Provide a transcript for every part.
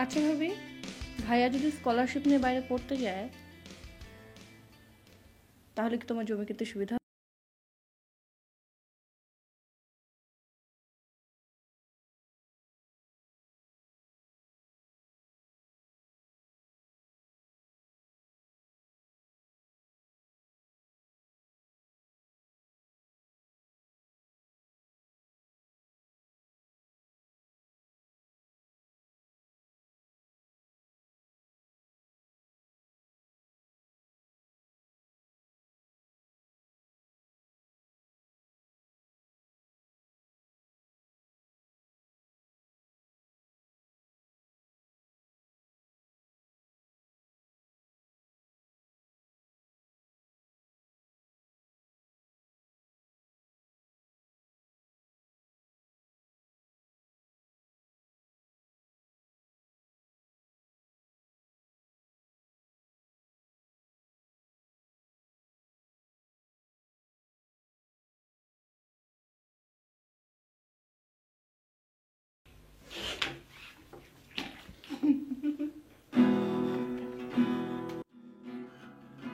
আচ্ছা ভাবি, ভাইয়া যদি স্কলারশিপ নিয়ে বাইরে পড়তে যায় তাহলে কি তোমার জমি কিনতে সুবিধা হবে?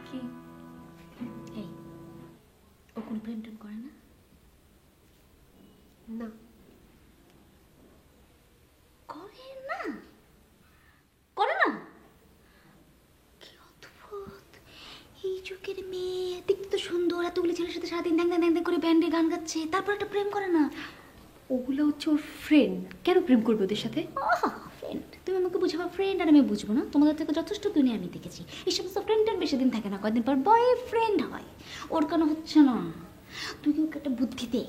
কি এই ও কোন প্রেম টেম করে না? না করে না? করে না? কি অদ্ভুত! এই যুগের মেয়ে দেখতে তো সুন্দর, এতগুলি ছেলের সাথে সারাদিন দ্যাং দ্যাং দ্যাং দ্যাং করে ব্যান্ডে গান গাচ্ছে, তারপর একটা প্রেম করে না? ওগুলো হচ্ছে ওর ফ্রেন্ড, কেন প্রেম করবে ওদের সাথে? ফ্রেন্ড? তুমি আমাকে বুঝাবা ফ্রেন্ড আর আমি বুঝবো না? তোমাদের থেকে যথেষ্ট দুনিয়া আমি দেখেছি। এই সমস্ত ফ্রেন্ডের বেশি দিন থাকে না, কয়েকদিন পর বয়ফ্রেন্ড হয়। ওর কেন হচ্ছে না? তুই কি ওকে একটা বুদ্ধি দে,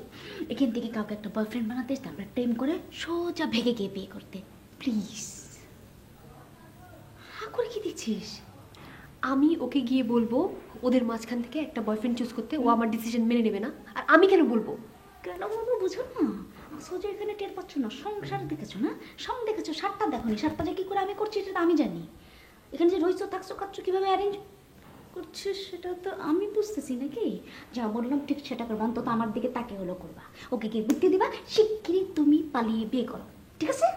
এখান থেকে কাউকে একটা বয়ফ্রেন্ড বানাতে, তারপরে প্রেম করে সোজা ভেগে গিয়ে বিয়ে করতে, প্লিজ। হা করে কি দেখছিস? আমি ওকে গিয়ে বলবো ওদের মাঝখান থেকে একটা বয়ফ্রেন্ড চুজ করতে, ও আমার ডিসিশন মেনে নেবে না। আর আমি কেন বলবো? কেন বলবো বুঝো না? সোজা এখানে টের পাচ্ছ না? সংসার দেখেছো না? সং দেখেছো, সাতটা দেখোনি। সাতটা যে কি করে আমি করছি সেটা আমি জানি। এখানে যে রয়েছো, থাকছো, খাচ্ছ, কীভাবে অ্যারেঞ্জ করছিস সেটা তো আমি বুঝতেছি নাকি? যা বললাম ঠিক সেটা করবো, অন্তত আমার দিকে তাকে হলো করবা। ওকে গিয়ে বুদ্ধি দিবা, শিগগিরই তুমি পালিয়ে বিয়ে করো, ঠিক আছে?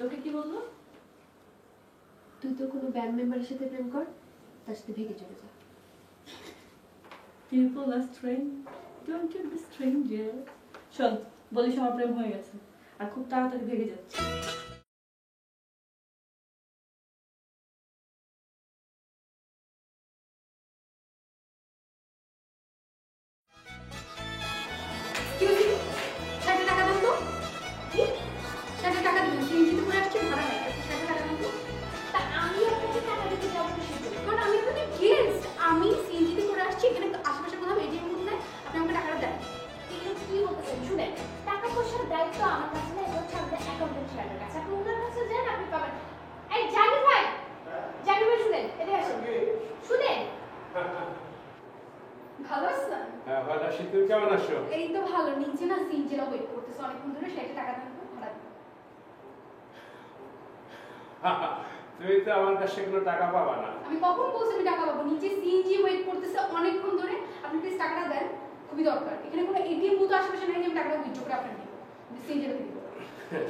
তোকে কি বললো? তুই তো কোনো ব্যান্ড মেম্বারের সাথে প্রেম কর, তার সাথে ভেগে চলে যা। People are strange. Don't you be stranger? শোন, বলিস আমার প্রেম হয়ে গেছে আর খুব তাড়াতাড়ি ভেগে যাচ্ছে। ভালো আছো না? হ্যাঁ ভালো আছি, তুমি কেমন আছো? এই তো ভালো, নিচে না সিনজেরা ওয়েট করতেছে অনেকক্ষণ ধরে, সেটা টাকা দাম করে ভাড়া দিই। তুমি তো আমার কাছে কোনো টাকা পাবা না। আমি কখন বলছি আমি টাকা পাবো? নিচে সিএনজি ওয়েট করতেছে অনেকক্ষণ ধরে, আপনি প্লিজ টাকাটা দেন, খুবই দরকার। এখানে কোনো এটিএম বুথ আশেপাশে নাই যে আমি টাকাটা উইথড্র করে আপনাকে দিব, সিএনজিটা দিব।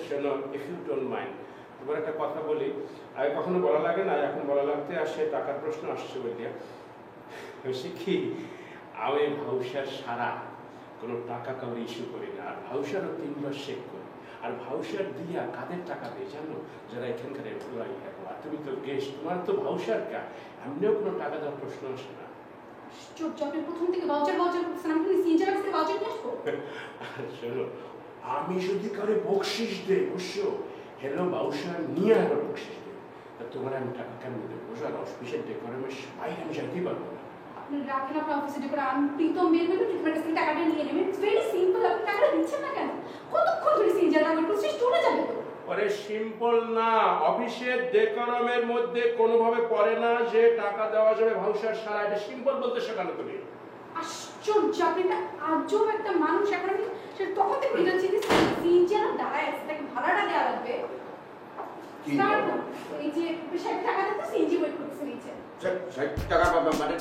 শোনো, ইফ ইউ ডোন্ট মাইন্ড, তোমার একটা কথা বলি। আগে কখনো বলা লাগে না, এখন বলা লাগতে আসে, টাকার প্রশ্ন আসছে বলিয়া। হয়েছে কি, আমি ভাউসার সারা কোনো টাকা কাউরে ইস্যু করি না, আর ভাউসারও 3 মাস চেক করি। আর ভাউসার দিয়া কাদের টাকা দেয় জানো? যারা এখানকার এমপ্লয়ি। আর তুমি তো গেস্ট, তোমার তো ভাউসার কা, এমনিও কোনো টাকা দেওয়ার প্রশ্ন আসে না। আশ্চর্য, আপনি প্রথম থেকে ভাউচার ভাউচার করতেছেন, আমি কি সিএনজি থেকে ভাউচার নিয়ে আসবো? শোনো, আমি যদি কারে বকশিস দেই, বুঝছো, হেলো ভাউসার নিয়ে আবার বকশিস দেই, তা তোমার আমি টাকা কেমন দেবো? বুঝো, আর অফিসের ডেকোরেমের বাইরে আমি যাইতেই পারবো না। আপনি রাখেন আপনার অফিসে ডেকোর, আমি প্রীতম বের করবে, ঠিক কাছ থেকে টাকাটা নিয়ে নেবেন। ইটস ভেরি সিম্পল, আপনি টাকাটা দিচ্ছেন না কেন? কতক্ষণ ধরে সিএনজিটা ওয়েট করছি, চলে যাবে তো। আরে সিম্পল না, অফিসের ডেকোরামের মধ্যে কোনোভাবে পড়ে না যে টাকা দেওয়া যাবে ভাউসার সারা। এটা সিম্পল বলতে শেখানো তুমি। আশ্চর্য, আপনি একটা আজব একটা মানুষ। এখন আমি তখন থেকে বুঝাচ্ছি কি স্যার এই যে 60 টাকা দিতে সিএনজি ওয়েট করতেছে নিচে 60 টাকা মানে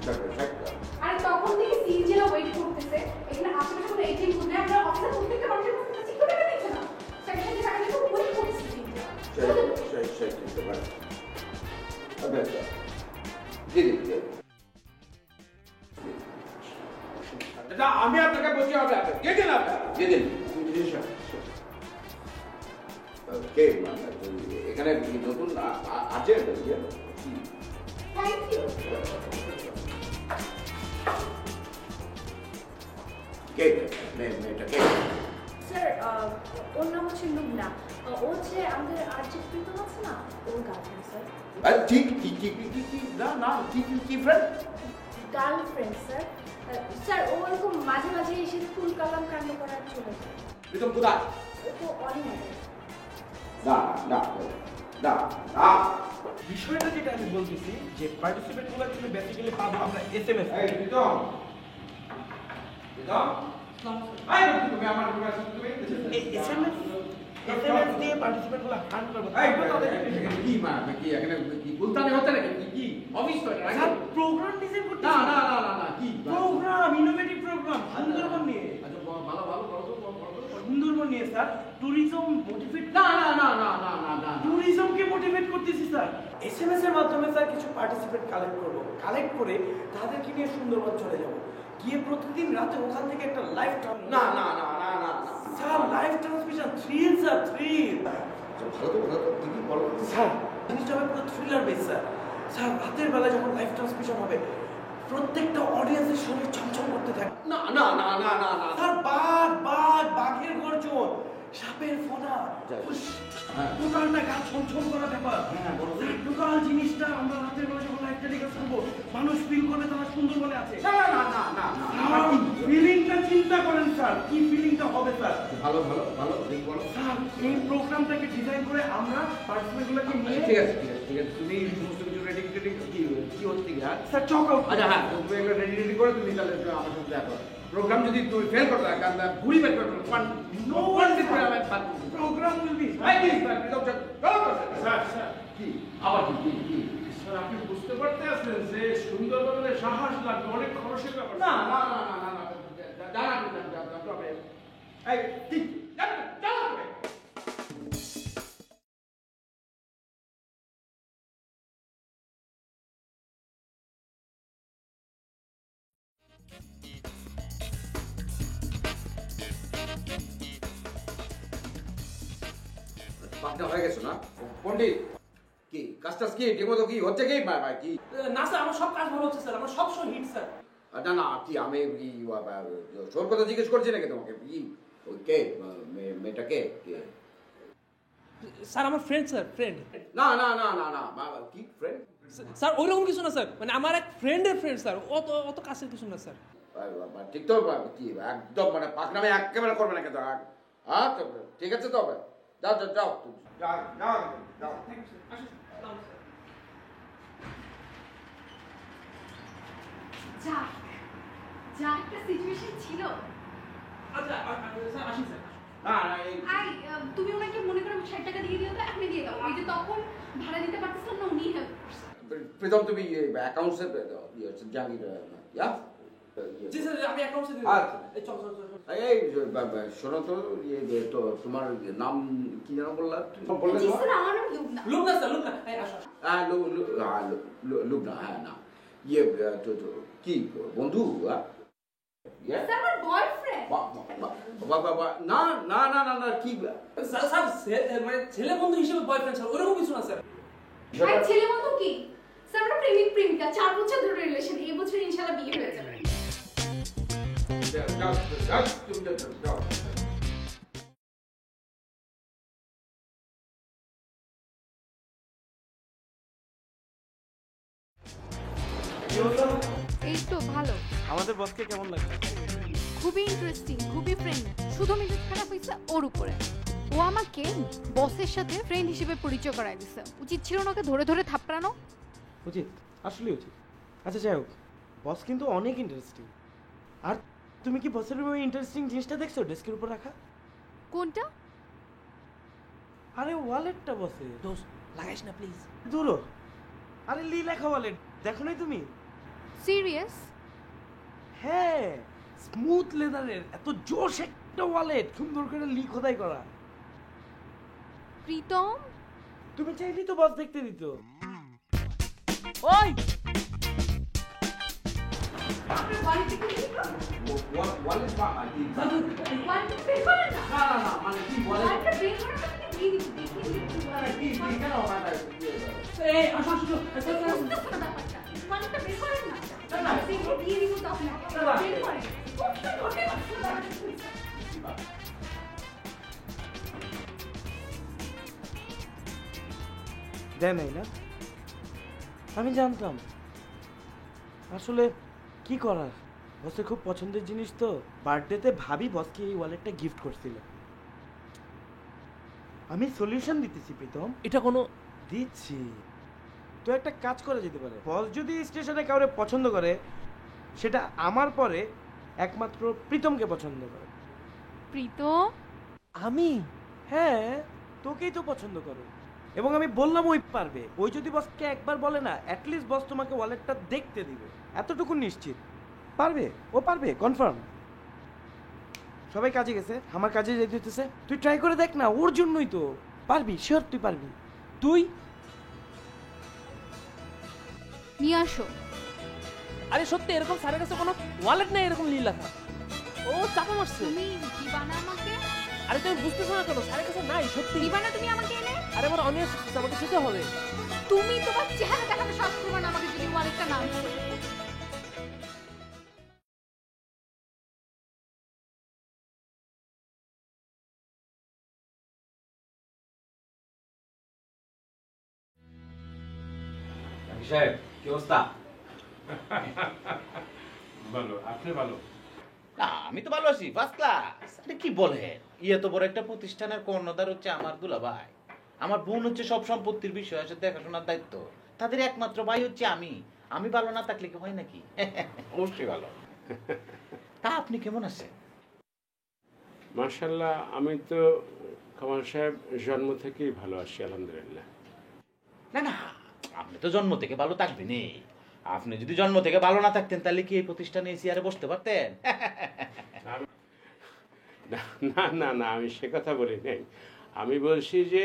60 টাকা। আর তখন থেকে সিএনজিরা ওয়েট করতেছে এখানে আশেপাশে কোনো এটিএম বুথ নেই আমরা অফিসে প্রত্যেকটা মানুষের কাছ থেকে 60 টাকা দিচ্ছে না 60 টাকা দিয়ে ওয়েট করতেছে সিএনজিরা আমি আপনাকে বলছি হবে যেদিন আপনার যেদিন কে এখানে নতুন আছে থ্যাংক ইউ কে মেয়েটা কে স্যার ওর নাম হচ্ছে লুবনা ও হচ্ছে আমাদের আর্জিত প্রীতম আছে না ওর গার্লফ্রেন্ড স্যার ঠিক না কি ফ্রেন্ড গার্লফ্রেন্ড স্যার স্যার ও এরকম মাঝে মাঝে এসে ফুল কালাম কাণ্ড করার চলে যায় প্রীতম কোথায় ও তো অনিমাদের না না না না বিষয়টা যেটা আমি বলতেছি যে পার্টিসিপেট গুলো তুমি বেসিক্যালি পাবো আমরা এসএমএস এই প্রীতম আই তুমি আমার তুমি এসএমএস দিয়ে পার্টিসিপেট গুলো হান্ট করব কি কি এখানে কি গুলতানি হতে নাকি কি অফিস তো এটা স্যার প্রোগ্রাম ডিজাইন করতে না না না না না কি প্রোগ্রাম ইনোভেটিভ প্রোগ্রাম সুন্দরবন নিয়ে আচ্ছা ভালো ভালো সুন্দরবন নিয়ে স্যার ট্যুরিজম মোটিভেট না না না না না না না ট্যুরিজমকে মোটিভেট করতেছি স্যার এসএমএস এর মাধ্যমে স্যার কিছু পার্টিসিপেট কালেক্ট করব কালেক্ট করে তাদেরকে নিয়ে সুন্দরবন চলে যাব গিয়ে প্রতিদিন রাতে ওখান থেকে একটা লাইভ না না না না না না sir live transmission thrill sir thrill ভালো তো কি বলো স্যার জিনিসটা হবে পুরো থ্রিলার বেস স্যার স্যার রাতের বেলা যখন লাইভ ট্রান্সমিশন হবে প্রত্যেকটা অডিয়েন্সের শরীর ছমছম করতে থাকে না না না না না না স্যার বাঘের গর্জন সাপের ফোনা হ্যাঁ। টোটালটা গা ছমছম করা ব্যাপার স্যার টোটাল জিনিসটা আমরা রাতের বেলা যখন লাইভ টেলিকাস্ট করবো মানুষ ফিল করবে তারা সুন্দরবনে আছে না না না না না ফিলিংটা চিন্তা করেন স্যার কি ফিলিংটা হবে স্যার ভালো ভালো ভালো ঠিক বলো স্যার এই প্রোগ্রামটাকে ডিজাইন করে আমরা পার্টিসিপেটগুলোকে নিয়ে ঠিক আছে তুমি সমস্ত কিছু রেডি কি হচ্ছে কি হ্যাঁ স্যার চক আউট আচ্ছা হ্যাঁ তুমি এগুলো রেডি করে তুমি তাহলে আমার সাথে দেখা করো প্রোগ্রাম যদি তুমি ফেল করতে হয় কারণ ঘুরি বের করতে No one program will be sir sir কি আবার কি স্যার আপনি বুঝতে পারতে আছেন যে সুন্দরবনে সাহস লাগবে অনেক খরচের ব্যাপার না না না না না না দাঁড়া এই ঠিক দাঁড়া পাকনা হয়ে গেছো না পণ্ডিত কি কাজটা কি ঠিকমতো কি হচ্ছে কি ভাই কি না স্যার আমার সব কাজ ভালো হচ্ছে স্যার আমার সব সময় হিট স্যার না না কি আমি কি সর কথা জিজ্ঞেস করছি নাকি তোমাকে কি ওই কে মেয়েটা কে স্যার আমার ফ্রেন্ড স্যার ফ্রেন্ড না না না না না কি ফ্রেন্ড স্যার ওইরকম কিছু না স্যার মানে আমার এক ফ্রেন্ডের ফ্রেন্ড স্যার অত কাছের কিছু না স্যার ঠিক তো কি একদম মানে পাকনামে একেবারে করবে না কিন্তু হ্যাঁ তো ঠিক আছে তো যাও যাও যাও যাও যাও যাও যা একটা সিচুয়েশন ছিল আচ্ছা স্যার আসি স্যার আই তুমি ওনাকে মনে করে 60 টাকা দিয়ে দিও তো আপনি দিয়ে দাও ওই যে তখন ভাড়া দিতে পারতেছিলাম না উনি হেল্প করছেন প্রীতম তুমি অ্যাকাউন্টসে জানি ইয়া জি স্যার আমি অ্যাকাউন্টে দিয়ে আচ্ছা। এই চল চল চল এই শোনো তো তো তোমার নাম কি নাম বললা বললে জি তোমার স্যার আমার নাম লুবনা লুকনা স্যার লুকনা এই আসো হ্যাঁ লুবনা হ্যাঁ না ইয়ে তো কি বন্ধু স্যার আমার বয়ফ্রেন্ড না না না না না কি স্যার স্যার মানে ছেলে বন্ধু হিসেবে বয়ফ্রেন্ড স্যার ওরকম কিছু না স্যার আর ছেলে বন্ধু কি স্যার আমরা প্রেমিক প্রেমিকা 4 বছর ধরে রিলেশন এই বছর ইনশাআল্লাহ বিয়ে হয়ে যাবে যাও এই তো ভালো আমাদের বসকে কেমন লাগে খুবই ইন্টারেস্টিং খুবই ফ্রেন্ড শুধু মেজাজ খারাপ হয়েছে ওর উপরে ও আমাকে বসের সাথে ফ্রেন্ড হিসেবে পরিচয় করায় দিছে উচিত ছিল না ওকে ধরে ধরে থাপড়ানো উচিত আসলে উচিত আচ্ছা যাই হোক বস কিন্তু অনেক ইন্টারেস্টিং আর তুমি কি বসের ওই ইন্টারেস্টিং জিনিসটা দেখছো ডেস্কের উপর রাখা কোনটা আরে ওয়ালেটটা বসে দোস্ত লাগাইস না প্লিজ। দূর হ। আরে লি লেখা ওয়ালেট দেখো নাই তুমি? সিরিয়াস? হ্যাঁ, স্মুথ লেদারের এত জোশ একটা ওয়ালেট, সুন্দর করে লি খোদাই করা। প্রীতম, তুমি চাইলেই তো বস দেখতে দিত। ওই ওয়ালেট বা আইডি ওয়ালেটটা বের করেন না। না না না মানে কি ওয়ালেট ওয়ালেটটা বের করেন না, আপনি দিয়ে দিচ্ছি, দেখিয়ে দিচ্ছি। কি কেন মানে এই আসো আসো বুঝতেছো না ব্যাপারটা? ওয়ালেটটা বের করেন না। সেগুলো দিয়ে দিব তো আপনাকে। বের করেন। কষ্ট করে দেয় নাই না? আমি জানতাম। আসলে কি করার, বসে খুব পছন্দের জিনিস তো। বার্থডেতে ভাবি বসকে এই ওয়ালেটটা গিফট করছিল। আমি সলিউশন দিতেছি প্রীতম। এটা কোনো দিচ্ছি। তো একটা কাজ করা যেতে পারে, বস যদি স্টেশনে কাউরে পছন্দ করে, সেটা আমার পরে একমাত্র প্রীতমকে পছন্দ করে। প্রীতম, আমি হ্যাঁ, তোকেই তো পছন্দ করো। এবং আমি বললাম ওই পারবে। ওই যদি বসকে একবার বলে না, অ্যাটলিস্ট বস তোমাকে ওয়ালেটটা দেখতে দিবে, এতটুকু নিশ্চিত। পারবে, ও পারবে, কনফার্ম। সবাই কাজে গেছে, আমার কাজে যেতে হইতেছে। তুই ট্রাই করে দেখ না, ওর জন্যই তো। পারবি, শিওর তুই পারবি। তুই নিয়ে আসো। আরে সত্যি এরকম স্যারের কাছে কোনো ওয়ালেট নেই এরকম লীল লেখা। ও চাপা মারছে। তুমি দিবা না আমাকে? আরে তুমি বুঝতেছো না কেন? স্যারের কাছে নাই সত্যি। দিবা না তুমি আমাকে এনে? আরে আমার অনিয়স আমাকে যেতে হবে। তুমি তোমার চেহারা দেখাতে সাহস করবে না আমাকে যদি ওয়ালেটটা না আনছো। সাহেব কি অবস্থা? ভালো, আপনি ভালো? না আমি তো ভালো আছি, ফার্স্ট ক্লাস। আরে কি বলে, ইয়ে তো বড় একটা প্রতিষ্ঠানের কর্ণধার হচ্ছে আমার দুলাভাই। আমার বোন হচ্ছে সব সম্পত্তির বিষয় আছে দেখাশোনার দায়িত্ব। তাদের একমাত্র ভাই হচ্ছে আমি। আমি ভালো না থাকলে কি হয় নাকি? অবশ্যই ভালো। তা আপনি কেমন আছেন? মাশাআল্লাহ, আমি তো কামাল সাহেব জন্ম থেকেই ভালো আছি আলহামদুলিল্লাহ। না না, আপনি তো জন্ম থেকে ভালো থাকবেনই। আপনি যদি জন্ম থেকে ভালো না থাকতেন তাহলে কি এই প্রতিষ্ঠানে এসে আরে বসতে পারতেন? না না না, আমি সে কথা বলি নাই। আমি বলছি যে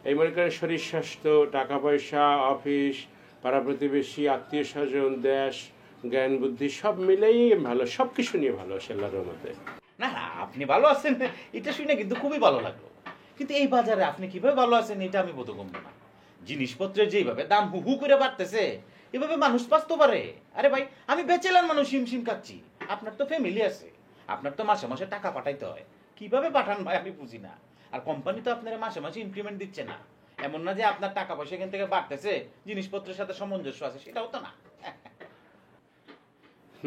এই মনে করেন শরীর স্বাস্থ্য, টাকা পয়সা, অফিস, পাড়া প্রতিবেশী, আত্মীয় স্বজন, দেশ, জ্ঞান বুদ্ধি সব মিলেই ভালো, সব কিছু নিয়ে ভালো আছি আল্লাহর রহমতে। না না, আপনি ভালো আছেন এটা শুনে কিন্তু খুবই ভালো লাগলো। কিন্তু এই বাজারে আপনি কিভাবে ভালো আছেন এটা আমি বোধগম্য না। জিনিসপত্রের যেভাবে দাম হু হু করে বাড়তেছে, এভাবে মানুষ বাঁচতে পারে? আরে ভাই, আমি বেচেলার মানুষ হিমশিম খাচ্ছি। আপনার তো ফ্যামিলি আছে, আপনার তো মাসে মাসে টাকা পাঠাইতে হয়। কিভাবে পাঠান ভাই আমি বুঝি না। আর কোম্পানি তো আপনার মাসে মাসে ইনক্রিমেন্ট দিচ্ছে না। এমন না যে আপনার টাকা পয়সা এখান থেকে বাড়তেছে, জিনিসপত্রের সাথে সামঞ্জস্য আছে, সেটাও তো না।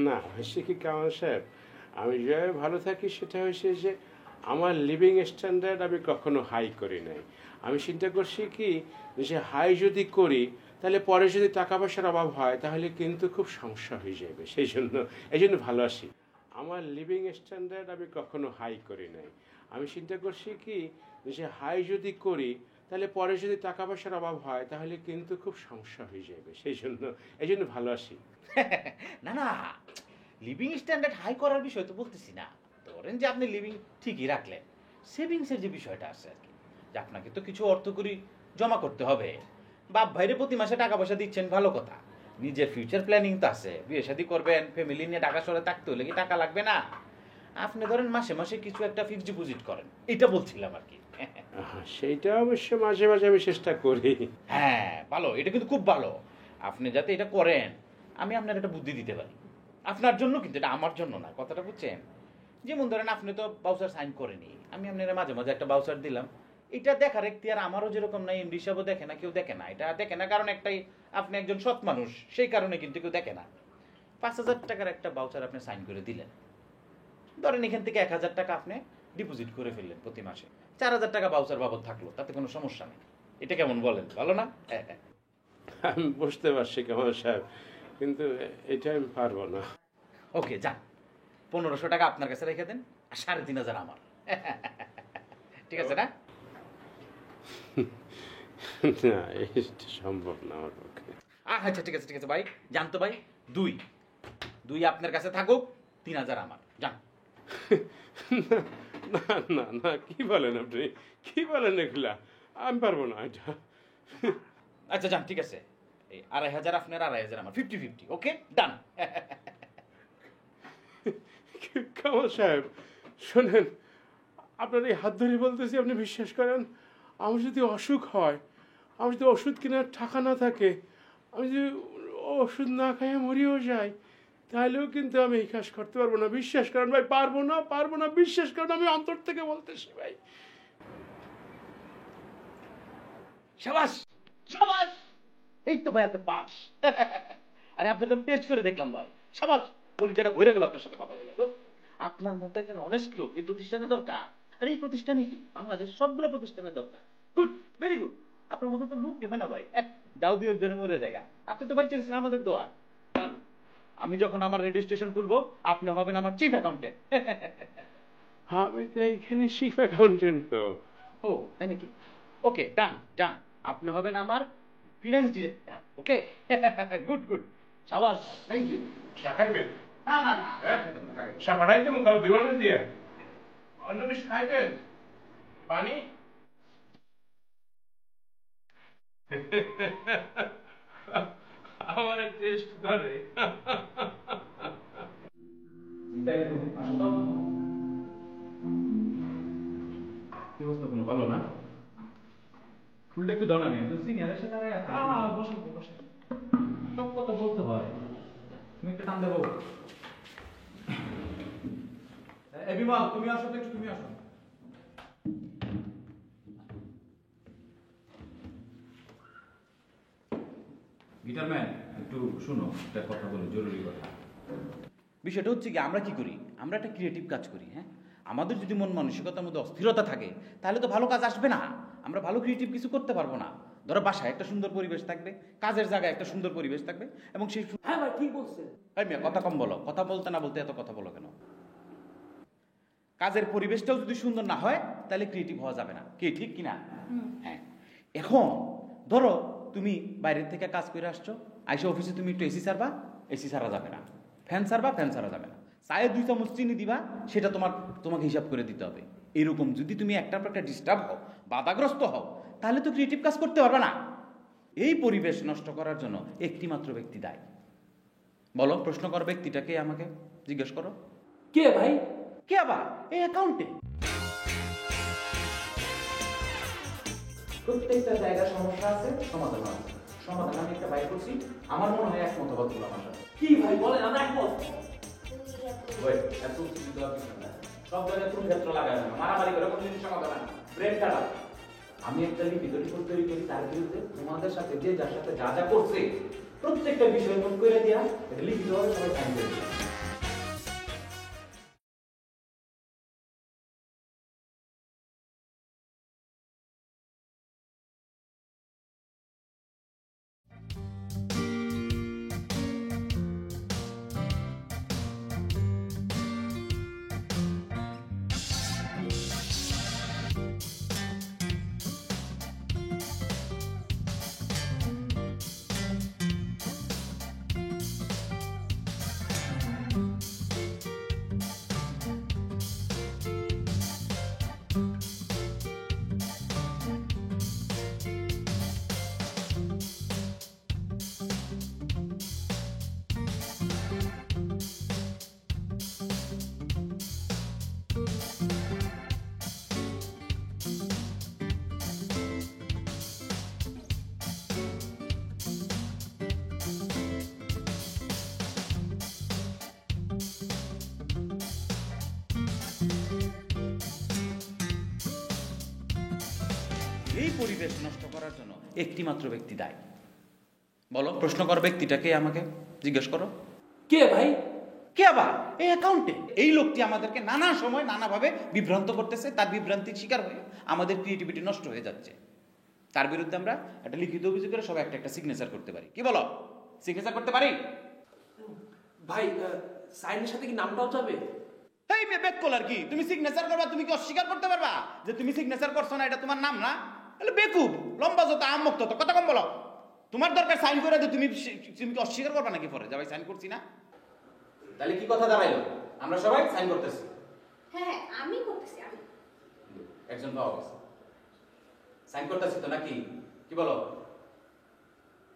না, হয়েছে কি কামাল সাহেব, আমি যেভাবে ভালো থাকি সেটা হয়েছে যে আমার লিভিং স্ট্যান্ডার্ড আমি কখনো হাই করি নাই। আমি চিন্তা করছি কি যে হাই যদি করি তাহলে পরে যদি টাকা পয়সার অভাব হয় তাহলে কিন্তু খুব সমস্যা হয়ে যাবে। এই জন্য ভালো আছি। আমার লিভিং স্ট্যান্ডার্ড আমি কখনো হাই করি নাই। আমি চিন্তা করছি কি যে হাই যদি করি তাহলে পরে যদি টাকা পয়সার অভাব হয় তাহলে কিন্তু খুব সমস্যা হয়ে যাবে। এই জন্য ভালো আছি। না না, লিভিং স্ট্যান্ডার্ড হাই করার বিষয় তো বলতেছি না। ধরেন যে আপনি লিভিং ঠিকই রাখলেন, সেভিংসের যে বিষয়টা আছে আর কি, যে আপনাকে তো কিছু অর্থ করি জমা করতে হবে। বাপ ভাইরে প্রতি মাসে টাকা পয়সা দিচ্ছেন, ভালো কথা। নিজের ফিউচার প্ল্যানিং তো আছে, বিয়ে শাদী করবেন, ফ্যামিলি নিয়ে ঢাকা শহরে থাকতে হলে কি টাকা লাগবে না? আপনি ধরেন মাসে মাসে কিছু একটা ফিক্সড ডিপোজিট করেন, এটা বলছিলাম আর কি। সেইটা অবশ্য মাঝে মাঝে আমি চেষ্টা করি। হ্যাঁ ভালো, এটা কিন্তু খুব ভালো। আপনি যাতে এটা করেন, আমি আপনার একটা বুদ্ধি দিতে পারি। আপনার জন্য কিন্তু, এটা আমার জন্য না, কথাটা বুঝছেন? যেমন ধরেন আপনি তো বাউচার সাইন করেনি, আমি আপনার মাঝে মাঝে একটা বাউচার দিলাম। এটা দেখার এখতিয়ার আমারও যেরকম নাই, এমডি সাহেবও দেখে না, কেউ দেখে না। এটা দেখে না কারণ একটাই, আপনি একজন সৎ মানুষ, সেই কারণে কিন্তু কেউ দেখে না। 5,000 টাকার একটা বাউচার আপনি সাইন করে দিলেন। ধরেন এখান থেকে 1,000 টাকা আপনি ডিপোজিট করে ফেললেন প্রতি মাসে, 4,000 টাকা বাউচার বাবদ থাকলো, তাতে কোনো সমস্যা নেই। এটা কেমন বলেন, ভালো না? আমি বুঝতে পারছি কামাল সাহেব, কিন্তু এটা আমি পারবো না। ওকে যান, 1,500 টাকা আপনার কাছে রেখে দেন, আর 3,500 আমার। ঠিক আছে না? না এটা সম্ভব না আমার পক্ষে। আচ্ছা ঠিক আছে ভাই, জানতো ভাই 2 আপনার কাছে থাকুক, 3000 আমার, জান। না না না, কি বলেন আপনি, কি বলেন এগুলা? আমি পারবো না এটা। আচ্ছা যান, ঠিক আছে, এই 2500 আপনার, 2500 আমার, 50-50, ওকে ডান। কামাল সাহেব শোনেন, আপনার এই হাত ধরে বলতেছি, আপনি বিশ্বাস করেন, আমার যদি অসুখ হয়, আমার যদি ওষুধ কেনার টাকা না থাকে, আমি যদি ওষুধ না খাইয়ে মরিও যাই, তাহলেও কিন্তু আমি এই কাজ করতে পারবো না। বিশ্বাস করেন ভাই, পারবো না, বিশ্বাস করেন, আমি অন্তর থেকে বলতেছি ভাই। শাবাশ শাবাশ, এই তো ভাই আপনি পাস। আরে আপনি তো টেস্ট করে দেখলাম ভাই, শাবাশ, পরিচয়টা ঘুরে গেল আপনার সাথে কথা বলে। আপনার মতো একজন অনেস্ট লোক এই প্রতিষ্ঠানে দরকার, আর এই প্রতিষ্ঠানে আমাদের সবগুলো প্রতিষ্ঠানের দরকার। Good, very good. আপনার মতো তো লোক দেবে না ভাই, দাও দিয়ে জন্য মরে জায়গা। আপনি তো ভাই চেয়েছেন আমাদের দোয়া। আমি যখন আমার রেজিস্ট্রেশন করবো, আপনি হবেন আমার চিফ অ্যাকাউন্টেন্ট। আমি তো এইখানে চিফ অ্যাকাউন্টেন্ট। তো ও তাই নাকি? ওকে ডান ডান, আপনি হবেন আমার finance director. Okay, good good, শাবাশ, থ্যাংক ইউ। খাইবেন? না না না, সাপাড়াই দেবো কারো বিমানে দিয়ে? অন্য কিছু খাইবেন? পানি? আমার টেস্ট করে। ভালো না? ফুলটা একটু দাও না, তো সিনিয়রের সাথে বসে বসে সব কথা বলতে হয়, তুমি একটু টান দেবো। বিমল তুমি আসো তো, একটু তুমি আসো। গিটারম্যান একটু শুনো, একটা কথা বলি, জরুরি কথা। বিষয়টা হচ্ছে কি, আমরা কি করি, আমরা একটা ক্রিয়েটিভ কাজ করি। হ্যাঁ, আমাদের যদি মন মানসিকতার মধ্যে অস্থিরতা থাকে, তাহলে তো ভালো কাজ আসবে না, আমরা ভালো ক্রিয়েটিভ কিছু করতে পারবো না। ধরো বাসায় একটা সুন্দর পরিবেশ থাকবে, কাজের জায়গায় একটা সুন্দর পরিবেশ থাকবে, এবং সেই হ্যাঁ ভাই ঠিক বলছেন। কথা কম বলো, কথা বলতে না বলতে এত কথা বলো কেন? কাজের পরিবেশটাও যদি সুন্দর না হয়, তাহলে ক্রিয়েটিভ হওয়া যাবে না, কি ঠিক কিনা? হ্যাঁ, এখন ধরো তুমি বাইরের থেকে কাজ করে আসছো, আইসা অফিসে তুমি একটু এসি সারবা, এসি সারা যাবে না, ফ্যান সারবা, ফ্যান সারা যাবে না, চায়ে 2 চামচ চিনি দিবা, সেটা তোমাকে হিসাব করে দিতে হবে। এরকম যদি তুমি একটার পর একটা ডিস্টার্ব হও, বাধাগ্রস্ত হও, তাহলে তো ক্রিয়েটিভ কাজ করতে পারবে না। এই পরিবেশ নষ্ট করার জন্য একটি মাত্র ব্যক্তি দায়ী। বলো, প্রশ্ন করো ব্যক্তিটাকে, আমাকে জিজ্ঞেস করো। কে ভাই? কে আবার? এই অ্যাকাউন্টে। প্রত্যেকটা জায়গায় সমস্যা আছে, সমাধান আছে। সমাধান আমি একটা বাইর করছি, আমার মনে হয় একমত হবার তুলো আমার সাথে। কি ভাই বলেন, আমরা একমত। এত উত্তেজিত হওয়ার কিছু না। সব জায়গায় তুমি ক্ষেত্র লাগায় না, মারামারি করে কোনো জিনিস সমাধান হয় না, ব্রেক কাটা। আমি একটা লিখিত রিপোর্ট তৈরি করি, তার বিরুদ্ধে তোমাদের সাথে যে যার সাথে যা যা করছে প্রত্যেকটা বিষয় নোট করে দিয়া এটা লিখিতভাবে সবাই সাইন করে দিই। এই পরিবেশ নষ্ট করার জন্য একটি মাত্র ব্যক্তি দায়ী। বলো, প্রশ্ন কর ব্যক্তিটাকে, আমাকে জিজ্ঞেস করো। কে ভাই? কে আবার? এই অ্যাকাউন্টে। এই লোকটি আমাদেরকে নানা সময় নানাভাবে বিভ্রান্ত করতেছে, তার বিভ্রান্তির শিকার হয়ে আমাদের ক্রিয়েটিভিটি নষ্ট হয়ে যাচ্ছে। তার বিরুদ্ধে আমরা একটা লিখিত অভিযোগ করে সবাই একটা সিগনেচার করতে পারি। কি বলো, সিগনেচার করতে পারি? ভাই সাইনের সাথে কি নামটাও যাবে? এই মেয়ে ব্যাক কলার কি, তুমি সিগনেচার করবা, তুমি কি অস্বীকার করতে পারবা যে তুমি সিগনেচার করছো না, এটা তোমার নাম না? বেকুব লম্বা যত আমুক্ত তো কথা কম বলো। তোমার দরকার সাইন করে দে, তুমি তুমি কি অস্বীকার করবা নাকি পরে যে ভাই সাইন করছি না? তাহলে কি কথা দাঁড়াইলো? আমরা সবাই সাইন করতেছি। হ্যাঁ আমি করতেছি। আমি একজন পাওয়া গেছে, সাইন করতেছি তো নাকি? কি বলো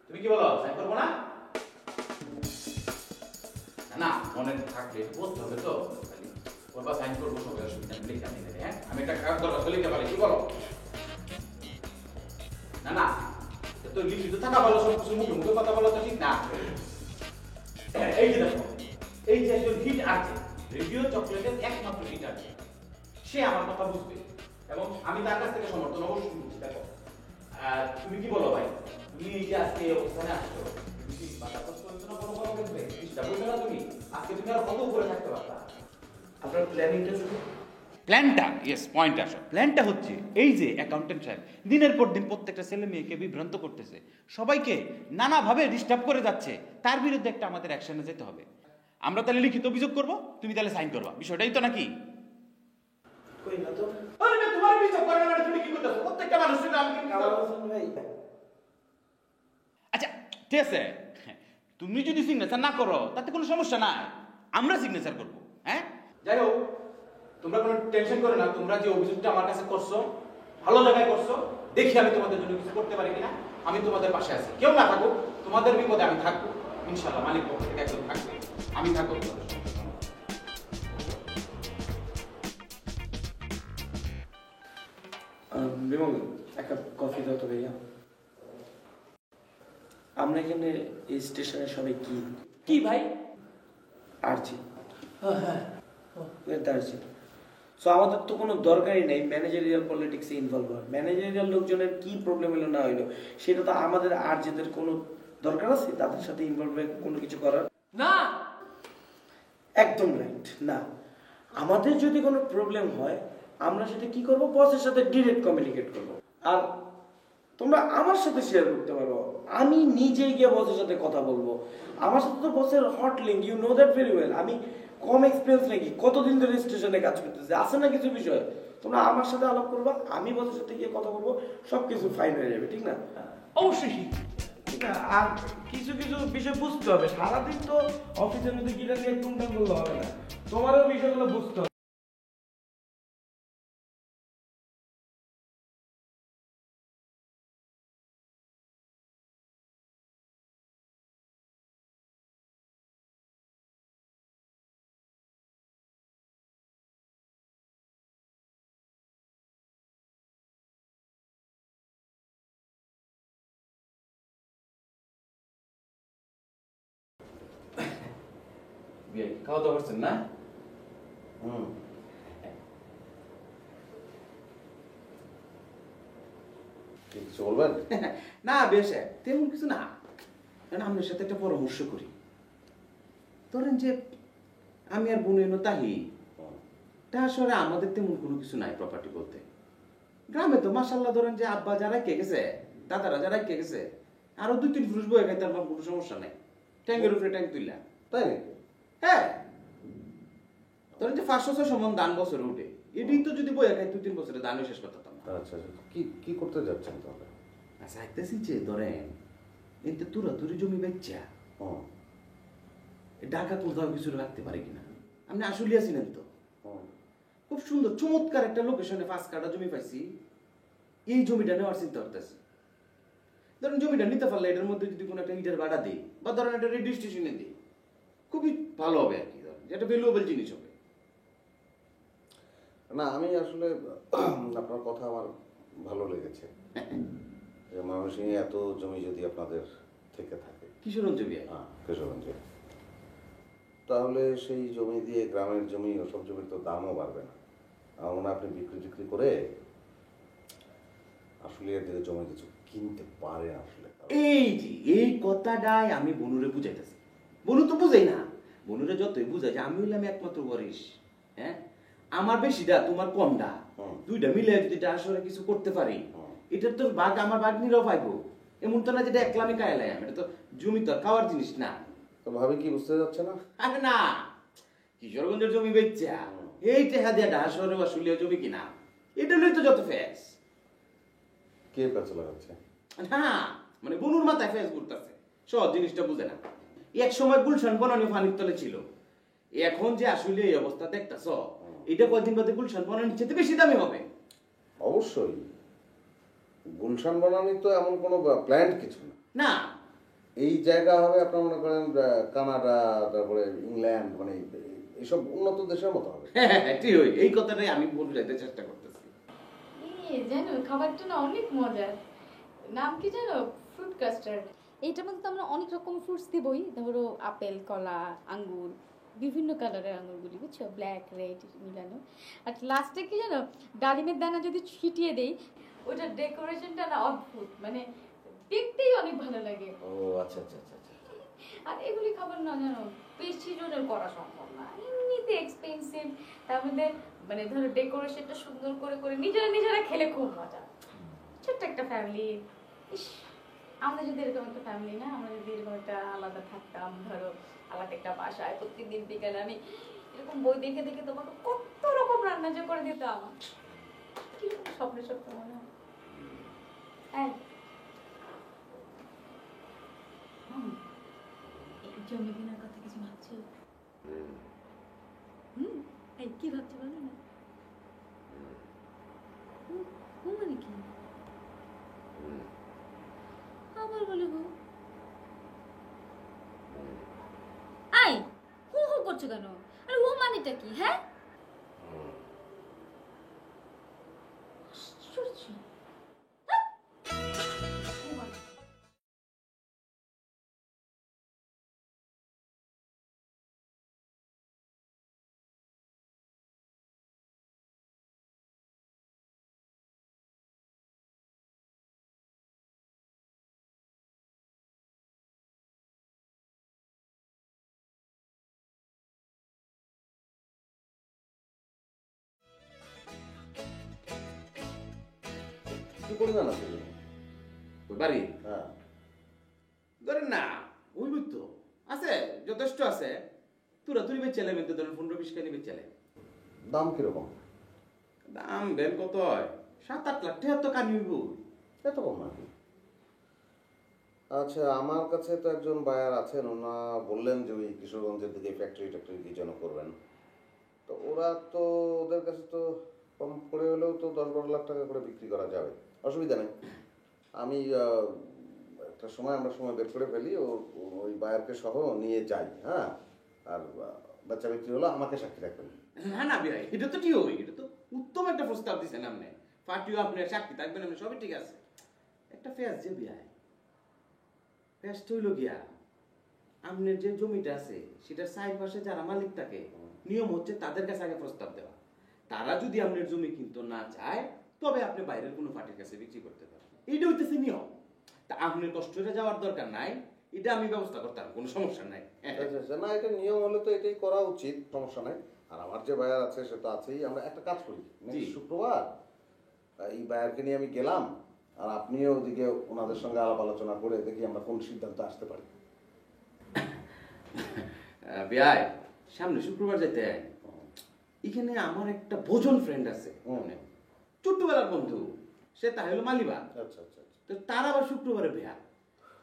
তুমি, কি বলো? সাইন করবো না? না মনে থাকলে বলতে হবে তো, ওরবা সাইন করবো সবাই, অসুবিধা লিখে আমি দেবে। হ্যাঁ আমি একটা কাগজ দরকার লিখতে পারি, কি বলো? না না তো লিখিত থাকা ভালো, সব কিছু মুখে মুখে কথা বলা তো ঠিক না। এই যে দেখো, এই যে একজন হিট আছে, রেডিও চকলেটের একমাত্র হিট আছে, সে আমার কথা বুঝবে এবং আমি তার কাছ থেকে সমর্থন অবশ্যই বুঝছি। দেখো তুমি কি বলো ভাই, তুমি এই যে আজকে এই অবস্থানে আসছো, তুমি কি বাধা কষ্ট করছো না? কোনো কোনো ক্ষেত্রে চেষ্টা করছো না তুমি? আজকে তুমি আর কত উপরে থাকতে পারতা? আপনার প্ল্যানিংটা শুধু প্ল্যানটা, ইয়েস পয়েন্ট আসো। প্ল্যানটা হচ্ছে এই যে অ্যাকাউন্টেন্ট সাহেব দিনের পর দিন প্রত্যেকটা ছেলে মেয়েকে বিভ্রান্ত করতেছে, সবাইকে নানাভাবে ডিস্টার্ব করে যাচ্ছে, তার বিরুদ্ধে একটা আমাদের অ্যাকশনে যেতে হবে। আমরা তাহলে লিখিত অভিযোগ করব, তুমি তাহলে সাইন করবা, বিষয়টাই তো নাকি? কই না তো আরে না, তোমার অভিযোগ করে না, তুমি কি করতেছো? প্রত্যেকটা মানুষের আমি কি ভাই। আচ্ছা ঠিক আছে, তুমি যদি সিগনেচার না করো তাতে কোনো সমস্যা নাই, আমরা সিগনেচার করব। হ্যাঁ যাই হোক, তোমরা কোনো টেনশন করো না, তোমরা যে অভিযোগটা আমার কাছে করছো ভালো জায়গায় করছো, দেখি আমি তোমাদের জন্য কিছু করতে পারি কিনা। আমি তোমাদের পাশে আছি, কেউ না থাকুক তোমাদের বিপদে আমি থাকবো ইনশাআল্লাহ, মালিক পক্ষ থেকে একজন থাকবে, আমি থাকবো তোমাদের সঙ্গে। বিমল এক কাপ কফি দাও তো ভাইয়া। আমরা এখানে এই স্টেশনে সবাই কি কি ভাই? আরজি, হ্যাঁ আরজি। সো আমাদের তো কোনো দরকারই নেই ম্যানেজারিয়াল পলিটিক্সে ইনভলভ হওয়ার। ম্যানেজারিয়াল লোকজনের কি প্রবলেম হলো না হইলো সেটা তো আমাদের আরজিদের কোনো দরকার আছে তাদের সাথে ইনভলভ হয়ে কোনো কিছু করার? না একদম রাইট না। আমাদের যদি কোনো প্রবলেম হয় আমরা সেটা কি করব, বসের সাথে ডিরেক্ট কমিউনিকেট করব। আর তোমরা আমার সাথে শেয়ার করতে পারো, আমি নিজে গিয়ে বসের সাথে কথা বলবো। আমার সাথে তো বসের hot link, you know that very well. আমি কম এক্সপিরিয়েন্স নাকি, কতদিন ধরে স্টেশনে কাজ করতেছি, আছে না কিছু বিষয়। তোমরা আমার সাথে আলাপ করবা, আমি বসের সাথে গিয়ে কথা বলবো, সব কিছু ফাইন হয়ে যাবে, ঠিক না? অবশ্যই। ঠিক না? আর কিছু কিছু বিষয় বুঝতে হবে, সারাদিন তো অফিসের মধ্যে গিয়ে নিয়ে টুনটান করলে হবে না, তোমারও বিষয়গুলো বুঝতে হবে। খাওয়া দাওয়া করছেন না? কিছু বলবেন? না বেশ তেমন কিছু না, কারণ আপনার সাথে একটা পরামর্শ করি। ধরেন যে আমি আর বোন এনো তাহি তা শহরে আমাদের তেমন কোনো কিছু নাই প্রপার্টি বলতে। গ্রামে তো মাশাল্লাহ ধরেন যে আব্বা যারা কে গেছে, দাদারা যারা কে গেছে, আরো 2-3 পুরুষ বয়ে খাইতে আমার কোনো সমস্যা নাই, ট্যাঙ্কের উপরে ট্যাঙ্ক তুললা। তাই নাকি? হ্যাঁ ধরেন যে 500-600 মন ধান বছরে উঠে, এটাই তো যদি বয়ে খাই 2-3 বছরে ধানও শেষ করতাম না। আচ্ছা আচ্ছা, কি কি করতে যাচ্ছেন তাহলে? আচ্ছা চাইতেছি যে ধরেন এতে তুরাতুরি জমি বেচা ঢাকা কোথাও কিছু রাখতে পারে কিনা। আপনি আসলে আছিলেন তো, খুব সুন্দর চমৎকার একটা লোকেশনে 5 কাঠা জমি পাইছি, এই জমিটা নেওয়ার চিন্তা করতেছি। ধরেন জমিটা নিতে পারলে এটার মধ্যে যদি কোনো একটা ইটের ভাড়া দিই বা ধরেন একটা রেডিও স্টেশনে দিই, খুবই ভালো হবে আর কি, ধরেন একটা ভ্যালুয়েবল জিনিস হবে। না আমি আসলে আপনার কথা আমার ভালো লেগেছে যে ময়মনসিংহে এত জমি যদি আপনাদের থেকে থাকে, কিশোরগঞ্জ জমি। হ্যাঁ কিশোরগঞ্জে, তাহলে সেই জমি দিয়ে গ্রামের জমি ওসব জমির তো দামও বাড়বে না। আমার মনে হয় আপনি বিক্রি করে আসলে এর দিকে জমি কিছু কিনতে পারেন আসলে। এই যে এই কথাটাই আমি বনুরে বুঝাইতেছি, বনু তো বুঝাই না, বনুরে যতই বুঝাই যে আমি হইলাম একমাত্র বরিশ, হ্যাঁ আমার বেশিটা তোমার কমটা, দুইটা মিলে যদি আসলে কিছু করতে পারি, এটার তো ভাগ আমার ভাগ নিরাও পাইবো। এমন তো না যেটা একলা আমি কায়লাম, এটা তো জমি তো খাওয়ার জিনিস না। তো ভাবি কি বুঝতে যাচ্ছে না? আরে না, কিশোরগঞ্জের জমি বেচা এই টেহা দিয়া ঢাকা শহরে আসলে জমি কিনা, এটা লই তো যত ফেস। কে পেঁচা লাগাচ্ছে? না মানে বনুর মাথায় ফেস ঘুরতেছে, সহজ জিনিসটা বুঝে না। এক সময় গুলশান বনানি পানির তলে ছিল, এখন যে আসলে এই অবস্থা দেখতেছ, এটা কয়েকদিন বাদে গুলশান বনানির চেয়ে বেশি দামি হবে। অবশ্যই। গুলশান বনানী তো এমন কোনো প্ল্যান্ট কিছু না। না, এই জায়গা হবে আপনার মনে করেন কানাডা, তারপরে ইংল্যান্ড, মানে এইসব উন্নত দেশের মতো হবে। হ্যাঁ ঠিক ওই এই কথাটাই আমি বোঝাইতে চেষ্টা করতেছি। জানো খাবারটা না অনেক মজার। নাম কি জানো? Fruit custard. এইটার মধ্যে তো আমরা অনেক রকম ফ্রুটস দিবই, ধরো আপেল, কলা, আঙ্গুর, বিভিন্ন কালারের আঙ্গুরগুলি, বুঝছো, ব্ল্যাক রেড মিলানো। আর লাস্টে কি জানো, ডালিমের দানা যদি ছিটিয়ে দেই, ওটার ডেকোরেশনটা না অদ্ভুত, মানে দেখতেই অনেক ভালো লাগে। ও আচ্ছা আচ্ছা আচ্ছা আচ্ছা। আর এগুলি খাবার না জানো বেশি জনের করা সম্ভব না, এমনিতে এক্সপেন্সিভ। তার মধ্যে মানে ধরো ডেকোরেশনটা সুন্দর করে করে নিজেরা খেলে খুব মজা। ছোট্ট একটা ফ্যামিলি, ইস আমরা যদি এরকম একটা ফ্যামিলি না, আমরা যদি এরকম একটা আলাদা থাকতাম, ধরো আলাদা একটা বাসায় প্রত্যেকদিন বিকালে আমি এরকম বই দেখে দেখে তোমাকে কত রকম রান্না যে করে দিতাম, কি স্বপ্নে স্বপ্ন মনে হয়। হ্যাঁ জমি কেনার কথা কিছু ভাবছো? এই কি ভাবছো বলো না? মানে কি আবার বলে গো? আই হু হু করছো কেন? আরে ও মানেটা কি? হ্যাঁ আশ্চর্য। কি করে জানা ছিল? ওই বাড়ি হ্যাঁ ধরেন না ওই তো আছে, যথেষ্ট আছে। তোরা তুই বেচেলে মেতে ধরেন 15-20 কানি বেচেলে। দাম কিরকম? দাম দেন কত হয়? 7-8 লাখ টাকা তো কানি হইব। এত কম নাকি? আচ্ছা, আমার কাছে তো একজন বায়ার আছেন, ওনা বললেন যে ওই কিশোরগঞ্জের দিকে ফ্যাক্টরি কি যেন করবেন। তো ওরা তো ওদের কাছে তো কম করে হলেও তো 10-12 লাখ টাকা করে বিক্রি করা যাবে, অসুবিধা নেই। আমি একটা আমরা সময় বের করে ফেলি, ওই বায়ারকে সহ নিয়ে যাই। হ্যাঁ, আর বাচ্চা বিক্রি হলো আমাকে সাক্ষী রাখবেন। না না ভাই, এটা তো ঠিক হই, এটা তো উত্তম একটা প্রস্তাব দিছেন আপনি। পার্টিও আপনার সাক্ষী থাকবেন, আপনি সবই ঠিক আছে। একটা ফেস যে বিয়ায় ফেসটা হইল গিয়া আপনার যে জমিটা আছে সেটার চারপাশে যারা মালিক থাকে, নিয়ম হচ্ছে তাদের কাছে আগে প্রস্তাব দেওয়া। তারা যদি আপনার জমি কিন্তু না চায়, তবে আপনি বাইরের কোনো পার্টির কাছে বিক্রি করতে পারেন। এইটা হইতেছে নিয়ম। তা আপনার কষ্টটা যাওয়ার দরকার নাই, এটা আমি ব্যবস্থা করতাম, কোনো সমস্যা নাই। না, এটা নিয়ম হলে তো এটাই করা উচিত, সমস্যা নাই। আর আমার যে বায়ার আছে সে তো আছেই। আমরা একটা কাজ করি, শুক্রবার এই বায়ারকে নিয়ে আমি গেলাম, আর আপনিও ওদিকে ওনাদের সঙ্গে আলাপ আলোচনা করে দেখি আমরা কোন সিদ্ধান্ত আসতে পারি। ভাই সামনে শুক্রবার যেতে এখানে আমার একটা ভোজন ফ্রেন্ড আছে, ছোট্টবেলার বন্ধু, সে তাহলে মালিবা। আচ্ছা আচ্ছা, তো তার আবার শুক্রবারে বিয়া,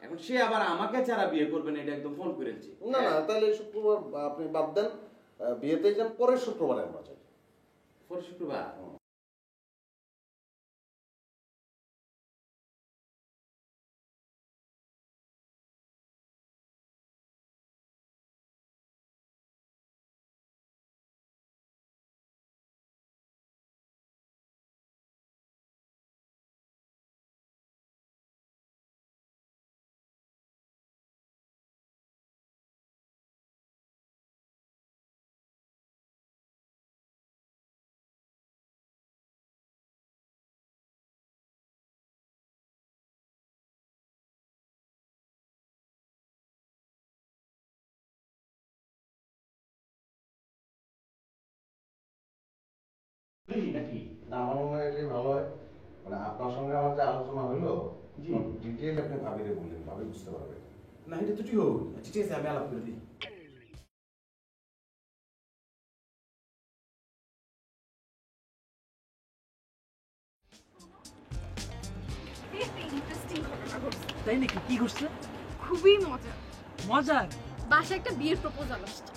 এখন সে আবার আমাকে ছাড়া বিয়ে করবেন এটা একদম ফোন করেছি। না না, তাহলে শুক্রবার আপনি বাদ দেন, বিয়েতেই যান, পরের শুক্রবারে আমরা যাই। পরের শুক্রবার? আমার মনে হয় এটাই ভালো হয়। মানে আপনার সঙ্গে আমার যে আলোচনা হলো, ডিটেইল আপনি ভাবিরে বললেন, ভাবি বুঝতে পারবে। না এটা তো ঠিক হবে। আচ্ছা ঠিক আছে, আমি আলাপ করে দিই। তাই নাকি? কি করছে? খুবই মজা। মজার? বাসায় একটা বিয়ের প্রপোজাল আসছে।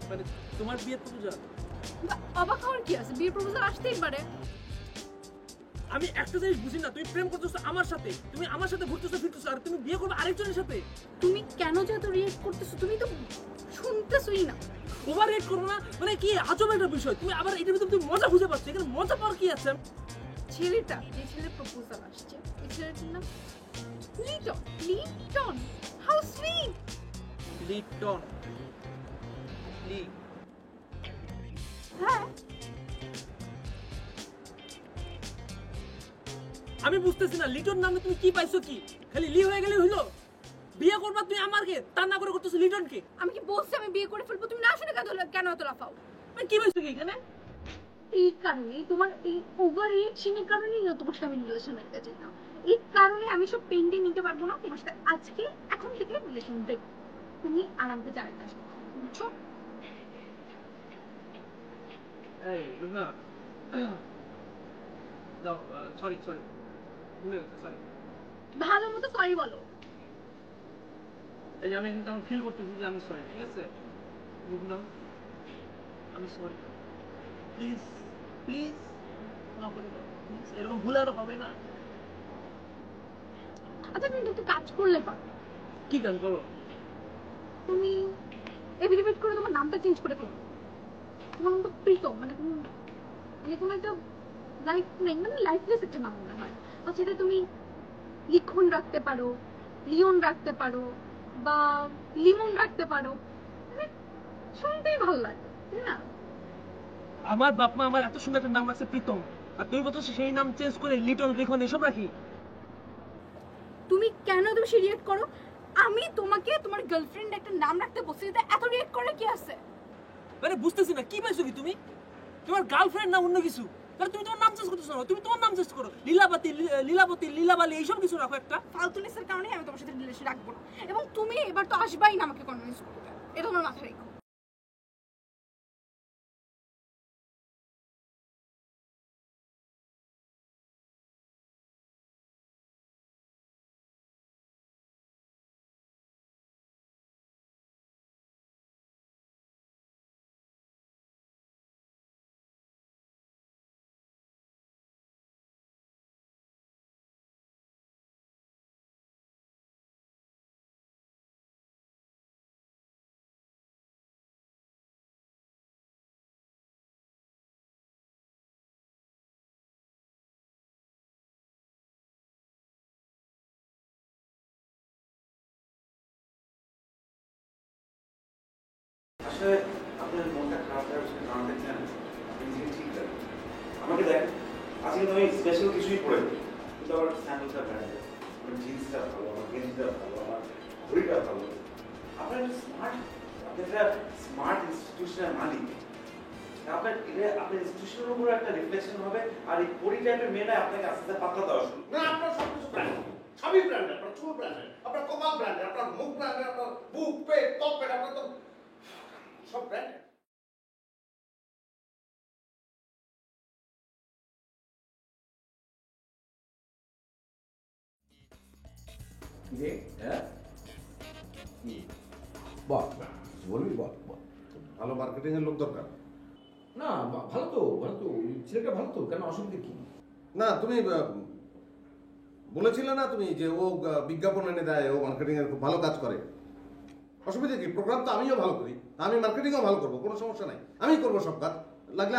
মানে তোমার বিয়ের প্রপোজাল? অবাক হওয়ার কি আছে, বিয়ের প্রপোজাল আসতেই পারে। আমি একটা জিনিস বুঝি না, তুমি প্রেম করতেছো আমার সাথে, তুমি আমার সাথে ঘুরতেছো ফিরতেছো, আর তুমি বিয়ে করবে আরেকজনের সাথে। তুমি কেন যে এত রিয়েক্ট করতেছো? তুমি তো শুনতেছই না। ওভার রিয়েক্ট করবো না মানে কি আজব একটা বিষয়। তুমি আবার এটার ভিতরে তুমি মজা খুঁজে পাচ্ছ, এখানে মজা পাওয়ার কি আছে? ছেলেটা, যে ছেলে প্রপোজাল আসছে, এই ছেলেটার নাম লিটন। Liton, how sweet. লিটন? লি? হ্যাঁ, আমি বুঝতেছি না লিটন নামে তুমি কি পাইছো? কি খালি লি হয়ে গেলে হইলো? বিয়ে করবা তুমি আমাকে, তা না করে করতেছো লিটনকে। আমি কি বলছি আমি বিয়ে করে ফেলবো? তুমি না শুনে কেন এত লাফাও? মানে কি পাইছো কি এখানে? এই কারণে, তোমার এই ওভার রিয়েকশনের কারণেই না তোমার সাথে আমি রিলেশন রাখতে চাই না। এই কারণে আমি সব পেন্ডিং নিতে পারবো না তোমার সাথে। আজকে এখন থেকে রিলেশন ব্রেক। তুমি আরামে যাবে না, বুঝছো? এই না দাও, সরি সরি, ভুলে গেছি, সরি। ভালো মতো সরি বলো। এই যে আমি ফিল করতেছি যে আমি সরি, ঠিক আছে? বুঝলাম, আমি সরি। প্লিজ প্লিজ মাফ করে দাও, প্লিজ। এরকম ভুল আর হবে না। আচ্ছা, তুমি একটু কাজ করলে পারো। কি কাজ করো? তুমি এভিডেভিট করে তোমার নামটা চেঞ্জ করে ফেলো। তোমার নামটা প্রীতম, মানে তুমি কোনো একটা লাইফ নেই, মানে লাইফলেস একটা নাম মনে হয়। আচ্ছা, এটা তুমি লিখন রাখতে পারো, লিওন রাখতে পারো, বা লিমন রাখতে পারো। মানে শুনতেই ভালো লাগে, তাই না? আমার বাপ মা আমার এত সুন্দর একটা নাম রাখছে প্রীতম, আর তুমি বলছো সেই নাম চেঞ্জ করে লিটন, লিখন এসব রাখি? তুমি কেন তুমি রিয়েক্ট করো? আমি তোমাকে তোমার গার্লফ্রেন্ড একটা নাম রাখতে বলছি, এত রিয়েক্ট করে কি আছে? মানে বুঝতেছি না কি পাইছো কি তুমি? তোমার গার্লফ্রেন্ড না অন্য কিছু? তাহলে তুমি তোমার নাম চেঞ্জ করতেছো না, তুমি তোমার নাম চেঞ্জ করো। লীলাবতী, লীলাবতী, লীলাবালি এইসব কিছু রাখো একটা। ফালতুনেসের কারণে আমি তোমার সাথে রিলেশন রাখবো না। এবং তুমি এবার তো আসবাই না আমাকে কনভিন্স করতে, এটা তোমার মাথায় রেখো। আসলে আপনার মনটা খারাপ হওয়ার পিছনে কারণ দেখছেন, আপনি নিজেকে ঠিক রাখেন। আমাকে দেখেন, আজকে কিন্তু আমি স্পেশাল কিছুই পড়েছি, কিন্তু আমার স্যান্ডেলটা ব্র্যান্ডেড, আমার জিন্সটা ভালো, আমার গেঞ্জিটা ভালো, আমার ঘড়িটা ভালো। আপনার একটা স্মার্ট, আপনি একটা স্মার্ট ইনস্টিটিউশনের মালিক। আপনার আপনার ইনস্টিটিউশনের উপর একটা রিফ্লেকশন হবে, আর এই পরি টাইপের মেয়েরা আপনাকে আস্তে আস্তে পাত্তা দেওয়া শুরু। না, আপনার সব কিছু ব্র্যান্ডেড, সবই ব্র্যান্ডেড, আপনার চুল ব্র্যান্ডেড, আপনার কপাল ব্র্যান্ডেড, আপনার মুখ ব্র্যান্ডেড, আপনার বুক, পেট, টপ পেট, আপনার তো সব ব্র্যান্ডেড। বল বলবি, বল বল। ভালো মার্কেটিং এর লোক দরকার। না ভালো তো, ভালো তো, ছেলেটা ভালো তো, কেন অসুবিধা কি? না, তুমি বলেছিলে না তুমি যে ও বিজ্ঞাপন এনে দেয়, ও মার্কেটিং এর খুব ভালো কাজ করে। অসুবিধা কি? প্রোগ্রাম তো আমিও ভালো করি, আমি মার্কেটিংও ভালো করবো, কোনো সমস্যা নাই। আমি করবো সব কাজ। লাগলে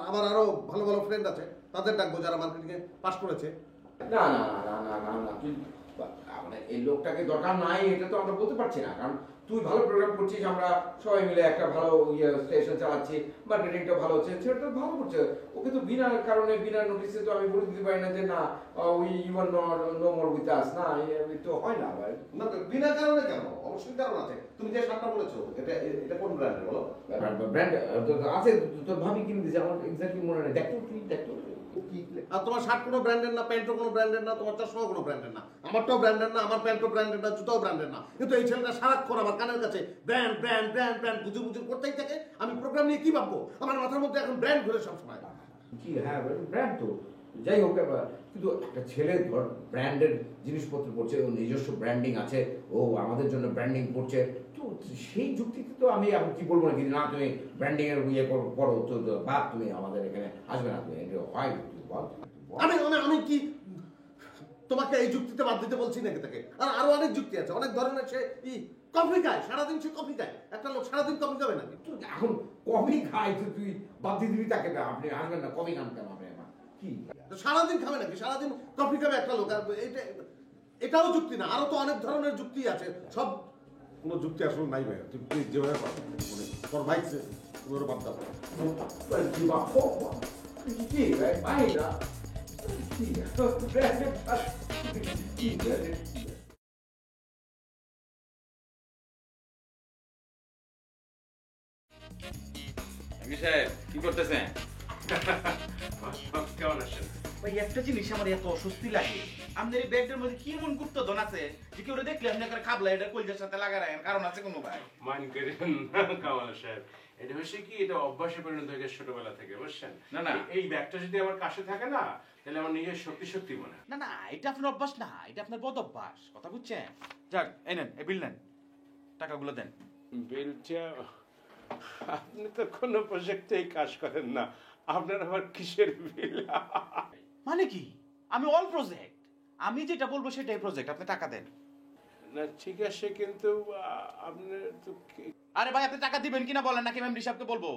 আমার আরো ভালো ভালো ফ্রেন্ড আছে, তাদের ডাকবো যারা মার্কেটিং এ পাস করেছে। না না না না না না, তুই মানে এই লোকটাকে দরকার নাই এটা তো আমরা বলতে পারছি না, কারণ তুই ভালো প্রোগ্রাম করছিস, আমরা সবাই মিলে একটা ভালো স্টেশন চালাচ্ছি, মার্কেটিংটা ভালো হচ্ছে, সেটা ভালো করছে। ওকে তো বিনা কারণে বিনা নোটিসে তো আমি বলে দিতে পারি না যে না we you are no more with us. না, তো হয় না ভাই। না, বিনা কারণে কেন? অবশ্যই কারণ আছে। তুমি যে শার্টটা বলেছো, এটা কোন ব্র্যান্ডের বলো? ব্র্যান্ড আছে, তোর ভাবি কিনে দিয়েছে, আমার এক্স্যাক্টলি মনে নেই। দেখতো তুই দেখতো। আর তোমার শার্ট কোনো ব্র্যান্ডের না, প্যান্টও কোনো ব্র্যান্ডের না, তোমার চশমাও কোনো ব্র্যান্ডের না, আমারটাও ব্র্যান্ডের না, আমার প্যান্টও ব্র্যান্ডের না, জুতাও ব্র্যান্ডের না। কিন্তু এই ছেলেটা সারাক্ষণ আমার কানের কাছে ব্র্যান্ড ব্র্যান্ড ব্র্যান্ড ব্র্যান্ড বুঝুর বুঝুর করতেই থাকে। আমি প্রোগ্রাম নিয়ে কি ভাববো? আমার মাথার মধ্যে এখন ব্র্যান্ড ঘুরে সবসময়। কি হ্যাঁ ব্র্যান্ড তো, যাই হোক কিন্তু একটা ছেলে ধর ব্র্যান্ডের জিনিসপত্র পড়ছে, ও নিজস্ব ব্র্যান্ডিং আছে, ও আমাদের জন্য ব্র্যান্ডিং করছে, তো সেই যুক্তিতে তো আমি এখন কি বলবো না কি না তুমি ব্র্যান্ডিং এর ইয়ে করো তো বাদ, তুমি আমাদের এখানে আসবে না, তুমি হয় বল। আমি আমি আমি কি তোমাকে এই যুক্তিতে বাদ দিতে বলছি নাকি তাকে? আর আরো অনেক যুক্তি আছে, অনেক ধরনের। সে কফি খায় সারাদিন, সে কফি খায়। একটা লোক সারাদিন কফি খাবে নাকি? এখন কফি খাই তো তুই বাদ দিয়ে দিবি তাকে? না, আপনি আসবেন না, কফি খান কেন আপনি? কি সারাদিন খাবে নাকি? সারাদিন কফি খাবে একটা লোক? আর এটাও যুক্তি না, আরো তো অনেক ধরনের যুক্তি আছে। সব কোনো যুক্তি আসলে নাই ভাই। তুই প্লিজ যেভাবে মানে তোর বাইক তুমি ওরা বাদ দাও। কি ভাই ভাই না কি করতেছেন? কেমন আছেন ভাই একটা জিনিস আমার এত অস্বস্তি লাগে, আপনার এই ব্যাগটার মধ্যে কি এমন গুপ্তধন আছে যে কেউ দেখলে আপনি একটা খাবলা এটা কলজার সাথে লাগায়, কারণ আছে কোনো ভাই? মান করেন কামাল সাহেব, এটা হচ্ছে কি, এটা অভ্যাসে পরিণত হয়ে গেছে ছোটবেলা থেকে, বুঝছেন? না না, এই ব্যাগটা যদি আমার কাছে থাকে না, তাহলে আমার নিজের শক্তি মনে হয়। না না, এটা আপনার অভ্যাস না, এটা আপনার বদ অভ্যাস, কথা বুঝছেন? যাক এই নেন, এই বিল নেন, টাকাগুলো দেন। বিলটা? আপনি তো কোনো প্রজেক্টেই কাজ করেন না, আপনার আবার কিসের বিল? মানে কি? আমি অল প্রজেক্ট, আমি যেটা বলবো সেটাই প্রজেক্ট, আপনি টাকা দেন। না ঠিক আছে, কিন্তু আপনার তো আরে ভাই আপনি টাকা দিবেন কিনা বলেন, নাকি মেমরি সাহেবকে বলবো?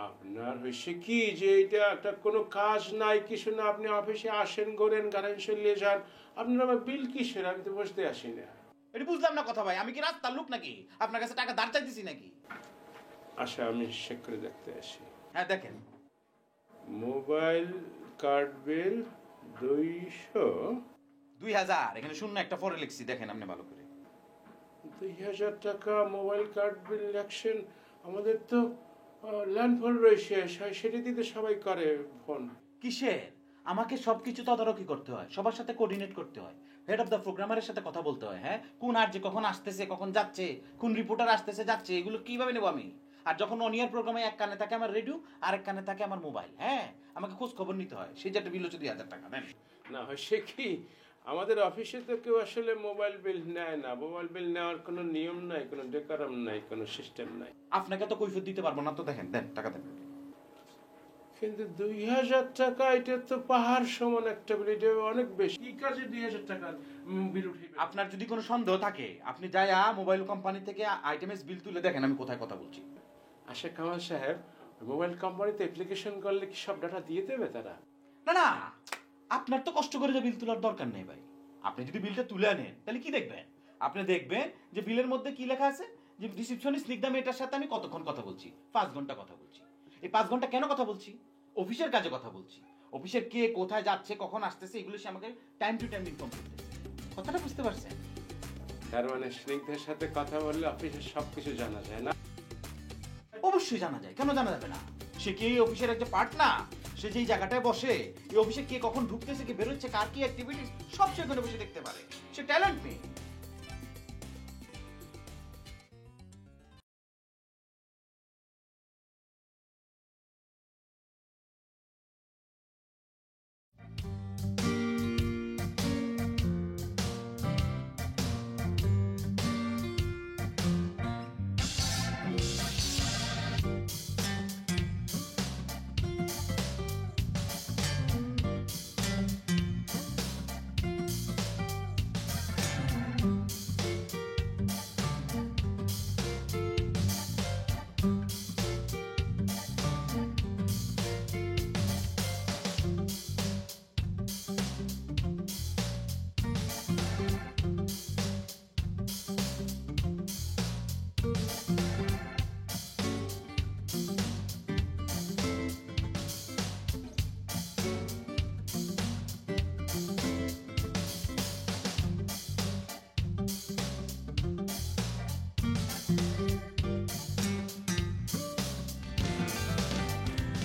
আপনার হয়েছে কি যে এটা একটা কোনো কাজ নাই কিছু না, আপনি অফিসে আসেন, ঘোরেন, গাড়ি নিয়ে যান, আপনার আবার বিল কিসের? আমি তো বুঝতে আসি না। এটা বুঝলাম না কথা ভাই, আমি কি রাস্তার লোক নাকি আপনার কাছে টাকা ধার চাইতেছি নাকি? আচ্ছা আমি চেক করে দেখতে আসি। হ্যাঁ দেখেন। মোবাইল কার্ড বিল 2000, এখানে শূন্য একটা পরে লিখছি, দেখেন আপনি ভালো করে। 2000 টাকা মোবাইল কার্ড বিল লেখছেন? আমাদের তো ল্যান্ডফোন রয়েছে, সেটা দিতে সবাই করে ফোন। কিসের? আমাকে সবকিছু তদারকি করতে হয়, সবার সাথে কোঅর্ডিনেট করতে হয়, হেড অফ দ্য প্রোগ্রামারের সাথে কথা বলতে হয়। হ্যাঁ, কোন আরজে কখন আসতেছে, কখন যাচ্ছে, কোন রিপোর্টার আসতেছে যাচ্ছে, এগুলো কিভাবে নেব আমি? আর যখন অনিয়ার প্রোগ্রামে এক কানে থাকে আমার রেডিও, আরেক কানে থাকে আমার মোবাইল। হ্যাঁ, আমাকে খোঁজ খবর নিতে হয়, সেই যে একটা বিল হচ্ছে 2000 টাকা। নেন না হয় সে কি, আমাদের অফিসে তো কেউ আসলে মোবাইল বিল নেয় না, মোবাইল বিল নেওয়ার কোনো নিয়ম নাই, কোনো ডেকারাম নাই, কোনো সিস্টেম নাই। আপনাকে তো কৈফিয়ত দিতে পারবো না, তো দেখেন, দেন টাকা দেন। কিন্তু 2000 টাকা, এটা তো পাহাড় সমান একটা বিল, এটা অনেক বেশি। কি কাজে 2000 টাকা বিল উঠে? আপনার যদি কোনো সন্দেহ থাকে আপনি যায়া মোবাইল কোম্পানি থেকে আইটেমস বিল তুলে দেখেন আমি কোথায় কথা বলছি। আচ্ছা কামাল সাহেব, মোবাইল কোম্পানিতে অ্যাপ্লিকেশন করলে কি সব ডাটা দিয়ে দেবে তারা? না না, আপনার তো কষ্ট করে যে বিল তোলার দরকার নেই ভাই। আপনি যদি বিলটা তুলে আনেন তাহলে কি দেখবেন? আপনি দেখবেন যে বিলের মধ্যে কি লেখা আছে, যে রিসিপশনিস্ট স্নিগ্ধা মেয়েটার সাথে আমি কতক্ষণ কথা বলছি, 5 ঘন্টা কথা বলছি। এই 5 ঘন্টা কেন কথা বলছি? অফিসের কাজে কথা বলছি। অফিসের কে কোথায় যাচ্ছে, কখন আসতেছে, এগুলো সে আমাকে টাইম টু টাইম ইনফর্ম করতেছে। কথাটা বুঝতে পারছেন? তার মানে স্নিগ্ধার সাথে কথা বললে অফিসের সবকিছু জানা যায় না? অবশ্যই জানা যায়, কেন জানা যাবে না? সে কি এই অফিসের একটা পার্ট না? সে যেই জায়গাটায় বসে, এই অফিসে কে কখন ঢুকতেছে, কে বেরোচ্ছে, কার কি অ্যাক্টিভিটিস, সব সে ওখানে বসে দেখতে পারে। সে ট্যালেন্ট মেয়ে।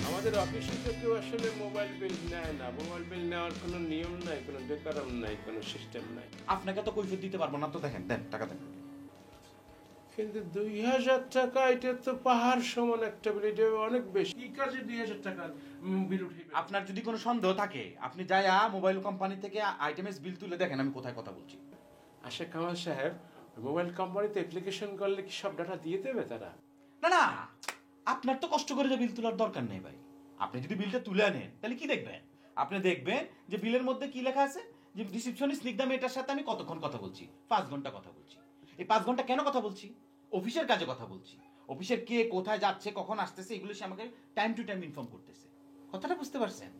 আমাদের অফিসে তো কেউ আসলে মোবাইল বিল নেয় না, মোবাইল বিল নেওয়ার কোনো নিয়ম নাই, কোনো ডেকারাম নাই, কোনো সিস্টেম নাই। আপনাকে তো কৈফিয়ত দিতে পারবো না, তো দেখেন, দেন টাকা দেন। কিন্তু 2000 টাকা এটা তো পাহাড় সমান একটা বিল, এটা অনেক বেশি। কি কাজে 2000 টাকা বিল উঠবে? আপনার যদি কোনো সন্দেহ থাকে আপনি যায়া মোবাইল কোম্পানি থেকে আইটেমস বিল তুলে দেখেন আমি কোথায় কথা বলছি। আচ্ছা কামাল সাহেব, মোবাইল কোম্পানিতে অ্যাপ্লিকেশন করলে কি সব ডাটা দিয়ে দেবে তারা? না না, আপনার তো কষ্ট করে বিল তোলার দরকার নেই ভাই। আপনি যদি বিলটা তুলে আনেন তাহলে কি দেখবেন? আপনি দেখবেন যে বিলের মধ্যে কি লেখা আছে, যে রিসিপশনিস্ট স্নিগ্ধা মেয়েটার সাথে আমি কতক্ষণ কথা বলছি, 5 ঘন্টা কথা বলছি। এই 5 ঘন্টা কেন কথা বলছি? অফিসের কাজে কথা বলছি। অফিসের কে কোথায় যাচ্ছে, কখন আসতেছে, এগুলো সে আমাকে টাইম টু টাইম ইনফর্ম করতেছে। কথাটা বুঝতে পারছেন?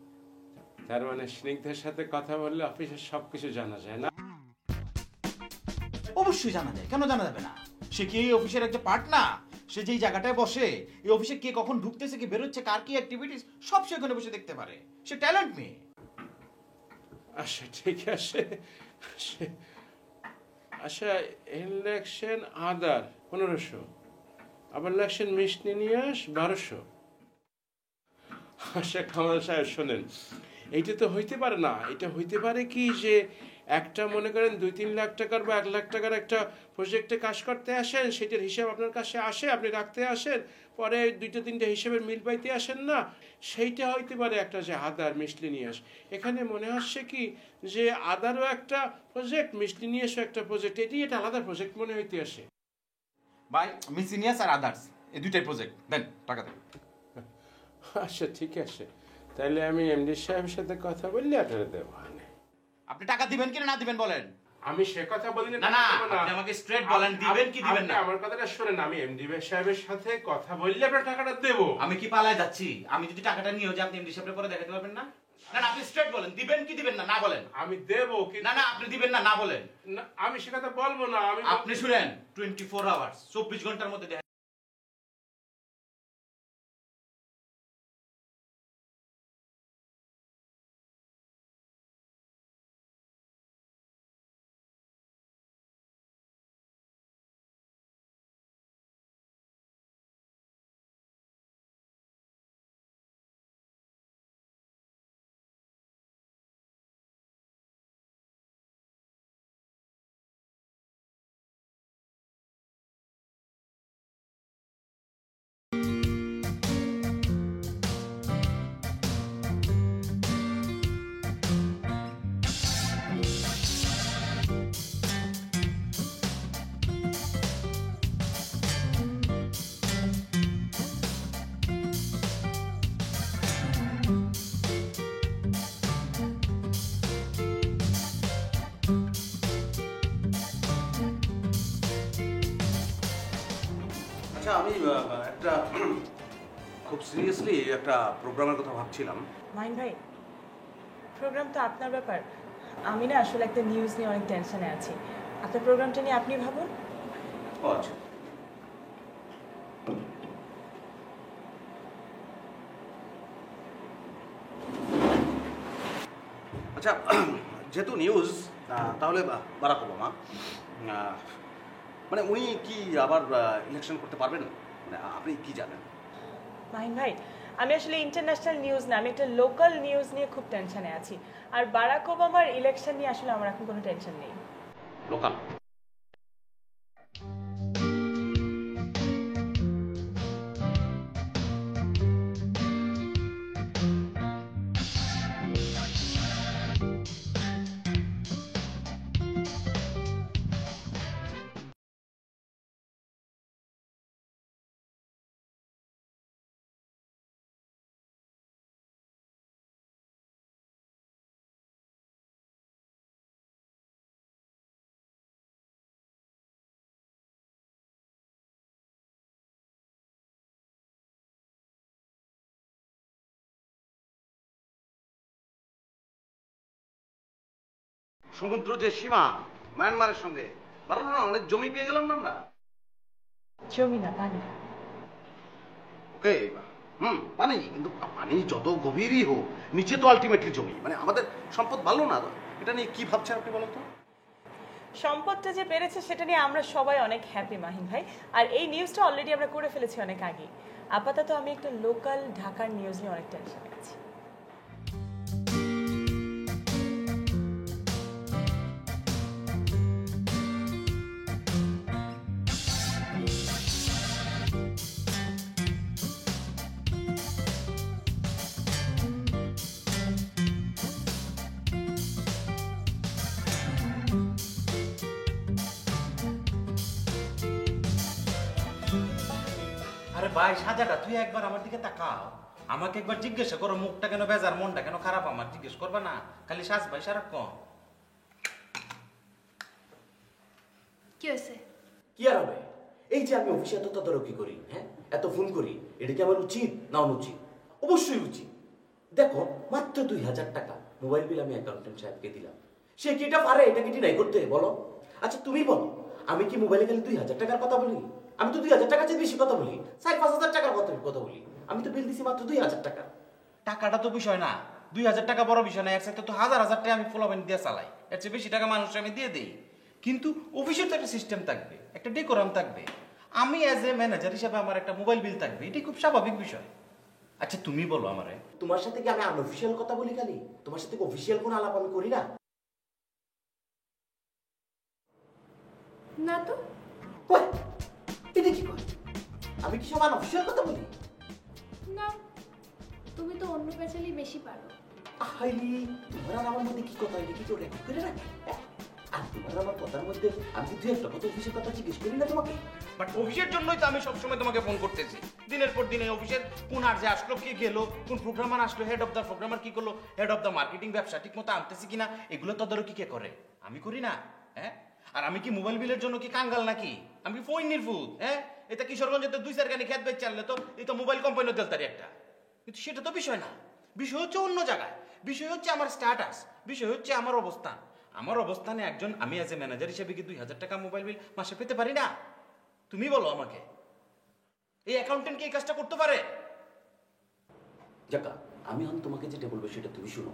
তার মানে স্নিগ্ধার সাথে কথা বললে অফিসের সবকিছু জানা যায় না? অবশ্যই জানা যায়, কেন জানা যাবে না? সে কি এই অফিসের একটা পার্ট না? সে যেই জায়গাটায় বসে, এই অফিসে কে কখন ঢুকতেছে, কি বেরোচ্ছে, কার কি অ্যাক্টিভিটিস, সব সে ওখানে বসে দেখতে পারে। সে ট্যালেন্ট মেয়ে। আচ্ছা ঠিক আছে। আচ্ছা, ইলেকশন আদার 1500, আবার ইলেকশন মিসলেনিয়াস 1200। আচ্ছা কামাল সাহেব শোনেন, এইটা তো হইতে পারে না। এটা হইতে পারে কি যে একটা মনে করেন 2-3 লাখ টাকার বা 1 লাখ টাকার একটা প্রজেক্টে কাজ করতে আসেন, সেটার হিসাব আপনার কাছে আসে, আপনি রাখতে আসেন, পরে 2-3টা হিসাবের মিল পাইতে আসেন না, সেইটা হইতে পারে একটা যে আদার মিসলেনিয়াস। এখানে মনে হচ্ছে কি যে আদারও একটা প্রজেক্ট, মিসলেনিয়াসও একটা প্রজেক্ট, এটা আলাদা প্রজেক্ট মনে হইতে আসে। ভাই মিসলেনিয়াস আর আদার্স এই দুইটাই প্রজেক্ট, দেন টাকা দেন। আচ্ছা ঠিক আছে, তাহলে আমি এমডি সাহেবের সাথে কথা বললে আপনারা দেবো। আপনি টাকা দিবেন কি না দিবেন বলেন? আমি সে কথা বলি না। না, আপনি আমাকে স্ট্রেট বলেন দিবেন কি দিবেন না। আমার কথাটা শুনেন, আমি এমডি সাহেবের সাথে কথা বললে আপনার টাকাটা দেব। আমি কি পালায় যাচ্ছি? আমি যদি টাকাটা নিয়ে যাই আপনি এমডি সাহেবের পরে দেখাতে পারবেন না? না না, আপনি স্ট্রেট বলেন দিবেন কি দিবেন না, না বলেন। আমি দেব কি না না, আপনি দিবেন না, না বলেন। না, আমি সে কথা বলবো না। আপনি শুনেন, 24 আওয়ার্স 24 ঘন্টার মধ্যে দেখেন। আচ্ছা, আমি একটা খুব সিরিয়াসলি একটা প্রোগ্রামের কথা ভাবছিলাম। মাইন ভাই, প্রোগ্রাম তো আপনার ব্যাপার। আমি না আসলে একটা নিউজ নিয়ে অনেক টেনশনে আছি। আপনার প্রোগ্রামটা নিয়ে আপনি ভাবুন। ও আচ্ছা, আচ্ছা যেহেতু নিউজ, তাহলে বারাক ওবামা মানে উনি কি আবার ইলেকশন করতে পারবেন? মানে আপনি কি জানেন? মাহিন ভাই, আমি আসলে ইন্টারন্যাশনাল নিউজ না, আমি একটা লোকাল নিউজ নিয়ে খুব টেনশনে আছি। আর বারাক ওবামার ইলেকশন নিয়ে আসলে আমার এখন কোনো টেনশন নেই। লোকাল? সমুদ্র যে সীমা মায়ানমারের সঙ্গে, ভালো না? অনেক জমি পেয়ে গেলাম না আমরা। জমি না, পানি। ওকে, পানি, কিন্তু পানি যত গভীরই হোক, নিচে তো আলটিমেটলি জমি। মানে আমাদের সম্পদ ভালো না, এটা নিয়ে কি ভাবছেন আপনি বলেন তো? সম্পদটা যে বেড়েছে সেটা নিয়ে আমরা সবাই অনেক হ্যাপি মাহিন ভাই। আর এই নিউজটা অলরেডি আমরা করে ফেলেছি অনেক আগে। আপাতত আমি একটা লোকাল ঢাকার নিউজ নিয়ে অনেক টেনশনে আছি। ভাই সাজাটা তুই একবার আমার দিকে তাকাও, আমাকে একবার জিজ্ঞাসা করো মুখটা কেন বেজার মনটা কেন খারাপ আমার জিজ্ঞেস করবা না, খালি সাজ ভাই সারাক্ষণ। কি হয়েছে? কি আর হবে, এই যে আমি অফিসে এত তদারকি করি, হ্যাঁ এত ফোন করি, এটা কি আমার উচিত না অনুচিত? অবশ্যই উচিত। দেখো মাত্র 2000 টাকা মোবাইল বিল আমি অ্যাকাউন্টেন্ট সাহেবকে দিলাম, সে কি এটা পারে এটা কি নাই করতে বলো? আচ্ছা তুমি বলো, আমি কি মোবাইলে খালি 2000 টাকার কথা বলি? আমি তো 2000 টাকার চেয়ে বেশি কথা বলি, 4-5 হাজার টাকার কথা বলি। আমি তো বিল দিছি মাত্র 2000 টাকা। টাকাটা তো বিষয় না, 2000 টাকা বড় বিষয় না, এর সাথে তো হাজার হাজার টাকা আমি ফলোমেন্ট দিয়ে চালাই, এর চেয়ে বেশি টাকা মানুষকে আমি দিয়ে দিই। কিন্তু অফিসের তো একটা সিস্টেম থাকবে, একটা ডেকোরাম থাকবে, আমি অ্যাজ এ ম্যানেজার হিসাবে আমার একটা মোবাইল বিল থাকবে, এটাই খুব স্বাভাবিক বিষয়। আচ্ছা তুমি বলো আমারে, তোমার সাথে কি আমি আনঅফিশিয়াল কথা বলি খালি? তোমার সাথে কি অফিশিয়াল কোনো আলাপ আমি করি না? না তো। এটা কি করে? আমি কি সব আনঅফিশিয়াল কথা বলি? না, তুমি তো অন্য পেছালি বেশি পারো। আহাইলি, তোমার আর আমার মধ্যে কি কথা হইলে কি কেউ রেকর্ড করে না? আর তোমার আমার কথার মধ্যে আমি কি 2-1 কথা অফিসের কথা জিজ্ঞেস করি না তোমাকে? বাট অফিসের জন্যই তো আমি সবসময় তোমাকে ফোন করতেছি, দিনের পর দিনে অফিসের কোন আর যে আসলো, কে গেল, কোন প্রোগ্রামার আসলো, হেড অফ দ্য প্রোগ্রামার কি করলো, হেড অফ দ্য মার্কেটিং ব্যবসা ঠিক মতো আনতেছি কিনা, এগুলো তদারকি কে করে? আমি করি না? হ্যাঁ, আর আমি কি মোবাইল বিলের জন্য কি কাঙ্গাল নাকি? আমি কি ফোন নির্ভুত? হ্যাঁ, এটা কিশোরগঞ্জে 2-4 গানি খেত বেচ চাললে তো এই তো মোবাইল কোম্পানির দেলতারি একটা। কিন্তু সেটা তো বিষয় না, বিষয় হচ্ছে অন্য জায়গায়, বিষয় হচ্ছে আমার স্ট্যাটাস, বিষয় হচ্ছে আমার অবস্থান। আমার অবস্থানে একজন আমি অ্যাজ এ ম্যানেজার হিসেবে কি 2000 টাকা মোবাইল বিল মাসে পেতে পারি না? তুমি বলো আমাকে, এই অ্যাকাউন্টেন্ট কি এই কাজটা করতে পারে? জাকা, আমি এখন তোমাকে যেটা বলবো সেটা তুমি শুনো।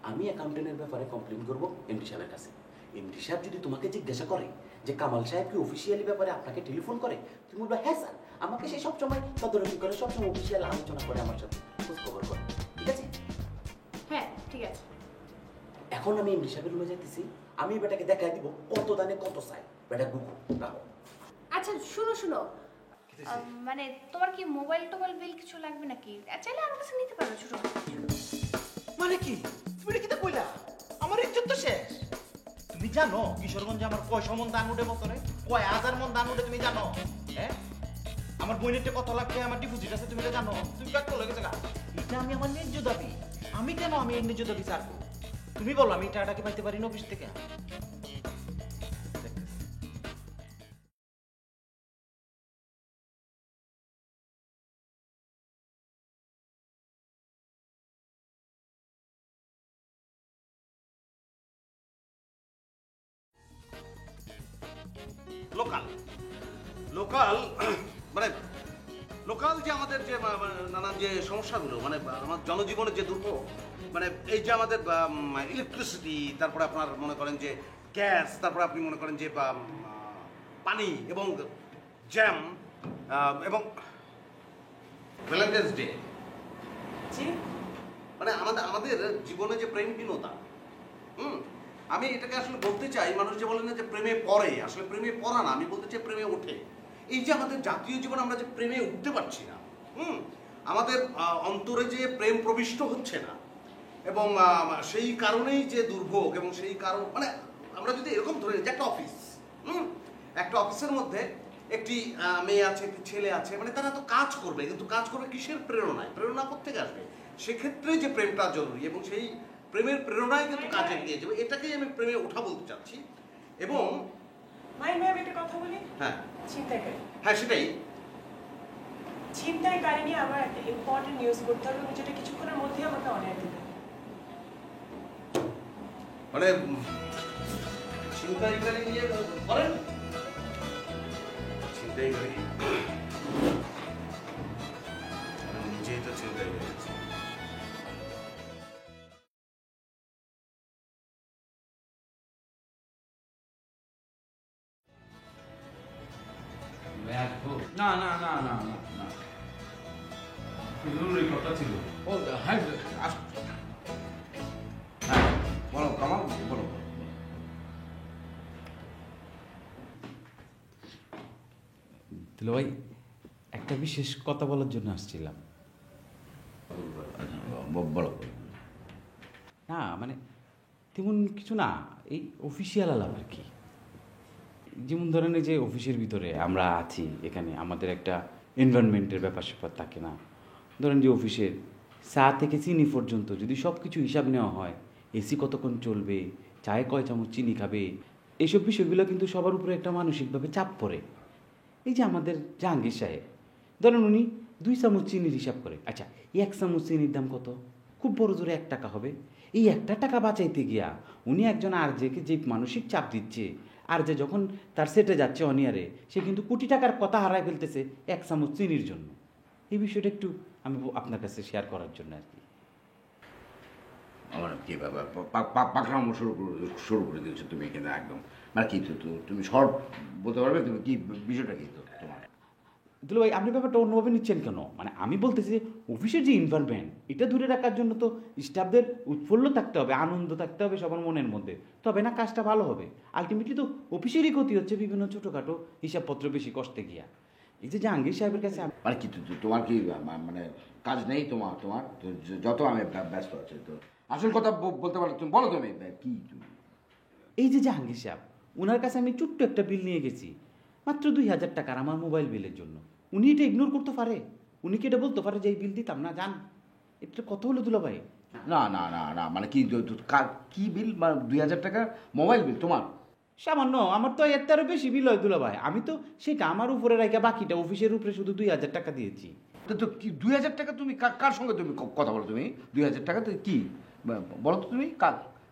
আমি অ্যাকাউন্টেন্টের ব্যাপারে কমপ্লেন করবো এমডি সাহেবের কাছে। এমডি সাহেব যদি তোমাকে জিজ্ঞাসা করে যে কামাল সাহেব কি অফিসিয়ালি ব্যাপারে আপনাকে টেলিফোন করে, তুমি বলবে হ্যাঁ স্যার, আমাকে সে সবসময় তদারকি করে, সবসময় অফিসিয়াল আলোচনা করে, আমার সাথে খোঁজ খবর করে, ঠিক আছে? হ্যাঁ ঠিক আছে। এখন আমি এমডি সাহেবের রুমে যাইতেছি, আমি বেটাকে দেখাই দিব কত দানে কত চাই, বেটা গুগল রাখো। আচ্ছা শুনো, মানে তোমার কি মোবাইল টোবাইল বিল কিছু লাগবে নাকি? চাইলে আমার কাছে নিতে পারো ছোট। মানে কি তুমি এটা কি তা কইলা? আমার ইজ্জত তো শেষ। তুমি জানো কিশোরগঞ্জে আমার কয়শো মন ধান উঠে বছরে, কয় হাজার মন ধান উঠে তুমি জানো? হ্যাঁ, আমার বোনেরটা কত লাখ টাকা আমার ডিপোজিট আছে তুমি এটা জানো? তুমি ব্যাক করে গেছে, এটা আমি আমার ন্যায্য দাবি। আমি কেন আমি এই ন্যায্য দাবি চাইবো? তুমি বলো আমি টাকাটা পাইতে পারি না অফিস থেকে? লোকাল লোকাল মানে লোকাল যে আমাদের যে নানান যে সমস্যাগুলো, মানে আমার জনজীবনের যে দুর্ভোগ, মানে এই যে আমাদের ইলেকট্রিসিটি, তারপরে আপনার মনে করেন যে গ্যাস, তারপরে আপনি মনে করেন যে পানি এবং জ্যাম এবং ভ্যালেন্টাইন্স ডে, মানে আমাদের জীবনে যে প্রেমহীনতা, আমি এটাকে আসলে বলতে চাই, মানুষ যে বলে না যে প্রেমে পড়ে, আসলে প্রেমে পড়া না, আমি বলতে চাই প্রেমে ওঠে। এই যে আমাদের জাতীয় জীবনে আমরা যে প্রেমে উঠতে পারছি না, আমাদের অন্তরে যে প্রেম প্রবিষ্ট হচ্ছে না, এবং সেই কারণেই যে দুর্ভোগ, এবং সেই কারণ মানে আমরা যদি এরকম ধরে যে একটা অফিস, একটা অফিসের মধ্যে একটি মেয়ে আছে, একটি ছেলে আছে, মানে তারা তো কাজ করবে, কিন্তু কাজ করবে কিসের প্রেরণায়? প্রেরণা কোত্থেকে আসবে? সেক্ষেত্রে যে প্রেমটা জরুরি, এবং সেই প্রেমের প্রেরণায় কিন্তু কাজে এগিয়ে যাবে, এটাকেই আমি প্রেমে ওঠা বলতে চাচ্ছি। এবং মাইন ভাই, আমি একটা কথা বলি। হ্যাঁ, ছিনতাইকারী, হ্যাঁ সেটাই, ছিনতাইকারী নিয়ে আমার একটা ইম্পর্টেন্ট নিউজ করতে হবে, যেটা কিছুক্ষণের মধ্যে আমাকে অনেক দিবে। মানে ছিনতাইকারী নিয়ে বলেন, ছিনতাইকারী নিজেই তো ছিনতাই করেছে। না না না না না না, জরুরি কথা ছিল। ও হ্যাঁ, হ্যাঁ বলো কামাল, বলো। দিল ভাই, একটা বিশেষ কথা বলার জন্য আসছিলাম। বলো। না মানে তেমন কিছু না, এই অফিসিয়াল আলাপ আর কি। যেমন ধরেন এই যে অফিসের ভিতরে আমরা আছি, এখানে আমাদের একটা এনভায়রনমেন্টের ব্যাপার স্যাপার থাকে না। ধরেন যে অফিসের চা থেকে চিনি পর্যন্ত যদি সব কিছু হিসাব নেওয়া হয়, এসি কতক্ষণ চলবে, চায়ে কয় চামচ চিনি খাবে, এইসব বিষয়গুলো কিন্তু সবার উপরে একটা মানসিকভাবে চাপ পড়ে। এই যে আমাদের জাহাঙ্গীর সাহেব, ধরেন উনি 2 চামচ চিনির হিসাব করে, আচ্ছা 1 চামচ চিনির দাম কত? খুব বড় জোরে 1 টাকা হবে। এই 1 টাকা বাঁচাইতে গিয়া উনি একজন আরজেকে যে মানসিক চাপ দিচ্ছে, আর যে যখন তার সেটে যাচ্ছে অনিয়ারে, সে কিন্তু কোটি টাকার কথা হারায় ফেলতেছে 1 চামচ চিনির জন্য। এই বিষয়টা একটু আমি আপনার কাছে শেয়ার করার জন্য আর কি। আমার কি ব্যাপার পাকড়ামো শুরু করে দিয়েছো তুমি এখানে একদম, মানে কি তুমি শর্ট বলতে পারবে, তুমি কি বিষয়টা কি তো তোমার? দুলা ভাই, আপনি ব্যাপারটা অন্যভাবে নিচ্ছেন কেন? মানে আমি বলতেছি যে অফিসের যে এনভায়রনমেন্ট, এটা ধরে রাখার জন্য তো স্টাফদের উৎফুল্ল থাকতে হবে, আনন্দ থাকতে হবে সবার মনের মধ্যে, তবে না কাজটা ভালো হবে। আলটিমেটলি তো অফিসেরই ক্ষতি হচ্ছে বিভিন্ন ছোটোখাটো হিসাবপত্র বেশি কষ্টে গিয়া। এই যে জাহাঙ্গীর সাহেবের কাছে মানে কি তোমার কি মানে কাজ নেই তোমার? তোমার যত আমি ব্যস্ত আছি তো আসল কথা বলতে পারো, তুমি বলো তুমি কি তুমি। এই যে জাহাঙ্গীর সাহেব, ওনার কাছে আমি ছোট্ট একটা বিল নিয়ে গেছি, মাত্র 2000 টাকার আমার মোবাইল বিলের জন্য। উনি এটা ইগনোর করতে পারে? উনি কি এটা বলতে পারে যে এই বিল দিতাম না? জান, এটা কত হলো দুলা ভাই? না না না না, মানে কি কি বিল? 2000 টাকা মোবাইল বিল তোমার? সামান্য, আমার তো এর তারও বেশি বিল হয় দুলা ভাই। আমি তো সেটা আমার উপরে রাখা, বাকিটা অফিসের উপরে শুধু 2000 টাকা দিয়েছি। তো কি 2000 টাকা তুমি কার সঙ্গে তুমি কথা বলো? তুমি 2000 টাকা তো কি বলো তো, তুমি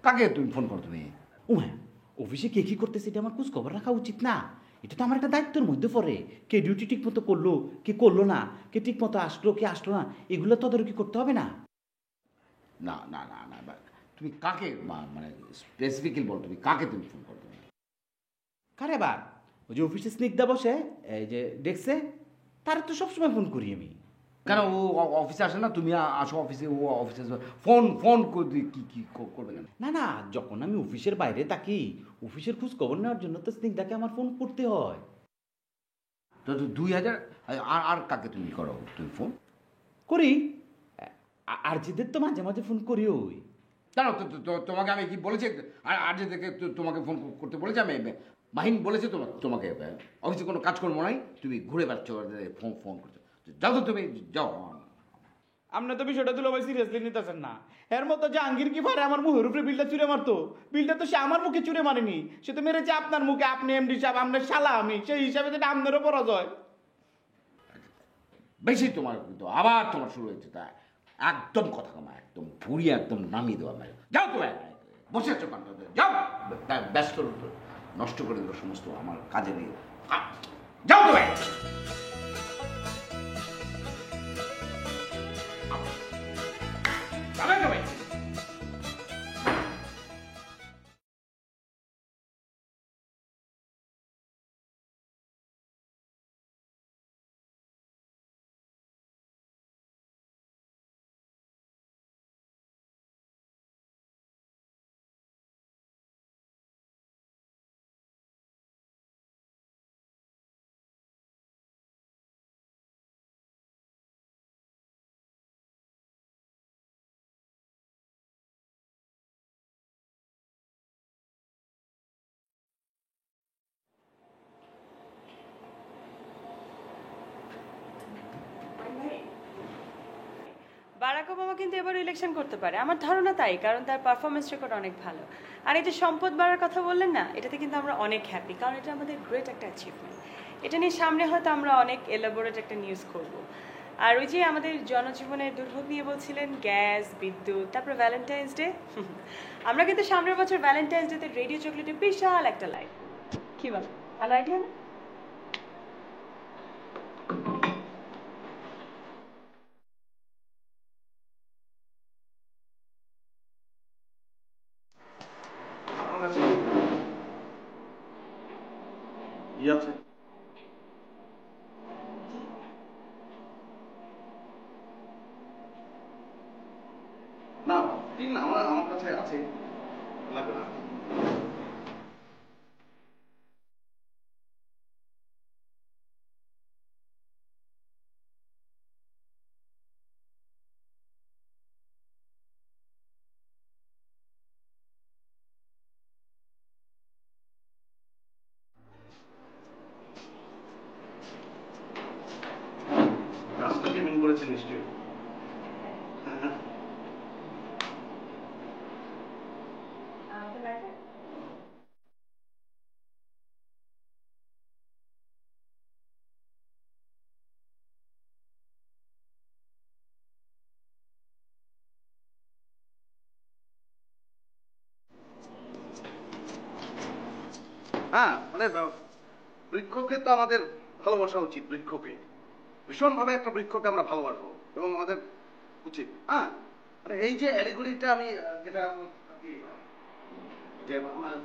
কাকে তুমি ফোন করো তুমি? ও হ্যাঁ, অফিসে কে কী করতেছে এটা আমার খোঁজ খবর রাখা উচিত না? এটা তো আমার একটা দায়িত্বের মধ্যে পড়ে। কে ডিউটি ঠিক মতো করলো, কে করলো না, কে ঠিক মতো আসলো, কে আসলো না, এগুলো তদারকি করতে হবে না? না না না না, তুমি কাকে মানে স্পেসিফিক্যালি বলো, তুমি কাকে তুমি ফোন করো? তুমি কারে বার? ওই যে অফিসে স্নিগ্ধা বসে, এই যে ডেস্কে, তার তো সবসময় ফোন করি আমি। কেন ও অফিসে আসে না? তুমি আসো অফিসে, ও অফিসে ফোন কি কি করবে কেন? না না, যখন আমি অফিসের বাইরে থাকি, অফিসের খোঁজ খবর নেওয়ার জন্য তো স্নিগ্ধাকে আমার ফোন করতে হয়। তো 2000 আর কাকে তুমি করো তুমি ফোন? করি আর যেদের তো মাঝে মাঝে ফোন করি। ওই জানো তোমাকে আমি কি বলেছি? আর যে দেখে তোমাকে ফোন করতে বলেছি আমি? মাহিন বলেছে তোমাকে অফিসে কোনো কাজকর্ম নাই, তুমি ঘুরে বেড়াচ্ছ, ফোন করছো। যাও তো তুমি, যাও। আপনি তো বিষয়টা দুলা ভাই সিরিয়াসলি নিতেছেন না। এর মতো জাহাঙ্গীর কি পারে আমার মুখের উপরে বিলটা চুরে মারতো? বিলটা তো সে আমার মুখে চুরে মারেনি, সে তো মেরেছে আপনার মুখে। আপনি এমডি সাহেব, আপনার শালা আমি, সেই হিসাবে যেটা আপনারও পরাজয়। বেশি তোমার কিন্তু আবার তোমার শুরু হয়েছে, তা একদম কথা কমা, একদম ভুড়ি একদম নামিয়ে দেওয়া। যাও তো, বসে আছো কান্ড, যাও। ব্যস্ত নষ্ট করে দিল সমস্ত আমার কাজে নিয়ে। যাও তো ভাই। বারাক ওবামা কিন্তু এবার ইলেকশন করতে পারে, আমার ধারণা তাই, কারণ তার পারফরমেন্স রেকর্ড অনেক ভালো। আর এই যে সম্পদ বাড়ার কথা বললেন না, এটাতে কিন্তু আমরা অনেক হ্যাপি, কারণ এটা আমাদের গ্রেট একটা অ্যাচিভমেন্ট। এটা নিয়ে সামনে হয়তো আমরা অনেক এলাবোরেট একটা নিউজ করব। আর ওই যে আমাদের জনজীবনের দুর্ভোগ নিয়ে বলছিলেন, গ্যাস, বিদ্যুৎ, তারপর ভ্যালেন্টাইন্স ডে, আমরা কিন্তু সামনের বছর ভ্যালেন্টাইন্স ডেতে রেডিও চকলেটে বিশাল একটা লাইভ। কি বল, ভালো আইডিয়া না? আছে না, আমার কাছে আছে, লাগবে না। হ্যাঁ মানে বৃক্ষকে তো আমাদের ভালোবাসা উচিত। বৃক্ষকে ভীষণভাবে একটা বৃক্ষকে আমরা ভালোবাসবো এবং আমাদের উচিত। হ্যাঁ মানে এই যে অ্যালিগরিটা আমি যেটা যে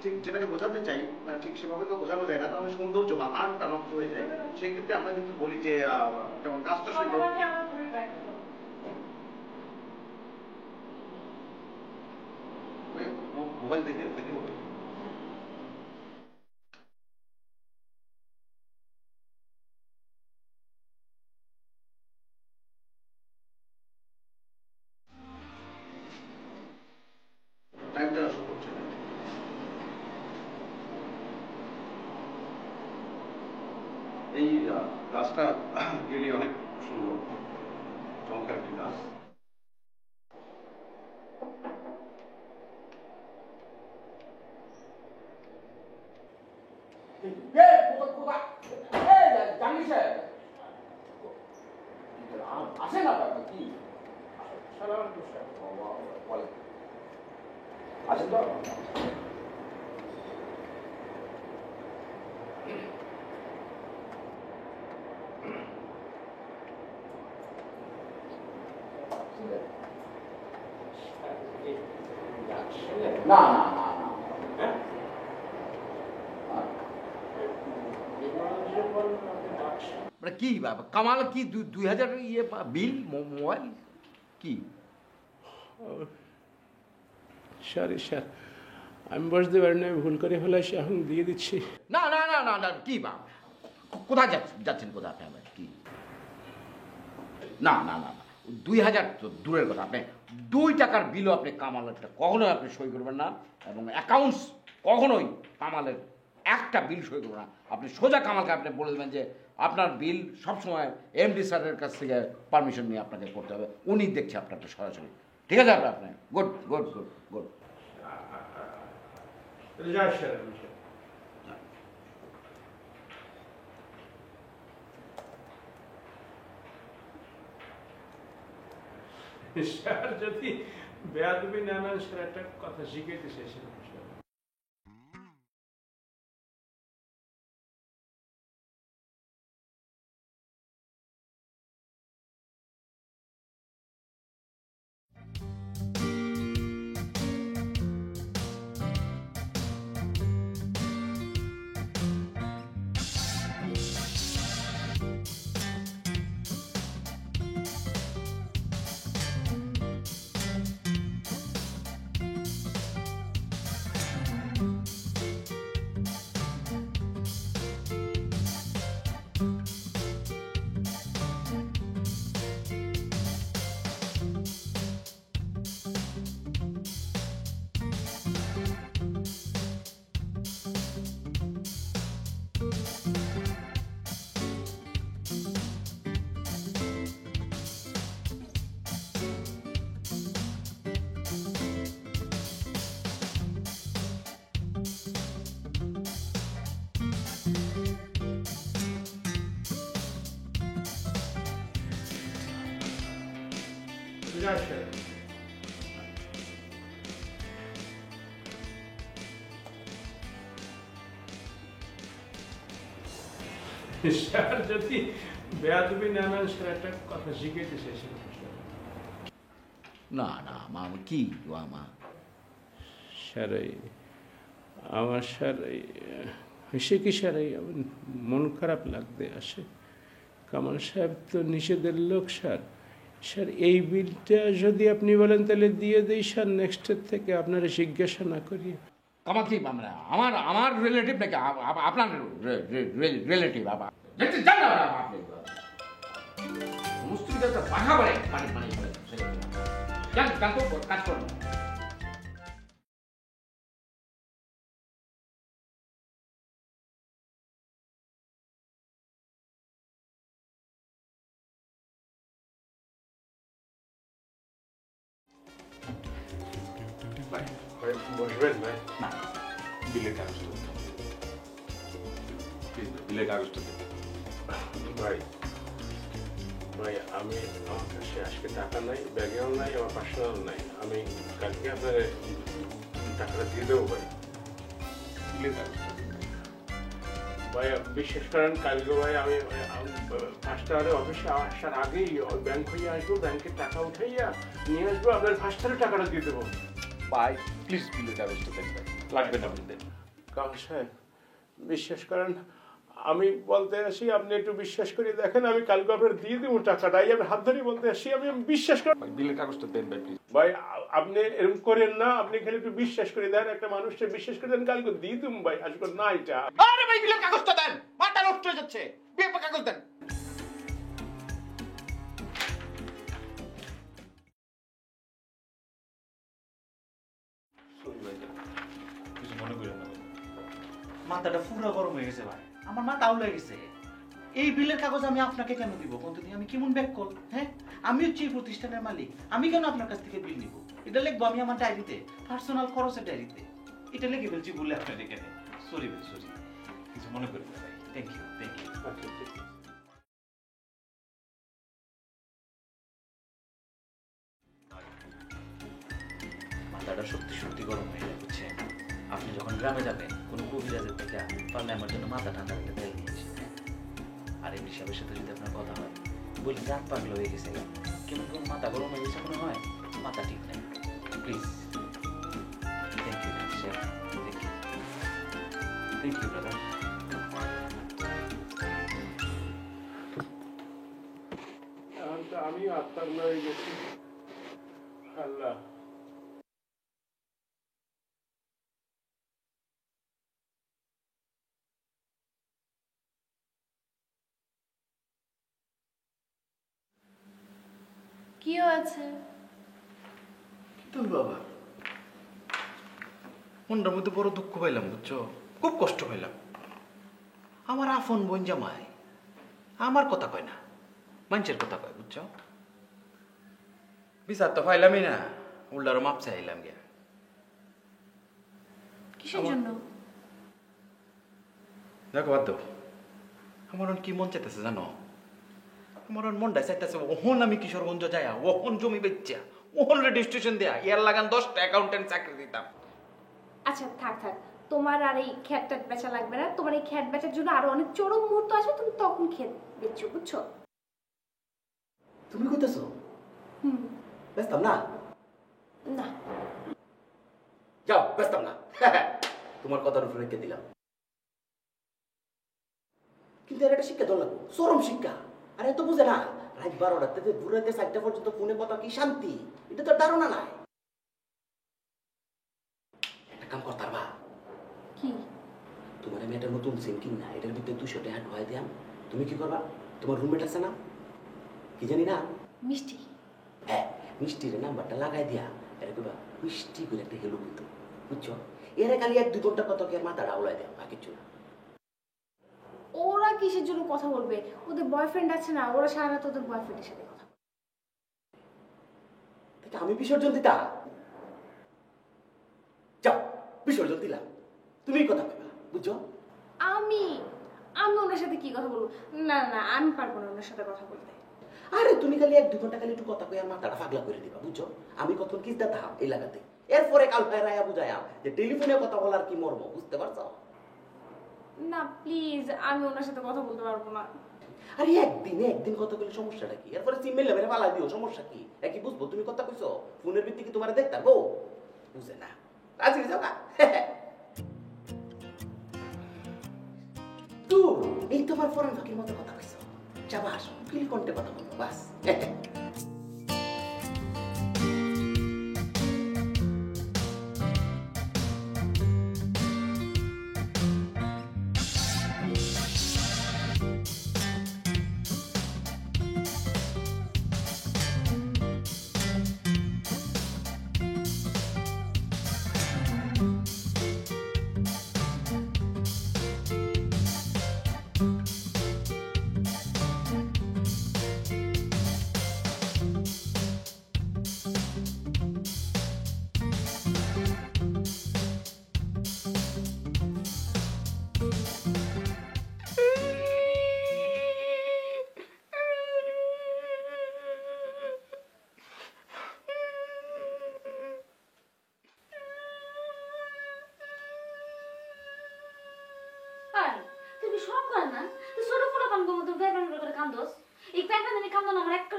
ঠিক যেটাকে বোঝাতে চাই ঠিক সেভাবে তো বোঝানো যায় না, তাহলে সৌন্দর্য বা আর্টটা নষ্ট হয়ে যায়। সেই ক্ষেত্রে আমরা কিন্তু বলি যে যেমন গাছটা সুন্দর। মোবাইল দেখে দেখে বলি। টাইমটা শো করছে না। এই গাছটা রিয়েলি অনেক সুন্দর, চমৎকার একটি গাছ। আসেন আপনার কি আসেন তো। না না না না মানে কি কামাল কি 2000 ইয়ে বিল মোবাইল কি? সরি স্যার, আমি বসতে পারি না, ভুল করে ফেলাইছি, এখন দিয়ে দিচ্ছি। না না না না না কি কোথায় যাচ্ছেন কোথায় আপনি আমার কি? না না না 2000 তো দূরের কথা, আপনি 2 টাকার বিলও আপনি কামালেরটা কখনোই আপনি সই করবেন না, এবং অ্যাকাউন্টস কখনোই কামালের একটা বিল সই করবেন না। আপনি সোজা কামালকে আপনি বলে দেবেন যে আপনার বিল সবসময় এমডি স্যারের কাছ থেকে পারমিশন নিয়ে আপনাকে করতে হবে, উনি দেখছে আপনারটা সরাসরি। ঠিক আছে আপনার good good good good. Sir যদি বেয়াদবি না নেন, স্যার একটা কথা শিখাইতে চাইছিলাম। স্যার যদি বেয়াদবি না নেন, স্যার একটা কথা শিখাইতে চাইছিলাম। না না মা কি মা স্যার আমার স্যার হয়েছে কি স্যার, মন খারাপ লাগতে আসে। কামাল সাহেব তো নিষেধের লোক স্যার। স্যার এই বিলটা যদি আপনি বলেন তাহলে দিয়ে দিই স্যার, নেক্সটের থেকে আপনারা জিজ্ঞাসা না করি। আমার কি আমার আমার রিলেটিভ নাকি আপনার রিলেটিভ? পাখা বাড়ে কাজ করুন। বসবেন ভাই? না বিলের কাগজটা বিলের কাগজটা ভাই। ভাই আমি আমার কাছে আজকে টাকা নাই, ব্যাগেও নাই, আমার পার্সোনাল নাই। আমি কালকে আপনার টাকাটা দিয়ে দেবো ভাই। বিলের কাগজটা ভাই বিশ্বাস করেন কালকে ভাই আমি 5টা অফিসে আসার আগেই ব্যাংক হয়ে আসবো, ব্যাংকের টাকা উঠাইয়া নিয়ে আসবো, আপনার 5টার টাকাটা দিয়ে দেবো। ভাই প্লিজ বিলের কাগজটা দেন ভাই, লাগবে না বলতে। কাল সাহেব বিশ্বাস করেন আমি বলতে আসি, আপনি একটু বিশ্বাস করে দেখেন, আমি কালকে আপনার দিয়ে দেবো টাকাটা। আমি হাত ধরে বলতে আসি, আমি বিশ্বাস করেন। বিলের কাগজটা দেন ভাই প্লিজ। ভাই আপনি এরকম করেন না, আপনি খালি একটু বিশ্বাস করে দেন, একটা মানুষকে বিশ্বাস করে দেন, কালকে দিয়ে দেবো ভাই। আসলে না এটা আরে ভাই বিলের কাগজটা দেন, মাথা নষ্ট হয়ে যাচ্ছে, বিয়ের কাগজ দেন। কিছু মনে করেন না, মাথাটা পুরো গরম হয়ে গেছে ভাই, আমার মাথা আউল হয়ে গেছে। এই বিলের কাগজ আমি আপনাকে কেন দিব? কতদিন আমি কেমন ব্যাক কল? হ্যাঁ, আমি হচ্ছি এই প্রতিষ্ঠানের মালিক, আমি কেন আপনার কাছ থেকে বিল নিব? এটা লিখবো আমি আমার ডায়েরিতে, পার্সোনাল খরচের ডায়েরিতে। এটা লিখে ফেলছি বলে আপনার এখানে। সরি ভাই, সরি, কিছু মনে করেন না ভাই। Thank you, thank you. মাথাটা সত্যি সত্যি গরম হয়ে যায়, বুঝছেন? আপনি যখন গ্রামে যাবেন কোনো কবিরাজের থেকে পারলে আমার জন্য মাথা ঠান্ডা একটা তেল নিয়ে আসেন। আর এই হিসাবের সাথে যদি আপনার কথা হয়, বলি রাত পাগল হয়ে গেছে, কেমন কোন মাথা গরম হয়ে গেছে মনে হয়, মাথা ঠিক নেই। Please, thank you, thank you, thank you brother. আমি আত্মার হয়ে গেছি। আল্লাহ কি হয়েছে? তো বাবা মনটার মধ্যে বড় দুঃখ পাইলাম, বুঝছো? খুব কষ্ট পাইলাম। আমার আপন বোন জামাই আমার কথা কয় না, মানুষের কথা কয়, বুঝছো? বিচার তো পাইলামই না, উল্টারও মাপ চাইলাম গিয়া। কিসের জন্য? দেখো বাদ দাও, আমার কি মন চাইতেছে জানো? আমার মনটা চাইতেছে ওহন আমি কিশোরগঞ্জ যাইয়া ওহন জমি বেচা ওহন রেজিস্ট্রেশন দেয়া ইয়ার লাগান 10টা অ্যাকাউন্টেন্ট চাকরি দিতাম। আচ্ছা থাক থাক, তোমার আর এই খ্যাটটা বেচা লাগবে না। তোমার এই খ্যাট বেচার জন্য আরো অনেক চরম মুহূর্ত আসবে, তুমি তখন খেত বেচছো, বুঝছো? তুমি কইতেছো ব্যস্তাম না? না যাও, ব্যস্তাম না। তোমার কথার উপরে রেখে দিলাম, কিন্তু এর একটা শিক্ষা তো লাগবো, চরম শিক্ষা। আর এত বুঝে না, রাত 12টা থেকে ভোর রাতে 4টা পর্যন্ত ফোনে কথা কি শান্তি, এটা তো ধারণা নাই। একটা কাম করতে পারবা? কি? তোমার আমি একটা নতুন সিম কিন না, এটার ভিতরে 200 টাকা ঢুকাই দিলাম। তুমি কি করবা? তোমার রুমমেট আছে না, কি জানি না, মিষ্টি, হ্যাঁ মিষ্টির নাম্বারটা লাগাই দিয়া এটা কইবা মিষ্টি করে একটা হেলো কিন্তু, বুঝছো? এর খালি 1-2 ঘন্টা কত কি মাথাটা উড়াই দেয়, আর কিছু না। ওরা কিসের জন্য কথা বলবে? ওদের বয়ফ্রেন্ড আছে না, ওরা সারা রাত ওদের বয়ফ্রেন্ডের সাথে কথা বলবে। আমি বিসর্জন দিতা? যাও, বিসর্জন দিলাম, তুমি কথা কইবা, বুঝছো? আমি আমি ওনার সাথে কি কথা বলবো? না না, আমি পারবো না ওনার সাথে কথা বলতে। আরে তুমি খালি 1-2 ঘন্টা খালি একটু কথা কই আর মাথাটা পাগলা করে দিবা, বুঝছো? আমি কত কিস দাম এই লাগাতে, এরপরে কাল ফেরাইয়া বুঝাইয়া যে টেলিফোনে কথা বলার কি মর্ম, বুঝতে পারছো? না প্লিজ, আমি ওনার সাথে কথা বলতে পারবো না। আরে একদিন কথা বলে সমস্যাটা কি? এরপরে সিম মেলে মেরে পালা দিও, সমস্যা কি? একই বুঝবো তুমি কথা কইছো, ফোনের ভিত্তি কি তোমার দেখতে পারবো? বুঝে না, রাজি হয়ে যাও না। দূর, এই তোমার ফরেন ফাঁকির মতো কথা কইছো, চাবাস ফিল কন্টে কথা বলবো, বাস।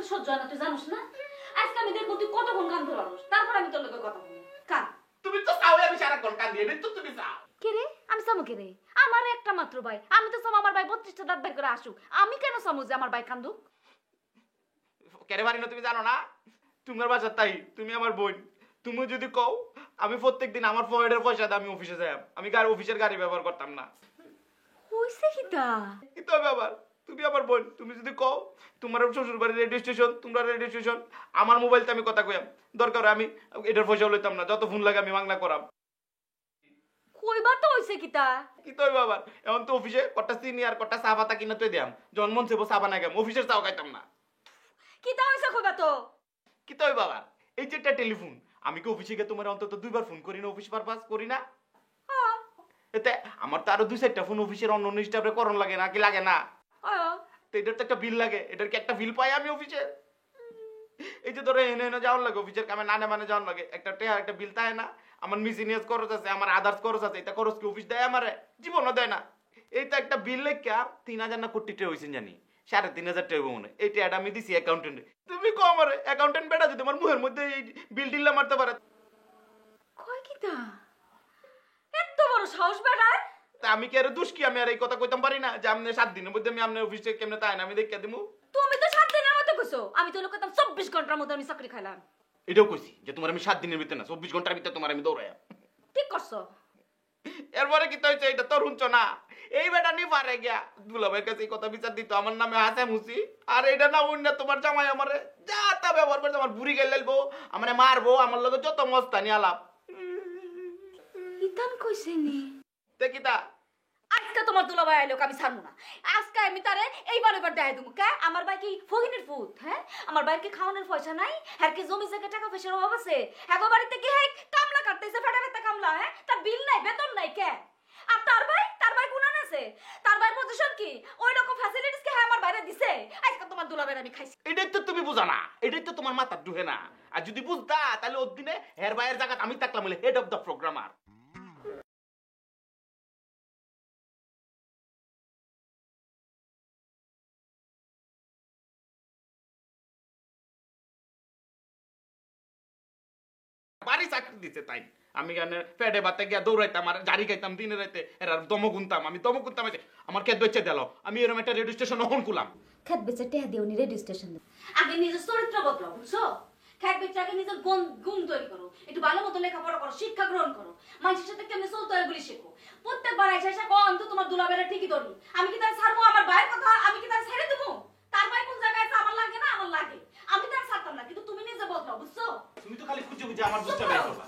আমার সহ্য হয় না, তুই জানিস না? আজকে আমি দেখবো তুই কতক্ষণ কান্দতে পারোস, তারপর আমি তোর লগে কথা বলবো। কান। তুমি তো চাও আমি সারাক্ষণ কান্দি, এটা তো তুমি চাও। কে রে? আমি চামু কে রে? আমার একটা মাত্র ভাই, আমি তো চাম আমার ভাই 32টা দাঁত বের করে আসুক। আমি কেন চামু যে আমার ভাই কান্দুক? কেরে পারি না তুমি জানো না? তোমার বাসা তাই, তুমি আমার বোন। তুমি যদি কও আমি প্রত্যেকদিন আমার পকেটের পয়সা দিয়ে আমি অফিসে যাই, আমি অফিসের গাড়ি ব্যবহার করতাম না। হইছে কিটা? কি তো ব্যাপার? তুমি আমার বোন, তুমি যদি কও তোমার শ্বশুর বাড়ির রেডিও স্টেশন, তোমরা রেডিও স্টেশন, আমার মোবাইলতে আমি কথা কইয়াম, দরকার আমি এটার পয়সা লইতাম না, যত ফোন লাগে আমি বাংলা করাম। কইবা তো হইছে কিটা? কি তো ব্যাপার? এখন তো অফিসে কটা চিনি আর কটা চা পাতা কিনা তুই দিয়াম, যখন মন চাইবো চা বানাই গেম, অফিসের চাও খাইতাম না। কিটা হইছে কইবা তো? কি তো বাবা, এই যে একটা টেলিফোন, আমি কি অফিসে গিয়ে তোমার অন্তত 2বার ফোন করি না? অফিস পারপাস করি না? এতে আমার তো আরো 2-4টা ফোন অফিসের অন্য স্টাফে করণ লাগে না, কি লাগে না? তো এটার তো একটা বিল লাগে, এটার কি একটা বিল পাই আমি অফিসে? এই যে ধরো এনে এনে যাওয়ার লাগে, অফিসের কামে নানে মানে যাওয়ার লাগে, একটা বিল তাই না? আমার মিসিনিয়াস খরচ আছে, আমার আদার্স খরচ আছে, এটা খরচ কি অফিস দেয় আমারে? জীবনও দেয় না। এইটা একটা বিল লেখা 3000 না কোটি টাকা হয়েছে জানি, 3500 টাকা মনে। এই টাকাটা আমি দিছি অ্যাকাউন্টেন্টে। তুমি কো আমারে অ্যাকাউন্টেন্ট বেটা যদি আমার মুখের মধ্যে এই বিল টিল্লা মারতে পারে? কয় কিটা? এত বড় সাহস বেটার? তা আমি কি আর দোষ কি? আমি আর এই কথা কইতাম পারি না যে আপনি 7 দিনের মধ্যে আমি আপনার অফিসে কেমনে তাই না আমি দেখে দিমু? তুমি তো 7 দিনের মতো কইছো, আমি তো লোক কইতাম 24 ঘন্টার মধ্যে আমি চাকরি খাইলাম। এটাও কইছি যে তোমার আমি 7 দিনের ভিতরে না 24 ঘন্টার ভিতরে তোমার আমি দৌড়াইয়া। ঠিক করছো। এরপরে কি হইছে? এটা তো শুনছো না? এই বেটা নি পারে গিয়া দুলাভাইয়ের কাছে এই কথা বিচার দিত আমার নামে হাসে মুসি, আর এটা না অন্য তোমার জামাই আমারে যা তা ব্যবহার করে আমার বুড়ি গেল লাইবো, আমারে মারবো, আমার লগে যত মস্তানি আলাপ। ইতান কইছে নি? দেখি তা আজকে তোমার দুলাভাই আইলো, আমি ছাড়বো না। আজকে আমি তারে এইবার এবার দেখাই দেবো। কে? আমার ভাই কি ফকিনের ফুট? হ্যাঁ, আমার ভাইকে খাওয়ানোর পয়সা নাই? হ্যাঁ, কি জমি জায়গা টাকা পয়সার অভাব আছে? হ্যাঁ, বাড়িতে কি হ্যাঁ কামলা কাটতেছে, ফেটা ফেটা কামলা। হ্যাঁ, তার বিল নাই, বেতন নাই। কে? আর তার ভাই গুনান আছে? তার ভাই পজিশন কি? ওই রকম ফ্যাসিলিটিস কি হ্যাঁ আমার বাইরে দিছে? আজকে তোমার দুলাভাইয়ের আমি খাইছি। এটাই তো তুমি বুঝা না, এটাই তো তোমার মাথা ঢুকে না। আর যদি বুঝতা তাহলে ওর দিনে হের ভাইয়ের জায়গা আমি থাকলাম বলে হেড অফ দ্য প্রোগ্রামার। বাড়ি চাকরি দিতে তাই আমি গানে পেটে বাতে গিয়া দৌড়াইতাম আর জারি খাইতাম দিনে রাইতে, এরা দম গুনতাম, আমি দম গুনতাম। আমার খেত বেচে দিল, আমি এরকম একটা রেডিও স্টেশন ওপেন করলাম। খেত বেচে টেহা দিওনি রেডিও স্টেশন। আগে নিজের চরিত্র বদলাও, বুঝছো? খেত বেচে আগে নিজের গুণ তৈরি করো, একটু ভালো মতো লেখাপড়া করো, শিক্ষা গ্রহণ করো, মানুষের সাথে কেমনে চলতে হয় বলি শেখো। প্রত্যেকবার এসে কম তো তোমার দুলাবেরা ঠিকই ধরুন। আমি কি তার ছাড়বো? আমার ভাইয়ের কথা আমি কি তার ছেড়ে দেবো? তার ভাই কোন জায়গায় আছে আমার লাগে না? আমার লাগে, আমি তার ছাড়তাম না। কিন্তু তুমি নিজে বদলাও, বুঝছো? তুমি তো খালি খুঁজে খুঁজে আমার বুঝতে পারছো না।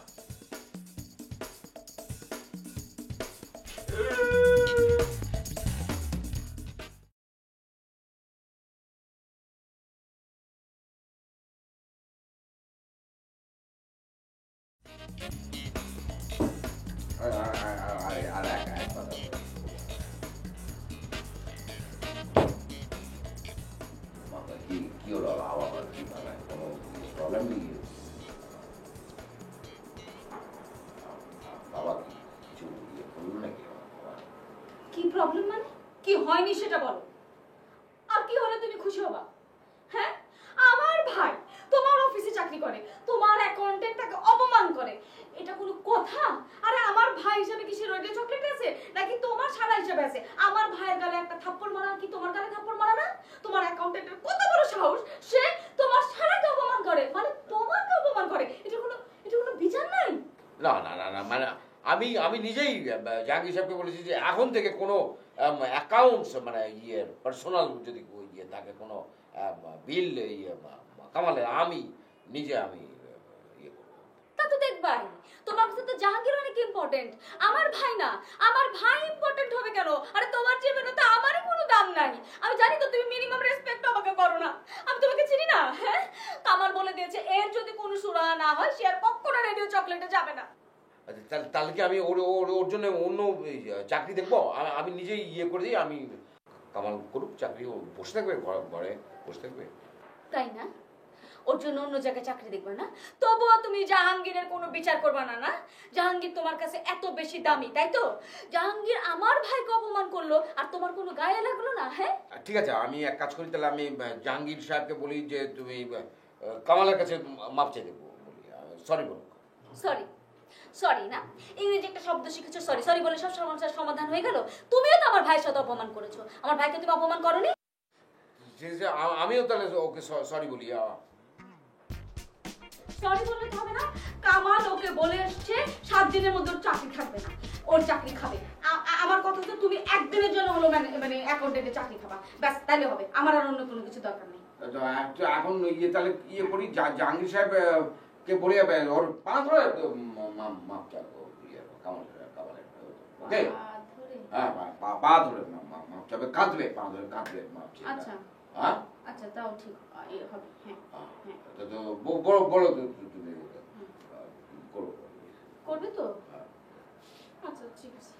কি হলো আবার কি বানায় কোনো প্রবলেম নেই? বাবা কিছু ইয়ে করলো নাকি? কি প্রবলেম মানে? কি হয়নি সেটা বলো। আর কি হলে তুমি খুশি হবা? হ্যাঁ, আমার ভাই তোমার অফিসে চাকরি করে, তোমার অ্যাকাউন্টেন্ট তাকে অপমান করে, এটা কোনো কথা? আরে আমার ভাই হিসেবে কি সে রেডিও চকলেট আছে নাকি তোমার সারা হিসেবে আছে? আমার ভাইয়ের গালে একটা থাপ্পড় মারা কি তোমার গালে থাপ্পড় মারা না? তোমার অ্যাকাউন্টেন্টের কত বড় সাহস, সে তোমার সারাকে অপমান করে, মানে তোমাকে অপমান করে। এটা কোনো বিচার নাই? না না না না, মানে আমি নিজেই জাহাঙ্গীর সাহেবকে বলেছি যে এখন থেকে কোনো অ্যাকাউন্টস মানে পার্সোনাল যদি ইয়ে থাকে কোনো বিল কামালে আমি নিজে ইয়ে করবো। তা তো দেখবাই, তোমার কাছে তো জাহাঙ্গীর অনেক ইম্পর্টেন্ট, আমার ভাই না। আমার ভাই ইম্পর্টেন্ট হবে কেন? আরে তোমার জীবনে তো আমারই কোনো দাম নাই। আমি জানি তো তুমি মিনিমাম রেসপেক্ট আমাকে করো না। আমি তোমাকে চিনি না? হ্যাঁ, কামাল বলে দিয়েছে এর যদি কোনো সুরা না হয় সে আর কখনো রেডিও চকলেটে যাবে না। তাহলে কি আমি ওর জন্য অন্য চাকরি দেখবো? আমি নিজেই ইয়ে করে দিই, আমি কামাল করুক চাকরি, ও বসে থাকবে ঘরে বসে থাকবে। তাই না? ওর জন্য অন্য জায়গায় চাকরি দেখবে না, তবুও তুমি জাহাঙ্গীরের কোনো বিচার করবে না? না, জাহাঙ্গীর তোমার কাছে এত বেশি দামি, তাই তো? জাহাঙ্গীর আমার ভাইকে অপমান করলো আর তোমার কোনো গায়ে লাগলো না? হ্যাঁ ঠিক আছে, আমি এক কাজ করি, তাহলে আমি জাহাঙ্গীর সাহেবকে বলি যে তুমি কামালের কাছে মাপ চেয়ে দেবো, সরি বলো। সরি সরি না, ইংরেজি একটা শব্দ শিখেছো, সরি সরি বলে সব সমস্যার সমাধান হয়ে গেল? তুমিও তো আমার ভাইয়ের সাথে অপমান করেছো, আমার ভাইকে তুমি অপমান করোনি? আমিও তাহলে ওকে সরি বলি। সরি বললে তো হবে না, কামাল ওকে বলে এসছে 7 দিনের মধ্যে ওর চাকরি থাকবে না, ওর চাকরি খাবে। আমার কথা তো তুমি একদিনের জন্য হলো মানে অ্যাকাউন্টেন্টে চাকরি খাবা, ব্যাস তাহলে হবে, আমার আর অন্য কোনো কিছু দরকার নেই। এখন তাহলে ইয়ে করি, জাহাঙ্গীর সাহেব কে বলে ওর পা ধরে মাপ চাবো, কামালের ওকে, হ্যাঁ পা ধরে মাপ চাবে, কাঁদবে, পা ধরে কাঁদবে মাপ চাবে। আচ্ছা হ্যাঁ আচ্ছা, তাও ঠিক হবে। হ্যাঁ হ্যাঁ, তো বলো বলো তুমি করো, করবে তো? আচ্ছা ঠিক আছে।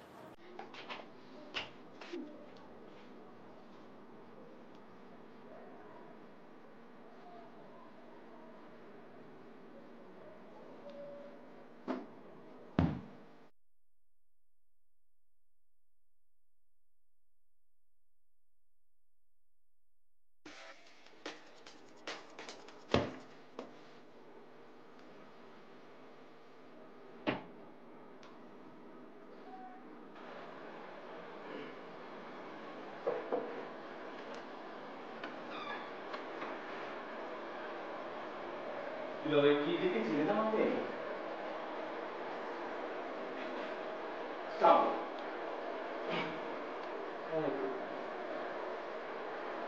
কি দেখেছিলেন আমাকে?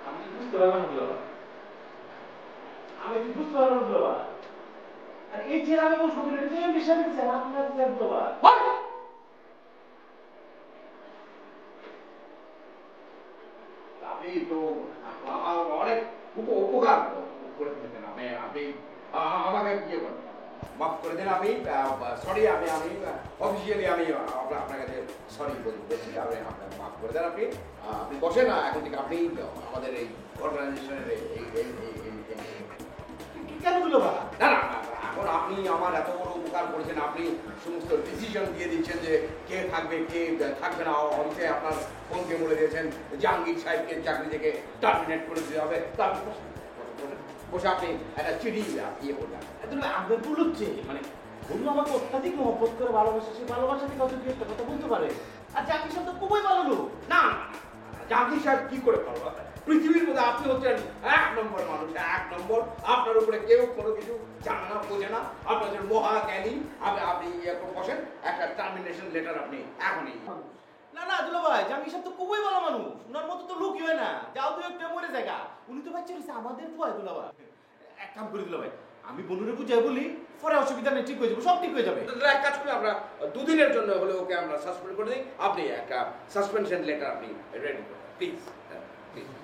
আমি বুঝতে পারলাম না, আমি বুঝতে পারলাম না। আর এই যে আমি বলবো বিষয় আপনার আপনি তো অনেক উপকার করে দিতেন, আপনি আমাকে ইয়ে করেন, মাফ করে দেন। আমি সরি, আমি অফিসিয়ালি আমি আপনার কাছে সরি বলছি, আমি আপনাকে মাফ করে দেন। আপনি বসেন না, এখন থেকে আপনি আমাদের এই অর্গানাইজেশনের কেন দিল না না, এখন আপনি আমার এত বড় উপকার করেছেন, আপনি সমস্ত ডিসিশন দিয়ে দিচ্ছেন যে কে থাকবে কে থাকবে না, অফিসে আপনার ফোনকে বলে দিয়েছেন জাহাঙ্গীর সাহেবকে চাকরি থেকে টার্মিনেট করে দিতে হবে। বসে আপনি একটা চিঠি ইয়ে করবেন, আপনার ভুল হচ্ছে, মানে বন্ধু আমাকে অত্যাধিক মহব্বত করে ভালোবাসে, সেই ভালোবাসা থেকে হয়তো কি একটা কথা বলতে পারে। আর জাহাঙ্গীর সাহেব তো খুবই ভালো লোক। না জাহাঙ্গীর সাহেব কি করে ভালো, পৃথিবীর মধ্যে আপনি হচ্ছেন 1 নম্বর মানুষ, 1 নম্বর। আপনার উপরে কেউ কোনো কিছু জানে না, বোঝে না, আপনি হচ্ছেন মহাজ্ঞানী। আপনি ইয়ে করে বসেন, একটা টার্মিনেশন লেটার আপনি এখনই। না না দুলা ভাই, জাহাঙ্গীর সাহেব তো খুবই ভালো মানুষ, ওনার মতো তো লোকই হয় না, যাও তো একটা মরে জায়গা। উনি তো বাচ্চা রয়েছে আমাদের তো হয় দুলা ভাই। এক কাম করে দুলা ভাই, আমি বনুরে বুঝাই বলি, পরে অসুবিধা নেই, ঠিক হয়ে যাবে, সব ঠিক হয়ে যাবে। এক কাজ করে আমরা 2 দিনের জন্য হলে ওকে আমরা সাসপেন্ড করে দিই, আপনি একটা সাসপেনশন লেটার আপনি রেডি করুন প্লিজ।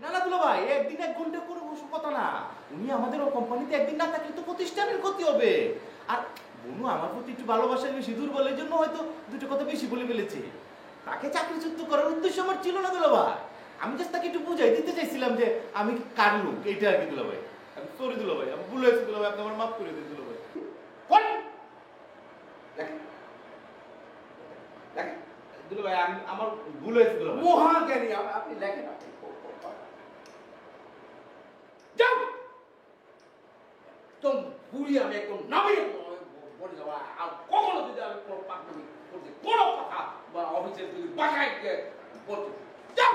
না না দুলা ভাই, একদিন 1 ঘন্টা করে বসে কথা না, উনি আমাদের ও কোম্পানিতে একদিন না থাকলে তো প্রতিষ্ঠানের ক্ষতি হবে। আর বনু আমার প্রতি একটু ভালোবাসা বেশি, দুর্বলের জন্য হয়তো দুটো কথা বেশি বলে ফেলেছে। তাকে চাকরিচ্যুত করার উদ্দেশ্য আমার ছিল না দুলা ভাই, আমি জাস্ট তাকে একটু বুঝাই দিতে চাইছিলাম যে আমি কার লোক, এইটা আর কি দুলা ভাই। আমি সরি দুলা ভাই, আমি ভুল হয়েছে দুলা ভাই, আপনি আমার মাফ করে দিন দুলা ভাই। দুলা ভাই আমার ভুল হয়েছে দুলা ভাই। মহাজ্ঞানী আপনি লেখেন, আপনি যাও তো পুরি আমি একদম নামিয়ে বলে যাবো। আর কখনো যদি আমি কোনো পাকনামি করতে কোনো কথা বা অফিসের যদি বাসায় বলতে যাও।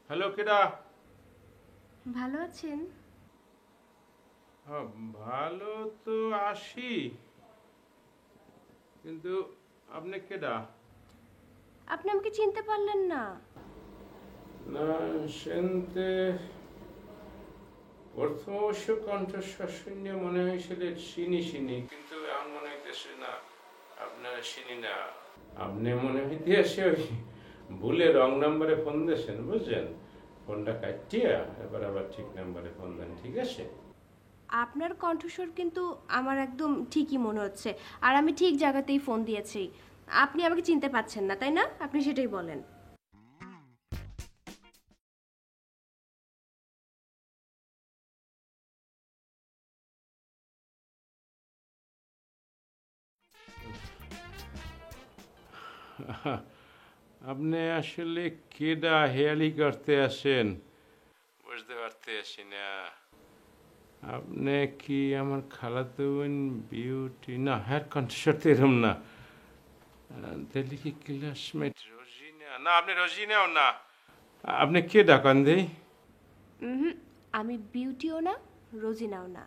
হ্যালো, কেডা? ভালো আছেন? ভালো তো আছি, কিন্তু আপনি কেডা? আপনি আমাকে চিনতে পারলেন না? না শুনতে প্রথম অবশ্য কণ্ঠস্বর শূন্য মনে হয়েছিল চিনি, কিন্তু এখন মনে হইতেছে না আপনারা চিনি না। আপনি মনে হইতেছে ওই ভুলে রং নাম্বারে ফোন দিয়েছেন, বুঝছেন? ফোনটা কাটিয়া এবার আবার ঠিক নাম্বারে ফোন দেন, ঠিক আছে? আপনার কণ্ঠস্বর কিন্তু আমার একদম ঠিকই মনে হচ্ছে, আর আমি ঠিক জায়গাতেই ফোন দিয়েছি। আপনি আমাকে চিনতে পারছেন না, তাই না? আপনি সেটাই বলেন। আপনি আসলে কেডা হেয়ালি করতে আসেন বুঝতে পারতেছি না। আপনি কি আমার খালাতো বোন বিউটি? না, হ্যাঁ কণ্ঠস্বর তো এরম না। তাহলে কি ক্লাসমেট রোজিনা? না, আপনি রোজিনাও না। আপনি কে ডাকান দেই? আমি বিউটিও না, রোজিনাও না।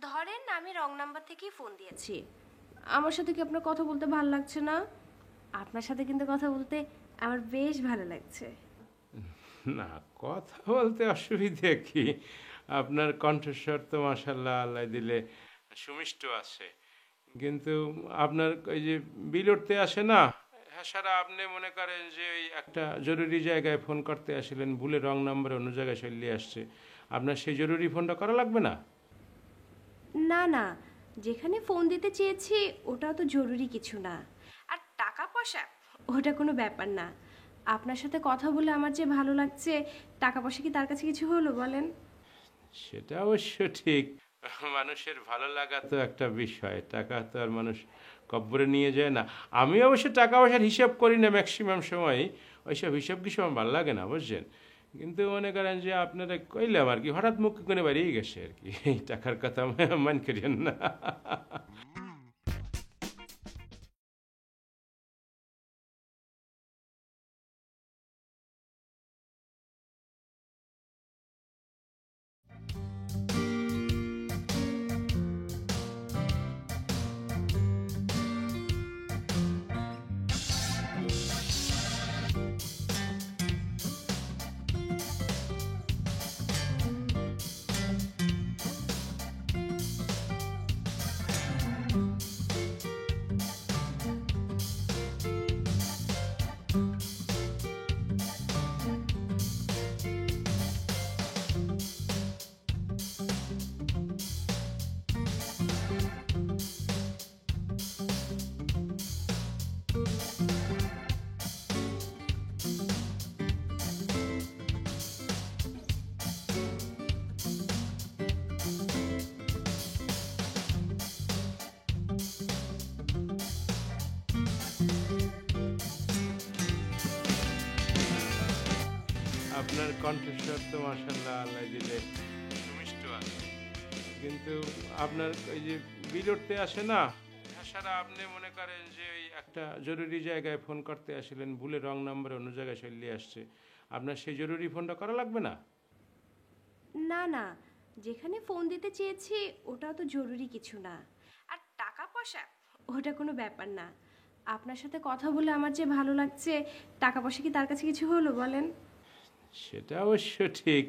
ধরেন আমি রং নাম্বার থেকেই ফোন দিয়েছি। আমার সাথে কি আপনার কথা বলতে ভালো লাগছে না? আপনার সাথে কিন্তু কথা বলতে আমার বেশ ভালো লাগছে। না, কথা বলতে অসুবিধে কি? আপনার কণ্ঠস্বর তো মাশাআল্লাহ আল্লাহ দিলে সুমিষ্ট আছে, কিন্তু আপনার ওই যে বিল উঠতে আসে না, হ্যাঁ সারা আপনি মনে করেন যে ওই একটা জরুরি জায়গায় ফোন করতে আসলেন, ভুলে রং নাম্বারে অন্য জায়গায় চলে আসছে, আপনার সেই জরুরি ফোনটা করা লাগবে না? না না, যেখানে ফোন দিতে চেয়েছি ওটাও তো জরুরি কিছু না। আর টাকা পয়সা ওটা কোনো ব্যাপার না। আপনার সাথে কথা বলে আমার যে ভালো লাগছে, টাকা পয়সা কি তার কাছে কিছু হলো বলেন? সেটা অবশ্য ঠিক, মানুষের ভালো লাগা তো একটা বিষয়, টাকা তো আর মানুষ কব্বরে নিয়ে যায় না। আমি অবশ্য টাকা পয়সার হিসাব করি না ম্যাক্সিমাম সময়, ওইসব হিসাব কিছু আমার ভালো লাগে না, বুঝছেন? কিন্তু মনে করেন যে আপনারা কইলাম আর কি, হঠাৎ মুখ করে বাড়িয়ে গেছে আর কি, এই টাকার কথা মান করিয়েন না। আপনার কণ্ঠস্বর তো মাশাআল্লাহ আল্লাহ দিলে সুমিষ্ট আছে, কিন্তু আপনার ওই যে বিল উঠতে আসে না, সারা আপনি মনে করেন যে ওই একটা জরুরি জায়গায় ফোন করতে আসলেন, ভুলে রং নাম্বারে অন্য জায়গায় চলে আসছে, আপনার সেই জরুরি ফোনটা করা লাগবে না? না না, যেখানে ফোন দিতে চেয়েছি ওটাও তো জরুরি কিছু না। আর টাকা পয়সা ওটা কোনো ব্যাপার না। আপনার সাথে কথা বলে আমার যে ভালো লাগছে, টাকা পয়সা কি তার কাছে কিছু হলো বলেন? সেটা অবশ্য ঠিক,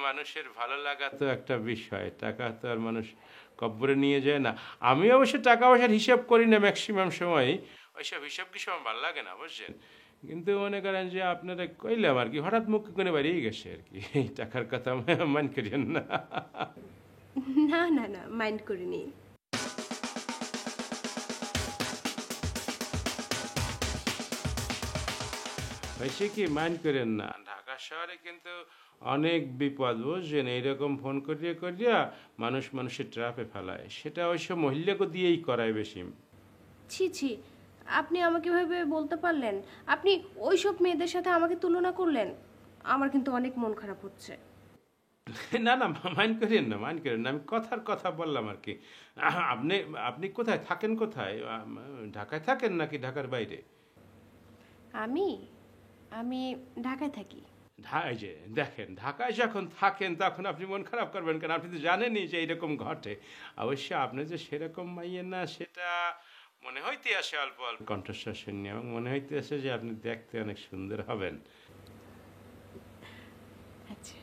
মানুষের ভালো লাগা তো একটা বিষয়, টাকা তো আর মানুষ কব্বরে নিয়ে যায় না। আমি অবশ্য টাকা পয়সার হিসাব করি না ম্যাক্সিমাম সময়, ওইসব হিসাব কিছু আমার ভালো লাগে না, বুঝছেন? কিন্তু মনে করেন যে আপনারা কইলাম আর কি, হঠাৎ মুখ করে বাড়িয়ে গেছে আর কি, এই টাকার কথা মান করিয়েন না। না না না, মাইন্ড করিনি। হয়েছে কি, মাইন্ড করেন না, ঢাকা শহরে কিন্তু অনেক বিপদ, বুঝছেন? এইরকম ফোন করিয়া করিয়া মানুষ মানুষের ট্রাপে ফেলায়, সেটা ওইসব মহিলাকে দিয়েই করায় বেশি। ছি ছি, আপনি আমাকে ভাবে বলতে পারলেন? আপনি ওইসব মেয়েদের সাথে আমাকে তুলনা করলেন, আমার কিন্তু অনেক মন খারাপ হচ্ছে। না না, মাইন্ড করেন না, মাইন্ড করেন না, আমি কথার কথা বললাম আর কি। আপনি আপনি কোথায় থাকেন? কোথায়, ঢাকায় থাকেন নাকি ঢাকার বাইরে? আমি আমি ঢাকায় থাকি। এই যে দেখেন, ঢাকায় যখন থাকেন তখন আপনি মন খারাপ করবেন কেন? আপনি তো জানেনই যে এইরকম ঘটে। অবশ্য আপনি যে সেরকম মাইয়ের না সেটা মনে হইতে আসে অল্প অল্প কণ্ঠস্বর শুনি এবং মনে হইতে আসে যে আপনি দেখতে অনেক সুন্দর হবেন। আচ্ছা।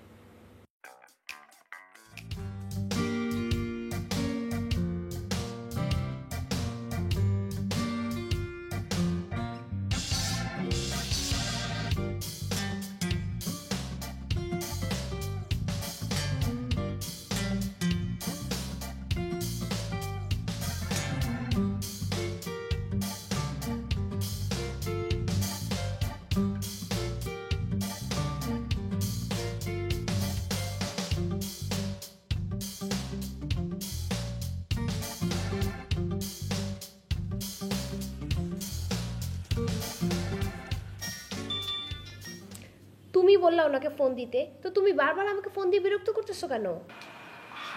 তুমি বললা ওনাকে ফোন দিতে, তো তুমি বারবার আমাকে ফোন দিয়ে বিরক্ত করতেছো কেন?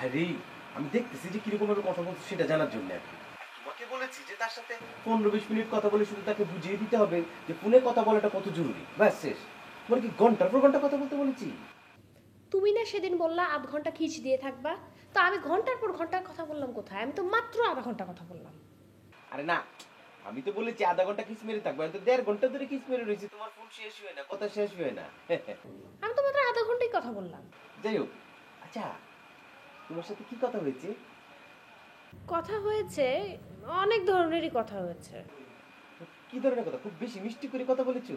আরে আমি দেখতেছি যে কিরকম ভাবে কথা বলছে সেটা জানার জন্য আর কি। তোমাকে বলেছি যে তার সাথে 15-20 মিনিট কথা বলে শুধু তাকে বুঝিয়ে দিতে হবে যে ফোনে কথা বলাটা কত জরুরি, ব্যাস শেষ। তোমার কি ঘন্টার পর ঘন্টা কথা বলতে বলেছি? তুমি না সেদিন বললা আধ ঘন্টা খিচ দিয়ে থাকবা, তো আমি ঘন্টার পর ঘন্টা কথা বললাম কোথায়? আমি তো মাত্র আধা ঘন্টা কথা বললাম। আরে না, আমি তো বলেছি আধা ঘন্টা কিস মেরে থাকবো, আমি তো 1.5 ঘন্টা ধরে কিস মেরে রয়েছি, তোমার ফোন শেষ হয় না, কথা শেষ হয় না। আমি তো মাত্র আধা ঘন্টাই কথা বললাম। যাই হোক, আচ্ছা তোমার সাথে কি কথা হয়েছে? কথা হয়েছে, অনেক ধরনেরই কথা হয়েছে। কি ধরনের কথা? খুব বেশি মিষ্টি করে কথা বলেছো?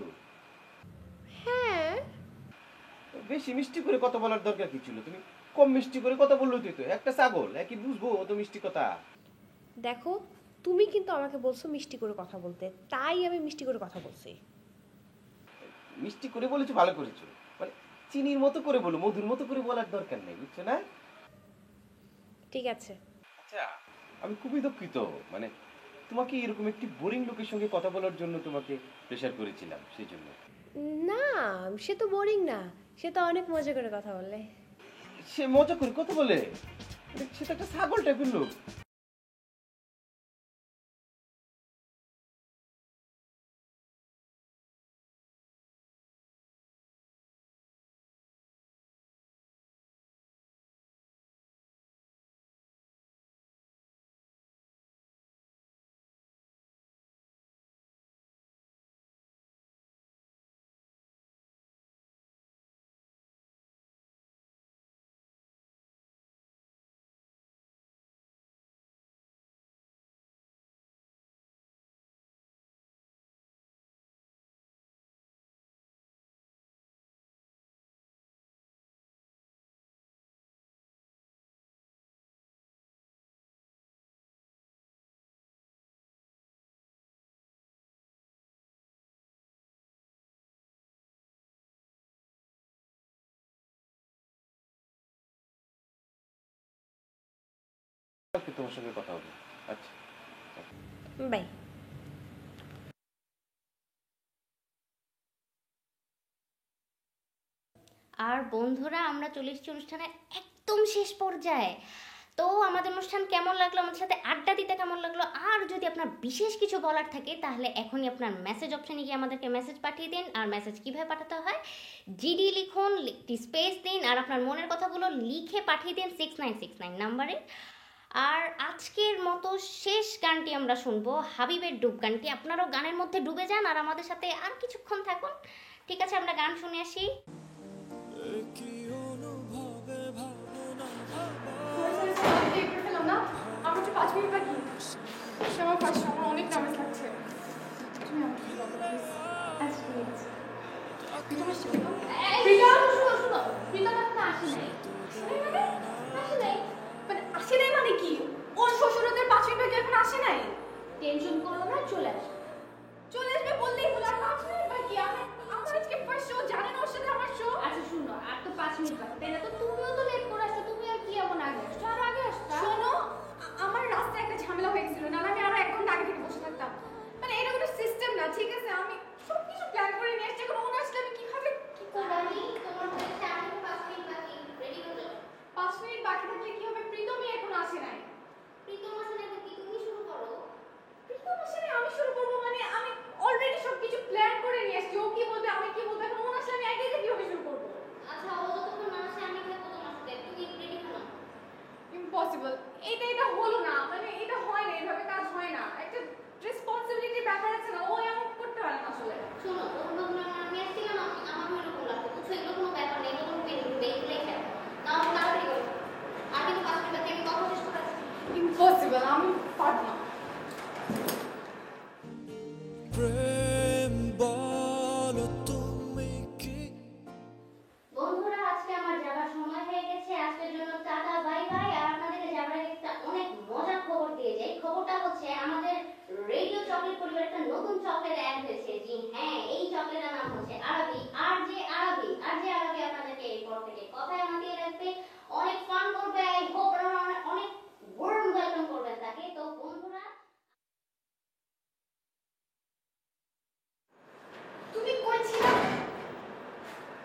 হ্যাঁ। বেশি মিষ্টি করে কথা বলার দরকার কি ছিল? তুমি কম মিষ্টি করে কথা বললো তো, একটা ছাগল একই বুঝবো অত মিষ্টি কথা। দেখো, তুমি কিন্তু আমাকে বলছো মিষ্টি করে কথা বলতে, তাই আমি মিষ্টি করে কথা বলছি। মিষ্টি করে বলেছো, ভালো করেছো, মানে চিনির মতো করে বলো, মধুর মতো করে বলার দরকার নেই, বুঝছো না? ঠিক আছে। আচ্ছা, আমি খুবই দুঃখিত, মানে তোমাকে এরকম একটি বোরিং লোকের সঙ্গে কথা বলার জন্য তোমাকে প্রেশার করেছিলাম, সেই জন্য। না, সে তো বোরিং না, সে তো অনেক মজা করে কথা বলে। সে মজা করে কথা বলে? সে তো একটা ছাগল টাইপের লোক। তোমার সঙ্গে কথা হবে। আচ্ছা, বাই। আর বন্ধুরা, আমরা চলে এসেছি অনুষ্ঠানের একদম শেষ পর্যায়ে। তো আমাদের অনুষ্ঠান কেমন লাগলো, আমাদের সাথে আড্ডা দিতে কেমন লাগলো, আর যদি আপনার বিশেষ কিছু বলার থাকে তাহলে এখনই আপনার মেসেজ অপশানে গিয়ে আমাদেরকে মেসেজ পাঠিয়ে দিন। আর মেসেজ কীভাবে পাঠাতে হয়, জিডি লিখুন, একটি স্পেস দিন, আর আপনার মনের কথাগুলো লিখে পাঠিয়ে দিন 6969 নাম্বারে। আর আজকের মতো শেষ গানটি আমরা শুনবো, হাবিবের ডুব গানটি। আপনারাও গানের মধ্যে ডুবে যান আর আমাদের সাথে আর কিছুক্ষণ থাকুন। ঠিক আছে, আমরা গান শুনে আসি। আমার তো 5 মিনিট বাকি। আমার পাশে আমার অনেক নার্ভাস লাগছে। তুমি আমাকে একটু বলো প্লিজ। আচ্ছা, ঠিক আছে। প্রীতম আসছে? শুনো, প্রীতম এখন আসে নাই। আসে নাই? মানে আসে নাই মানে কি? ওর শ্বশুরদের 5 মিনিট বাকি এখন আসে নাই? টেনশন করো না, চলে আসবে। চলে আসবে বললেই হলো। আর 5 মিনিট বাকি। আমার আজকে ফার্স্ট শো, জানেন ওর সাথে আমার শো। আচ্ছা শুনো, আর তো 5 মিনিট বাকি, তাই না? তো তুমিও তো লেট করে আসছো, তুমি আর কি এমন আগে আসছো? আর আগে আসতা। শোনো, আমার রাস্তায় একটা ঝামেলা হয়ে গেছিল, নাহলে আমি আরো 1 ঘন্টা আগে থেকে বসে থাকতাম। মানে এটা কোনো সিস্টেম না, ঠিক আছে? আমি সবকিছু প্ল্যান করে নিয়ে এসেছি, এখন ওনা আসলে আমি কিভাবে কি করব? তোমার হচ্ছে আর 5 মিনিট বাকি, রেডি হয়ে যাও। 5 মিনিট বাকি থাকলে কি হবে? প্রীতমই এখন আসে নাই। প্রীতম আসে নাই, কি তুমি শুরু করো? প্রীতম আসে নাই, আমি শুরু করবো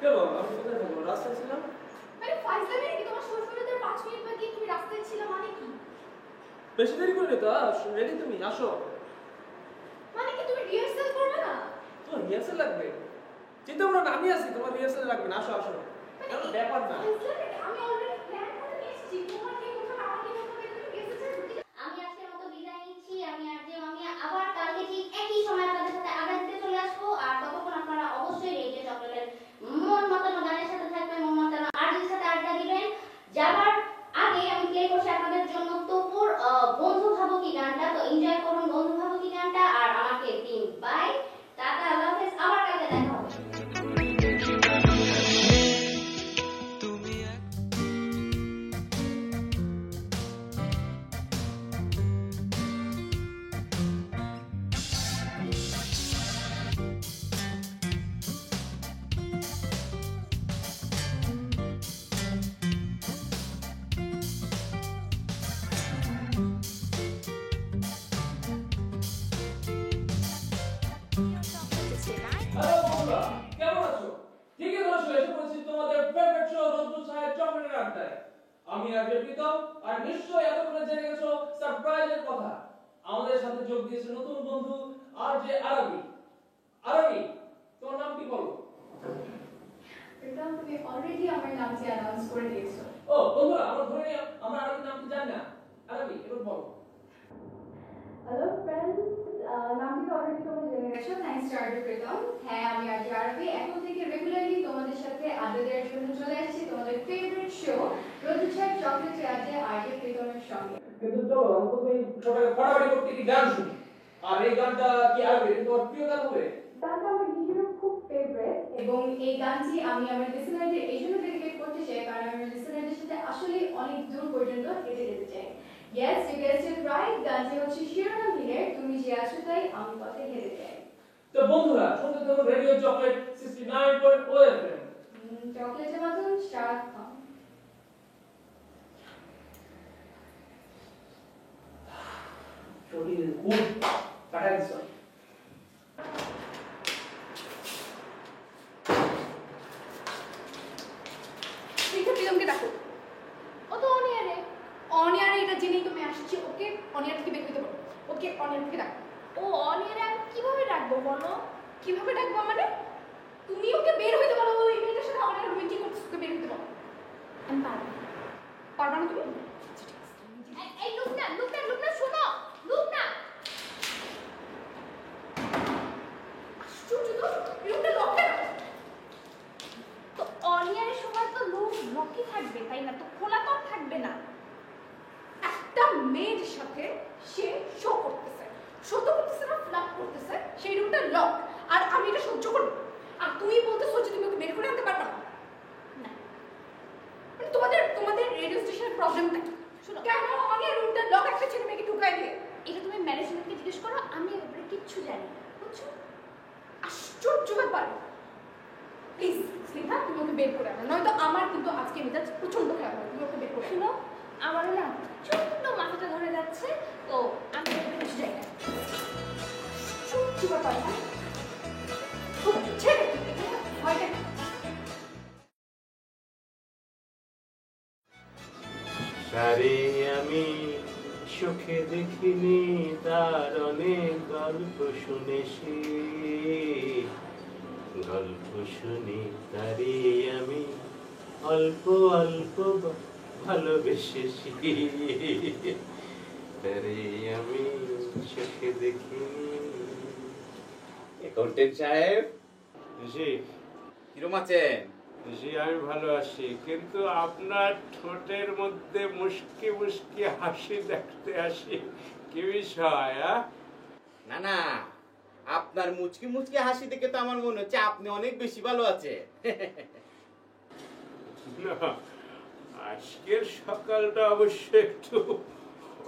কেন আমি কোথায় থাকবো? রাস্তায় ছিলাম। মানে ফাইজলামি নাকি? তোমার শ্বশুরদের 5 মিনিট বাকি তুমি রাস্তায় ছিল মানে কি? বেশি দেরি করে তো রেডি তুমি আসো। মানে কি তুমি রিহার্সাল করবে না? তোমার রিহার্সাল লাগবে? চিন্তা করো না, আমি আছি, তোমার রিহার্সাল লাগবে না। আসো আসো। এমন ব্যাপার না। আমি অলরেডি প্ল্যান করে নিয়েছি। তোমার কি কোথাও আমার কি কোথাও তুমি গেছে? আমি আজকের মতো বিদায় নিচ্ছি। আমি আরজে মামি আবার কালকে ঠিক একই সময় আপনাদের সাথে আড্ডা দিতে চলে আসবো। আর ততক্ষণ আপনারা অবশ্যই রেডিও চকলেটের মন মাতানো গানের সাথে থাকবেন, মন মাতানো আরজের সাথে আড্ডা দিবেন। যাবার আগে আমি প্লে করছি আপনাদের জন্য তপুর বন্ধু ভাবো কি গানটা। তো এনজয় করুন বন্ধু ভাবো কি গানটা। আর আমাকে দিন বাই, টাটা, আল্লাহ হাফেজ, আবার কালকে দেখা হবে। হ্যালো বন্ধুরা, কেমন আছো? ঠিকই ধরেছো, এসে পড়েছি তোমাদের ফেভারিট শো রোদ্দুর ছায়া চকলেটের আড্ডায়। আমি আজকে প্রীতম, আর নিশ্চয়ই এতক্ষণে জেনে গেছো সারপ্রাইজের কথা। আমাদের সাথে যোগ দিয়েছে নতুন বন্ধু আরজে আরবি। আরবি, তোমার নাম কি বলো? প্রীতম, তুমি অলরেডি আমার নামটি অ্যানাউন্স করে দিয়েছো। ও বন্ধুরা, আমরা ধরে নিই আমরা আরবি নামটি জানি না। আরবি, এবার বলো। হ্যালো ফ্রেন্ডস, নামটি তো অলরেডি তোমরা জেনে গেছো। Thanks to RJ Pritam. হ্যাঁ, আমি আরজে আরবি এখন থেকে রেগুলারলি তোমাদের সাথে আড্ডা দেওয়ার জন্য চলে আসছি তোমাদের ফেভারিট শো রোদ্দুর ছায়া চকলেটের আড্ডায় আরজে প্রীতমের সঙ্গে। কিন্তু চলো আমরা প্রথমে সবাই ফটাফটি করতে কি গান শুনি। আর এই গানটা কি আরবি তোমার প্রিয় গান হবে? গানটা আমার নিজেরও খুব ফেভারিট এবং এই গানটি আমি আমার লিসেনারদের এই জন্য ডেডিকেট করতে চাই কারণ আমি আমার লিসেনারদের সাথে আসলে অনেক দূর পর্যন্ত হেঁটে যেতে চাই। Yes, you guessed it right, গানটি হচ্ছে শিরোনাম হিলের তুমি যে আছো তাই আমি পথে হেঁটে যাই। তো বন্ধুরা, শুনতে থাকুন রেডিও চকলেট 69.0 FM। চকলেটের মতন স্বাদ কম। শরীর খুব কাটা দিছ। প্রীতমকে ডাকো। ও তো অনিয়ারে। অনিয়ারে এটা জেনেই তুমি আসছি। ওকে অনিয়ার থেকে বের হইতে বলো। ওকে অনিয়ার থেকে ডাকো। ও অনিয়ারে আমি কিভাবে ডাকবো বলো? কিভাবে ডাকবো মানে? তুমি ওকে বের হইতে বলো। ওই মেয়েটার সাথে অনিয়ার রুমে কি করছিস? ওকে বের হইতে বলো। আমি পারবো না। পারবা না তুমি? এই লুকনা শোনো। লুকনা আশ্চর্য তো, রুমটা লক কেন? তো অনিয়ারের সময় তো রুম লকই থাকবে তাই না? তো খোলা তো থাকবে না। একটা মেয়ের সাথে সে শো করতেছে, না ফ্লাপ করতেছে, সেই রুমটা লক। আর আমি এটা সহ্য করবো? আর তুমি বলতেছো যে তুমি ওকে বের করে আনতে পারবা না? মানে তোমাদের রেডিও স্টেশনের প্রবলেমটা কি? শোনো, কেন অনিয়ার রুমটা লক একটা ছেলে মেয়েকে ঢুকাই দিয়ে? এটা তুমি ম্যানেজমেন্টকে জিজ্ঞেস করো, আমি এর ব্যাপারে কিচ্ছু জানি না, বুঝছো? আশ্চর্য ব্যাপার। প্লিজ স্নেহা, তুমি ওকে বের করে আনো, নয়তো আমার কিন্তু আজকে মেজাজ প্রচন্ড খারাপ হবে। তুমি ওকে বের করে শুনো, আমারও না ছোট্ট মাথাটা ধরে যাচ্ছে, তো আমি কিছু যাই না। আশ্চর্য ব্যাপার না? ছেড়ে ভয়টা সারে আমি সুখে দেখিনি তার অনেক গল্প শুনেছি, গল্প শুনি তারে আমি অল্প অল্প ভালোবেসেছি, তারে আমি সুখে দেখিনি। অ্যাকাউন্টেন্ট সাহেব, জি কিরম আছেন? জি আমি ভালো আছি, কিন্তু আপনার ঠোঁটের মধ্যে মুস্কি মুস্কি হাসি দেখতে আসি, কি বিষয়? না না, আপনার মুচকি মুচকি হাসি দেখে তো আমার মনে হচ্ছে আপনি অনেক বেশি ভালো আছেন। না, আজকের সকালটা অবশ্য একটু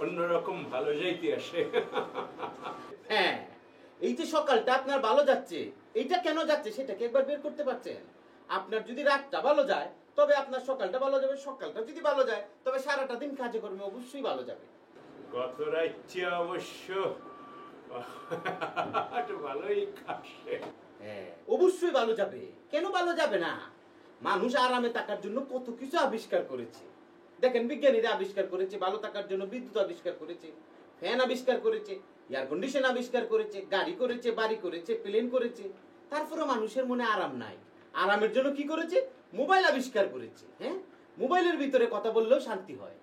অন্যরকম ভালো যাইতে আসে। হ্যাঁ, এই যে সকালটা আপনার ভালো যাচ্ছে, এইটা কেন যাচ্ছে সেটা কি একবার বের করতে পারছেন? আপনার যদি রাতটা ভালো যায় তবে আপনার সকালটা ভালো যাবে, সকালটা যদি ভালো যায় তবে সারাটা দিন কাজে কর্মে অবশ্যই ভালো যাবে। গত রাত্রে অবশ্য একটু ভালোই কাটছে। হ্যাঁ, অবশ্যই ভালো যাবে, কেন ভালো যাবে না? মানুষ আরামে থাকার জন্য কত কিছু আবিষ্কার করেছে। দেখেন বিজ্ঞানীরা আবিষ্কার করেছে ভালো থাকার জন্য, বিদ্যুৎ আবিষ্কার করেছে, ফ্যান আবিষ্কার করেছে, এয়ার কন্ডিশন আবিষ্কার করেছে, গাড়ি করেছে, বাড়ি করেছে, প্লেন করেছে। তারপরে মানুষের মনে আরাম নাই, আরামের জন্য কি করেছে? মোবাইল আবিষ্কার করেছে। হ্যাঁ, মোবাইলের ভিতরে কথা বললেও শান্তি হয়।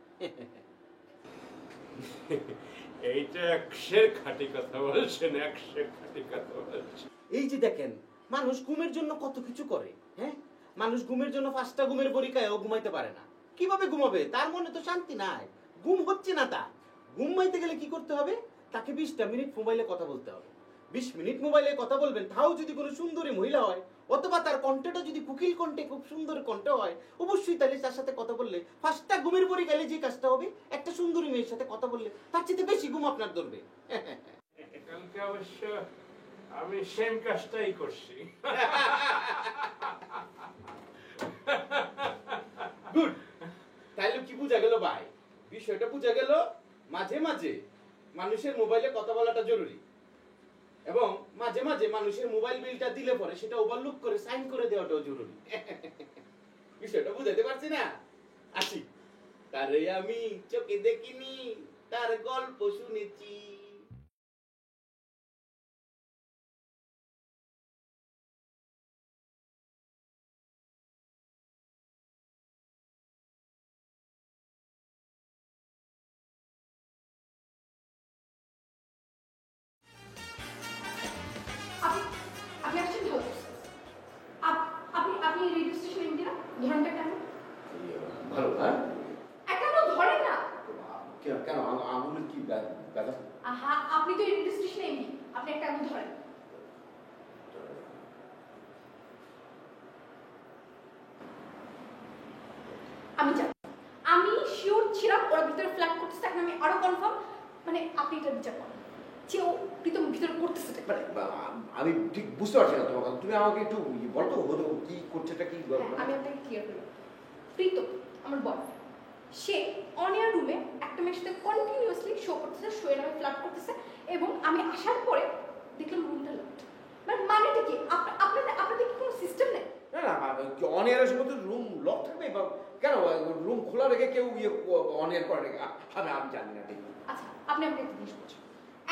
এইটা একশের খাঁটি কথা বলছেন, একশের খাঁটি কথা বলছেন। এই যে দেখেন মানুষ ঘুমের জন্য কত কিছু করে। হ্যাঁ, মানুষ ঘুমের জন্য 5টা ঘুমের পরীক্ষায়ও ঘুমাইতে পারে না। কিভাবে ঘুমাবে? তার মনে তো শান্তি নাই, ঘুম হচ্ছে না। তা ঘুমাইতে গেলে কি করতে হবে? তাকে 20টা মিনিট মোবাইলে কথা বলতে হবে। 20 মিনিট মোবাইলে কথা বলবেন, তাও যদি কোনো সুন্দরী মহিলা হয় অথবা তার কণ্ঠটা যদি কুকিল কণ্ঠে খুব সুন্দর কণ্ঠ হয়, অবশ্যই তাহলে তার সাথে কথা বললে 5টা ঘুমের পরীক্ষায় যে কাজটা হবে, একটা সুন্দরী মেয়ের সাথে কথা বললে তার চেয়ে বেশি ঘুম আপনার ধরবে। কালকে অবশ্য আমি সেম কাজটাই করছি। গুড, তাইলে কি বোঝা গেল ভাই? বিষয়টা বোঝা গেল মাঝে মাঝে মানুষের মোবাইলে কথা বলাটা জরুরি, এবং মাঝে মাঝে মানুষের মোবাইল বিলটা দিলে পরে সেটা ওভারলুক করে সাইন করে দেওয়াটাও জরুরি। বিষয়টা বুঝাতে পারছি না? আসি, তারে আমি চোখে দেখিনি, তার গল্প শুনেছি। আপনি আসছেন ভালো করছেন। আপনি রেডিও স্টেশন এমডি না? ধরনটা কেন? ভালো। হ্যাঁ, একটা ধরে না। কেন আমার কি ব্যাপার? আহা, আপনি তো রেডিও স্টেশন এমডি, আপনি একটা ধরেন। আমি জানি, আমি শিওর ছিলাম ওরা ভিতরে ফ্ল্যাট করতেছে, এখন আমি আরো কনফার্ম। মানে আপনি এটা বিচার করেন যে ও প্রীতম ভিতরে করতেছে। আমি ঠিক বুঝতে পারছি না তোমার কথা, তুমি আমাকে একটু বলো তো কি করছে, এটা কি? আমি আপনাকে ক্লিয়ার করি। প্রীতম আমার বয়ফ্রেন্ড, সে অন এয়ার রুমে একটা মেয়ের সাথে কন্টিনিউয়াসলি শো করতেছে, শো এর নামে ফ্লার্ট করতেছে, এবং আমি আসার পরে দেখলাম রুমটা লকড। মানেটা কি? আপনাদের কি কোনো সিস্টেম নেই? না না, অন এয়ারের সময় তো রুম লক থাকবে, কেন রুম খোলা রেখে কেউ অন এয়ার করে রেখে? আমি জানি না ঠিক। আচ্ছা, আপনি আমাকে একটা জিনিস বলছেন,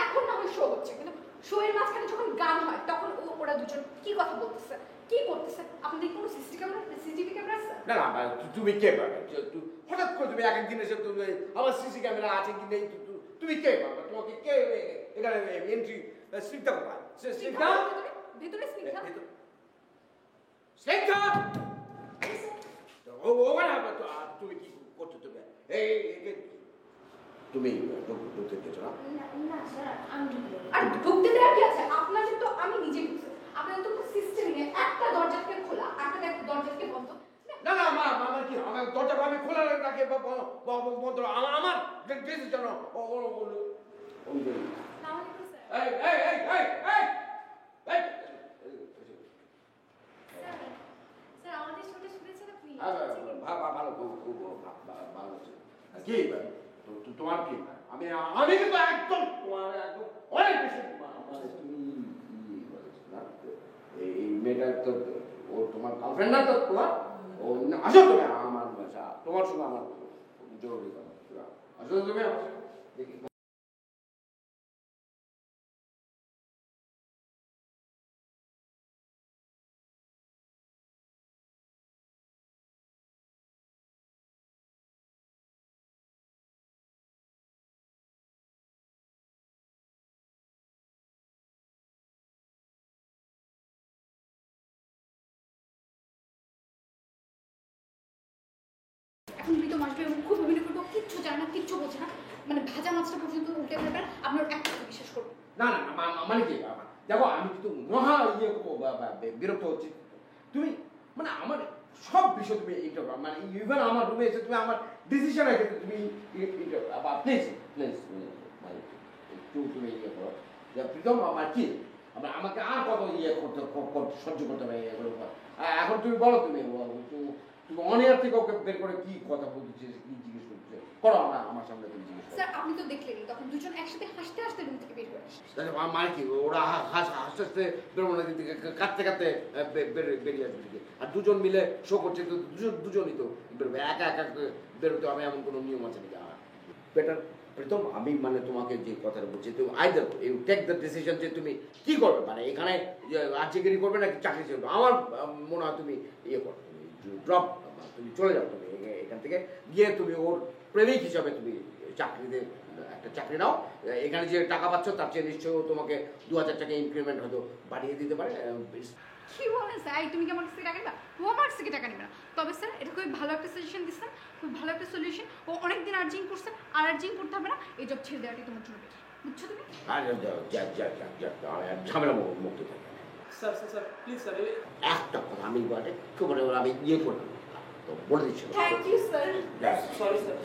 এখন না হয় শো হচ্ছে, কিন্তু শো এর মাঝখানে যখন গান হয় তখন ওরা দুজন কি কথা বলতেছে, কি করতেছে? আপনাদের কোনো সিসিটিভি ক্যামেরা আছে? না না, তুমি কে পাবে? হঠাৎ করে তুমি এক দিন এসে তুমি আমার সিসি ক্যামেরা আছে কি নেই, তুমি কে পাবে? তোমাকে কে এখানে এন্ট্রি স্নিগ্ধা কোথায়? স্নিগ্ধা ভিতরে, স্নিগ্ধা স্নিগ্ধা তুমি কি করছো? তুমি তুমি ঢুকতে দিয়েছো না? না স্যার, আমি ঢুকবো। আর ঢুকতে দেওয়ার কি আছে? আপনাদের তো আমি নিজে ঢুকছি, আপনাদের তো সিস্টেম নেই। একটা দরজা থেকে খোলা, একটা দরজা থেকে বন্ধ। না না, আমার কি, আমার দরজা আমি খোলা রাখি বন্ধ? আমার ড্রেসের জন্য ভালো কি তোমার কি? আমি কিন্তু একদম তোমার একদম অনেক বেশি তুমি এই মেয়েটা তো ও তোমার গার্লফ্রেন্ড না তো তোমার? ও আসো তুমি আমার তোমার সঙ্গে আমার জরুরি কথা, আসো তুমি দেখি। এখন প্রীতম আসবে এবং খুব অভিনয় করবো, কিচ্ছু জানে না, কিচ্ছু বোঝে না, মানে ভাজা মাছটা পর্যন্ত উল্টে ফেলবেন। আপনার একটা বিশ্বাস করবো না না, মানে কি দেখো, আমি কিন্তু মহা বিরক্ত হচ্ছি। তুমি মানে আমার সব বিষয় তুমি এইটা মানে ইভেন আমার রুমে এসে তুমি আমার ডিসিশনের ক্ষেত্রে তুমি প্লিজ মানে একটু তুমি ইয়ে করো। প্রীতম আমার কি আমাকে আর কত ইয়ে করতে সহ্য করতে হবে এগুলো। এখন তুমি বলো, তুমি অন এয়ার থেকে ওকে বের করে কি কথা বলতে, কি জিজ্ঞেস করতে? করো আমার সামনে তুমি জিজ্ঞেস করো। স্যার আপনি তো দেখলেনই তখন দুজন একসাথে হাসতে হাসতে রুম থেকে বের করে আসে। তাহলে আমার মানে কি ওরা হাসতে হাসতে বেরোবো না দিকে কাঁদতে কাঁদতে বেরিয়ে আসবে দিকে আর দুজন মিলে শো করছে তো দুজনই তো বেরোবে একা একা বেরোতে হবে এমন কোনো নিয়ম আছে নাকি? বেটার প্রথম আমি মানে তোমাকে যে কথাটা বলছি তুমি either you take the decision যে তুমি কি করবে মানে এখানে আর্চিগিরি করবে নাকি চাকরি ছেড়ে আমার মনে হয় তুমি ইয়ে করো ড্রপ তুমি চলে যাও তুমি এখান থেকে গিয়ে তুমি ওর প্রেমিক হিসাবে তুমি চাকরিতে একটা চাকরি নাও এখানে যে টাকা পাচ্ছ তার চেয়ে নিশ্চয়ই তোমাকে 2000 টাকা ইনক্রিমেন্ট হয়তো বাড়িয়ে দিতে পারে। কি বলেন স্যার তুমি কি আমার কাছে টাকা নেবা? ও আমার থেকে টাকা নেবে না। তবে স্যার এটা খুবই ভালো একটা সাজেশন দিচ্ছেন, খুব ভালো একটা সলিউশন। ও অনেকদিন আর্জিং করছে আর আর্জিং করতে হবে না, এই জব ছেড়ে দেওয়াটাই তোমার জন্য বেটার। বুঝছো তুমি? ঝামেলা মুক্ত থাকে। Sir sir sir please sir একটা কথা আমি একটু করে আমি ইয়ে করলাম তো বলে দিচ্ছি। Thank you sir. Sorry sir